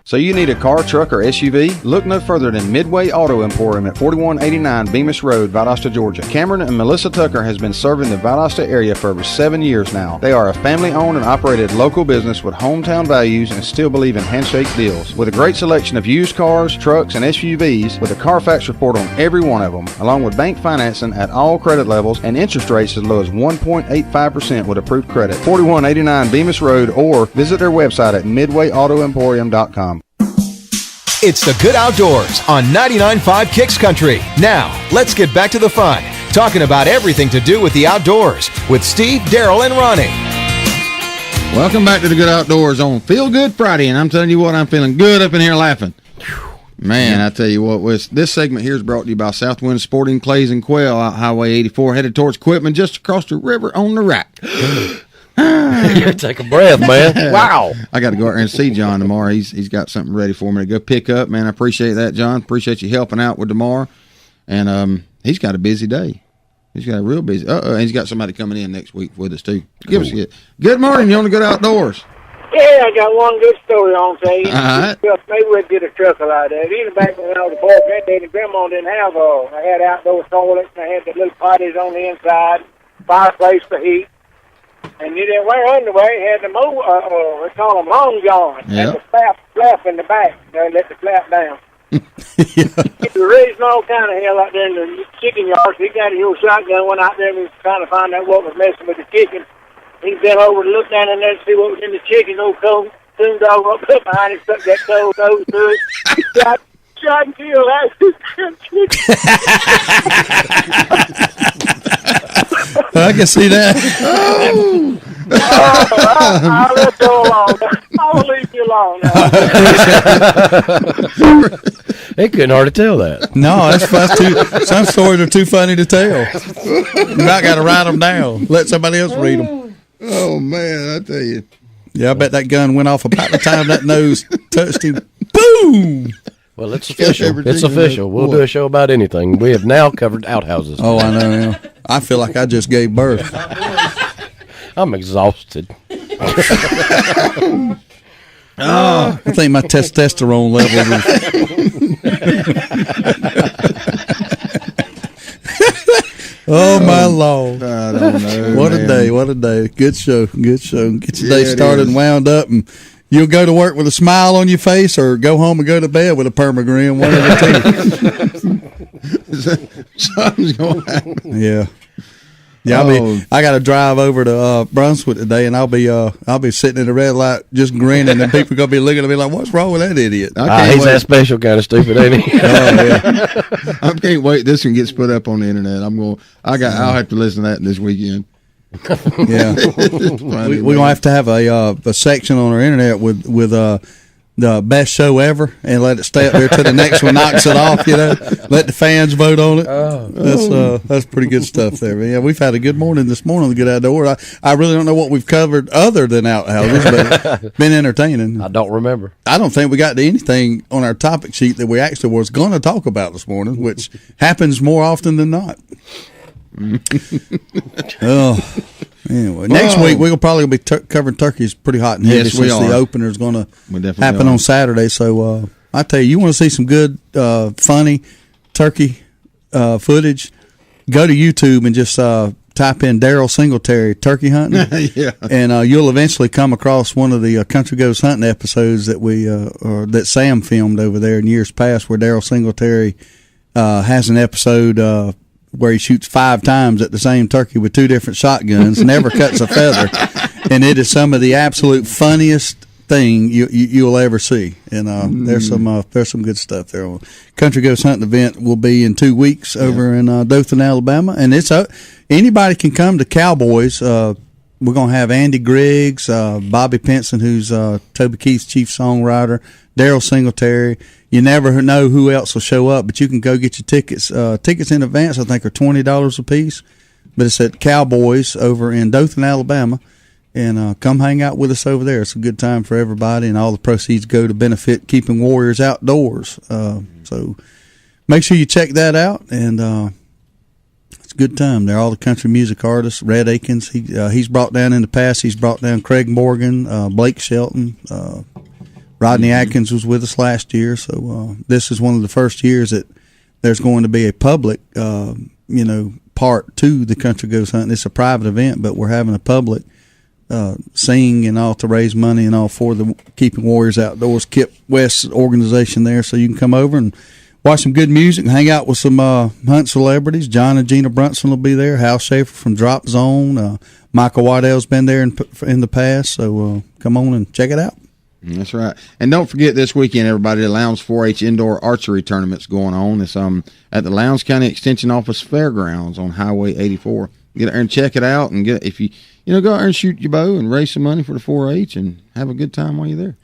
S2: So you need a car, truck, or SUV? Look no further than Midway Auto Emporium at 4189 Bemis Road, Valdosta, Georgia. Cameron and Melissa Tucker has been serving the Valdosta area for over 7 years now. They are a family-owned and operated local business with hometown values and still believe in handshake deals. With a great selection of used cars, trucks, and SUVs, with a Carfax report on every one of them, along with bank financing at all credit levels and interest rates as low as 1.85% with approved credit. 4189 Bemis Road, or visit their website at midwayautoemporium.com.
S1: It's the Good Outdoors on 99.5 Kicks Country. Now, let's get back to the fun, talking about everything to do with the outdoors with Steve, Daryl, and Ronnie.
S2: Welcome back to the Good Outdoors on Feel Good Friday, and I'm telling you what, I'm feeling good up in here laughing. Man, I tell you what, this segment here is brought to you by Southwind Sporting Clays and Quail out Highway 84, headed towards Quitman, just across the river on the right.
S4: You take a breath, man. Wow.
S2: I got to go out there and see John tomorrow. He's got something ready for me to go pick up, man. I appreciate that, John. Appreciate you helping out with tomorrow. And he's got a busy day. He's got a real busy. And he's got somebody coming in next week with us too. Give us a good morning. You on the Good Outdoors?
S12: Yeah, I got one good story on to you.
S2: All right.
S12: Maybe we'd get a trucker like that. Even back when I was a boy, Granddad and Grandma didn't have I had outdoor toilets, and I had the little potties on the inside, fireplace for heat. And you didn't wear underwear. You had the we call them long johns.
S2: Yep.
S12: And the flap in the back. They let the flap down. He was raising all kind of hell out there in the chicken yard. So he got his old shotgun, went out there and was trying to find out what was messing with the chicken. He bent over to look down in there to see what was in the chicken. Old coon dog up behind him, stuck that cold nose through it. Shot and killed that chicken.
S3: I can see that.
S12: I'll let go alone. I'll leave you alone now.
S4: He couldn't hardly tell that.
S3: No, some stories are too funny to tell. You might got to write them down. Let somebody else read them.
S2: Oh, man, I tell you.
S3: Yeah, I bet that gun went off about the time that nose touched him. Boom!
S4: Well, it's official. It's official. We'll do a show about anything. We have now covered outhouses.
S3: Oh, I know. Yeah. I feel like I just gave birth.
S4: I'm exhausted.
S3: I think my testosterone levels Oh, my Lord.
S2: I don't know.
S3: What a day. What a day. Good show. Good show. Get your day started and wound up, and you'll go to work with a smile on your face or go home and go to bed with a permagrin, one of the two.
S2: Something's going to happen.
S3: Yeah. Yeah, I got to drive over to Brunswick today, and I'll be sitting at a red light just grinning, and people going to be looking at me like, "What's wrong with that idiot?"
S4: He's that special kind of stupid, ain't he?
S2: I can't wait. This one gets put up on the internet. I'll have to listen to that this weekend.
S3: Yeah, we're going to have a section on our internet with the best show ever, and let it stay up there till the next one knocks it off. You know, let the fans vote on it. That's pretty good stuff there. But yeah, we've had a good morning this morning on the Good Outdoor. I really don't know what we've covered other than outhouses, but it's been entertaining.
S4: I don't remember.
S3: I don't think we got to anything on our topic sheet that we actually was going to talk about this morning, which happens more often than not. Anyway, next week we'll probably be covering turkeys pretty hot and heavy
S2: Yes, we
S3: since
S2: are.
S3: the opener is going to
S2: definitely
S3: happen
S2: are.
S3: on Saturday. So I tell you want to see some good, funny turkey footage, go to YouTube and just type in Daryl Singletary turkey hunting,
S2: Yeah.
S3: and you'll eventually come across one of the Country Goes Hunting episodes that we or that Sam filmed over there in years past, where Daryl Singletary has an episode where he shoots 5 times at the same turkey with 2 different shotguns, never cuts a feather, and it is some of the absolute funniest thing you'll ever see. And there's some good stuff there. Country Goes Hunting event will be in 2 weeks over in Dothan, Alabama, and it's anybody can come to Cowboys. We're gonna have Andy Griggs, Bobby Pinson, who's Toby Keith's chief songwriter, Daryl Singletary. You never know who else will show up, but you can go get your tickets. Tickets in advance, I think, are $20 a piece. But it's at Cowboys over in Dothan, Alabama. And come hang out with us over there. It's a good time for everybody, and all the proceeds go to benefit Keeping Warriors Outdoors. So make sure you check that out, and it's a good time. They're all the country music artists. Red Akins, he's brought down in the past. He's brought down Craig Morgan, Blake Shelton. Rodney Atkins was with us last year. So this is one of the first years that there's going to be a public, part to the Country Goes Hunting. It's a private event, but we're having a public sing and all to raise money and all for the Keeping Warriors Outdoors, Kip West's organization there. So you can come over and watch some good music and hang out with some hunt celebrities. John and Gina Brunson will be there. Hal Schaefer from Drop Zone. Michael Waddell's been there in the past. So come on and check it out.
S2: That's right. And don't forget this weekend, everybody, the Lowndes 4-H Indoor Archery Tournament's going on. It's at the Lowndes County Extension Office Fairgrounds on Highway 84. Get there and check it out, and go out there and shoot your bow and raise some money for the 4-H and have a good time while you're there.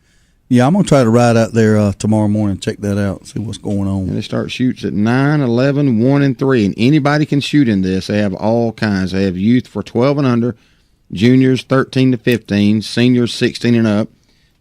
S3: Yeah, I'm going to try to ride out there tomorrow morning, check that out, see what's going on.
S2: And they start shoots at 9, 11, 1, and 3, and anybody can shoot in this. They have all kinds. They have youth for 12 and under, juniors 13 to 15, seniors 16 and up.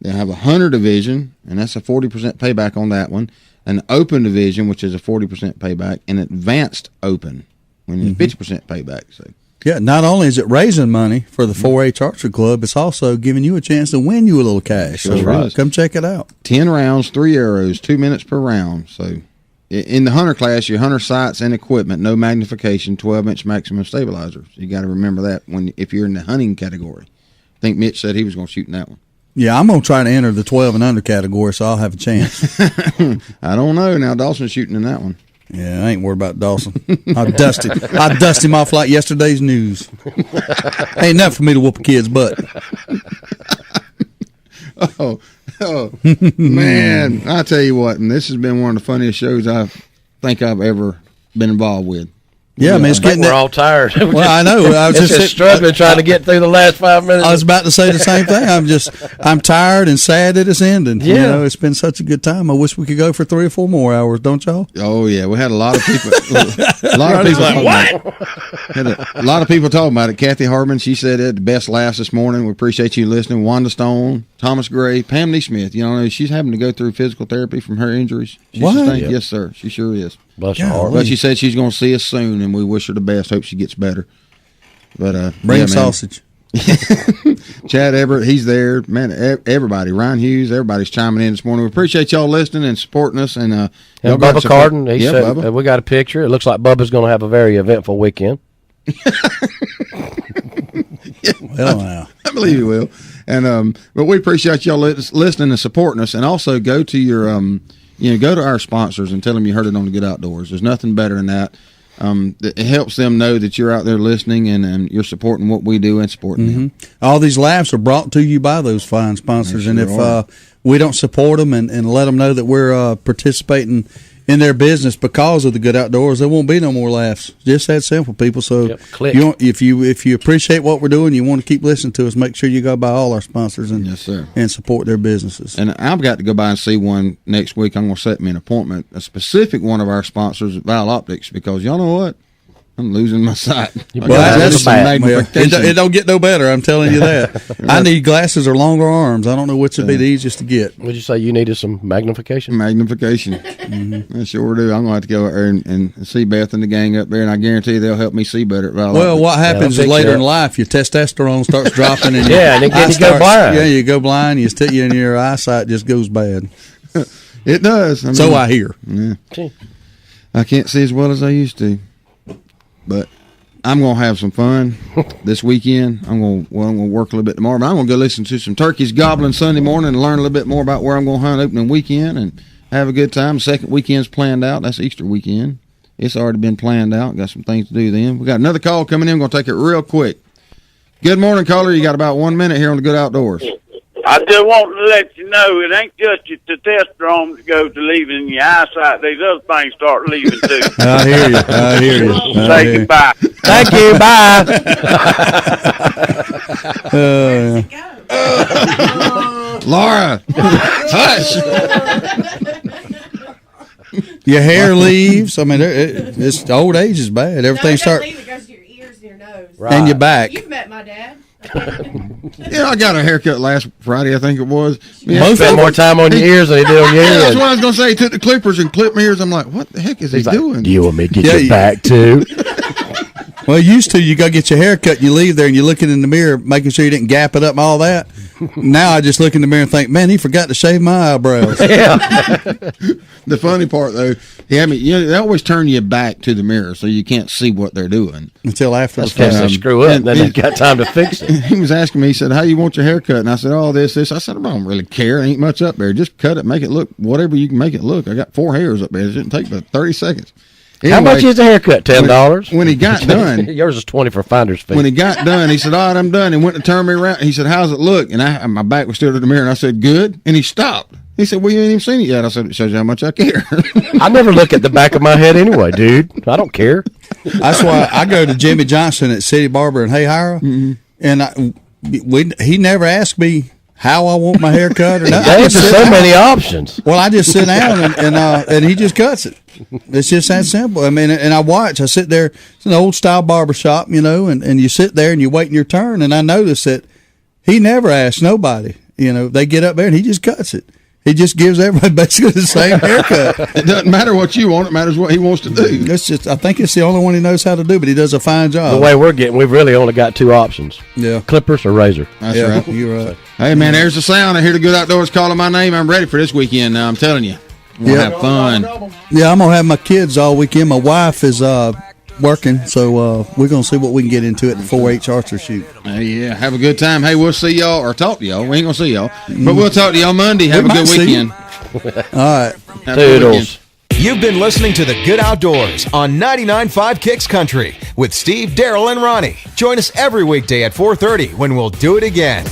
S2: They have a hunter division, and that's a 40% payback on that one. An open division, which is a 40% payback, and advanced open, when it's 50% payback. So.
S3: Yeah, not only is it raising money for the 4-H Archery Club, it's also giving you a chance to win you a little cash. So come check it out.
S2: 10 rounds, 3 arrows, 2 minutes per round. So in the hunter class, your hunter sights and equipment, no magnification, 12-inch maximum stabilizers. You got to remember that if you're in the hunting category. I think Mitch said he was going to shoot in that one.
S3: Yeah, I'm going to try to enter the 12 and under category, so I'll have a chance.
S2: I don't know. Now, Dawson's shooting in that one.
S3: Yeah, I ain't worried about Dawson. I'll dust him off like yesterday's news. Ain't enough for me to whoop a kid's butt.
S2: Oh, man. I tell you what, and this has been one of the funniest shows I think I've ever been involved with.
S3: Yeah, man, it's getting
S4: we're all tired.
S3: Well, I know. I was
S4: just struggling trying to get through the last 5 minutes.
S3: I was about to say the same thing. I'm tired and sad that it's ending.
S4: Yeah.
S3: You know, it's been such a good time. I wish we could go for 3 or 4 more hours, don't y'all?
S2: Oh yeah, we had a lot of people. A lot of people talking about it. Had a lot of people talking about it. Kathy Harbin, she said it. The best laughs this morning. We appreciate you listening. Wanda Stone, Thomas Gray, Pam Neesmith. You know, she's having to go through physical therapy from her injuries.
S3: What?
S2: Yes, sir. She sure is.
S4: Bless her heart.
S2: But she said she's going to see us soon, and we wish her the best. Hope she gets better. But
S3: bring sausage.
S2: Chad Everett, he's there. Man, everybody. Ryan Hughes, everybody's chiming in this morning. We appreciate y'all listening and supporting us. And
S4: Bubba Carden, he said, we got a picture. It looks like Bubba's going to have a very eventful weekend.
S3: Well, now.
S2: I believe he will. And but we appreciate y'all listening and supporting us. And also go to your go to our sponsors and tell them you heard it on the Good Outdoors. There's nothing better than that. It helps them know that you're out there listening and you're supporting what we do and supporting them.
S3: All these laughs are brought to you by those fine sponsors. And if we don't support them and let them know that we're participating in their business because of the Good Outdoors, there won't be no more laughs. Just that simple, people. So if you appreciate what we're doing, you want to keep listening to us, make sure you go by all our sponsors and and support their businesses.
S2: And I've got to go by and see one next week. I'm going to set me an appointment, a specific one of our sponsors at Val Optics, because y'all know what? I'm losing my sight.
S3: Well, that's it don't get no better. I'm telling you that. I need glasses or longer arms. I don't know which would be the easiest to get.
S4: Would you say you needed some magnification?
S2: Magnification. I sure do. I'm going to have to go out there and see Beth and the gang up there, and I guarantee they'll help me see better.
S3: Well, what happens is later in life, your testosterone starts dropping, and
S4: and then you go blind.
S3: Yeah, you go blind. And your eyesight just goes bad.
S2: It does.
S3: So I hear.
S2: Yeah. I can't see as well as I used to. But I'm going to have some fun this weekend. I'm going to work a little bit tomorrow, but I'm going to go listen to some turkeys gobbling Sunday morning and learn a little bit more about where I'm going to hunt opening weekend and have a good time. Second weekend's planned out. That's Easter weekend. It's already been planned out. Got some things to do then. We got another call coming in. We're going to take it real quick. Good morning, caller. You got about 1 minute here on the Good Outdoors.
S7: I just want to let you know it ain't just your testosterone that goes to leaving your eyesight. These other things start leaving too.
S3: I hear you.
S7: Say goodbye.
S4: Thank you. Bye.
S2: Laura, hush.
S3: Your hair leaves. I mean, it's old age is bad. Everything starts.
S10: It goes to your ears and your nose.
S3: And your back.
S10: You've met my dad.
S2: Yeah, I got a haircut last Friday, I think it was.
S4: Most spend more time on your ears than he did on your
S2: That's
S4: head.
S2: what I was going to say. He took the clippers and clipped my ears. I'm like, what the heck is he doing?
S4: Do you want me to get your back too?
S3: Well, used to, you go get your hair cut, and you leave there, and you're looking in the mirror, making sure you didn't gap it up and all that. Now I just look in the mirror and think, man, he forgot to shave my eyebrows.
S4: Yeah.
S2: The funny part, though, they always turn you back to the mirror so you can't see what they're doing.
S3: Until after
S4: the fact. They screw up, and then they got time to fix it.
S2: He was asking me, he said, how you want your hair cut? And I said, oh, this. I said, I don't really care. There ain't much up there. Just cut it, make it look whatever you can make it look. I got 4 hairs up there. It shouldn't take but 30 seconds. Anyway,
S4: how much is the haircut? $10.
S2: When he got done,
S4: yours is 20 for finder's fee.
S2: When he got done, he said, "All right, I'm done." And went to turn me around. He said, "How's it look?" And my back was still to the mirror, and I said, "Good." And he stopped. He said, "Well, you ain't even seen it yet." I said, "It shows you how much I care."
S4: I never look at the back of my head anyway, dude. I don't care.
S3: That's why I go to Jimmy Johnson at City Barber in Hayhire, and he never asked me how I want my hair cut or nothing.
S4: There's so many options.
S3: Well, I just sit down and he just cuts it. It's just that simple. I mean, and I sit there. It's an old style barber shop, and you sit there and you're waiting your turn. And I notice that he never asks nobody. They get up there and he just cuts it. He just gives everybody basically the same haircut.
S2: It doesn't matter what you want; it matters what he wants to do.
S3: I think it's the only one he knows how to do, but he does a fine job.
S4: The way we've really only got 2 options: clippers or razor.
S2: That's right.
S3: You're right.
S2: Hey man, there's the sound. I hear the Good Outdoors calling my name. I'm ready for this weekend. Now I'm telling you, we'll have fun.
S3: Yeah, I'm gonna have my kids all weekend. My wife is working, so we're gonna see what we can get into at the 4-H archer shoot.
S2: Yeah, have a good time. Hey, we'll see y'all or talk to y'all. We ain't gonna see y'all, but we'll talk to y'all Monday. Have a good weekend.
S3: All right,
S4: toodles.
S1: You've been listening to The Good Outdoors on 99.5 Kicks Country with Steve, Daryl, and Ronnie. Join us every weekday at 4:30 when we'll do it again.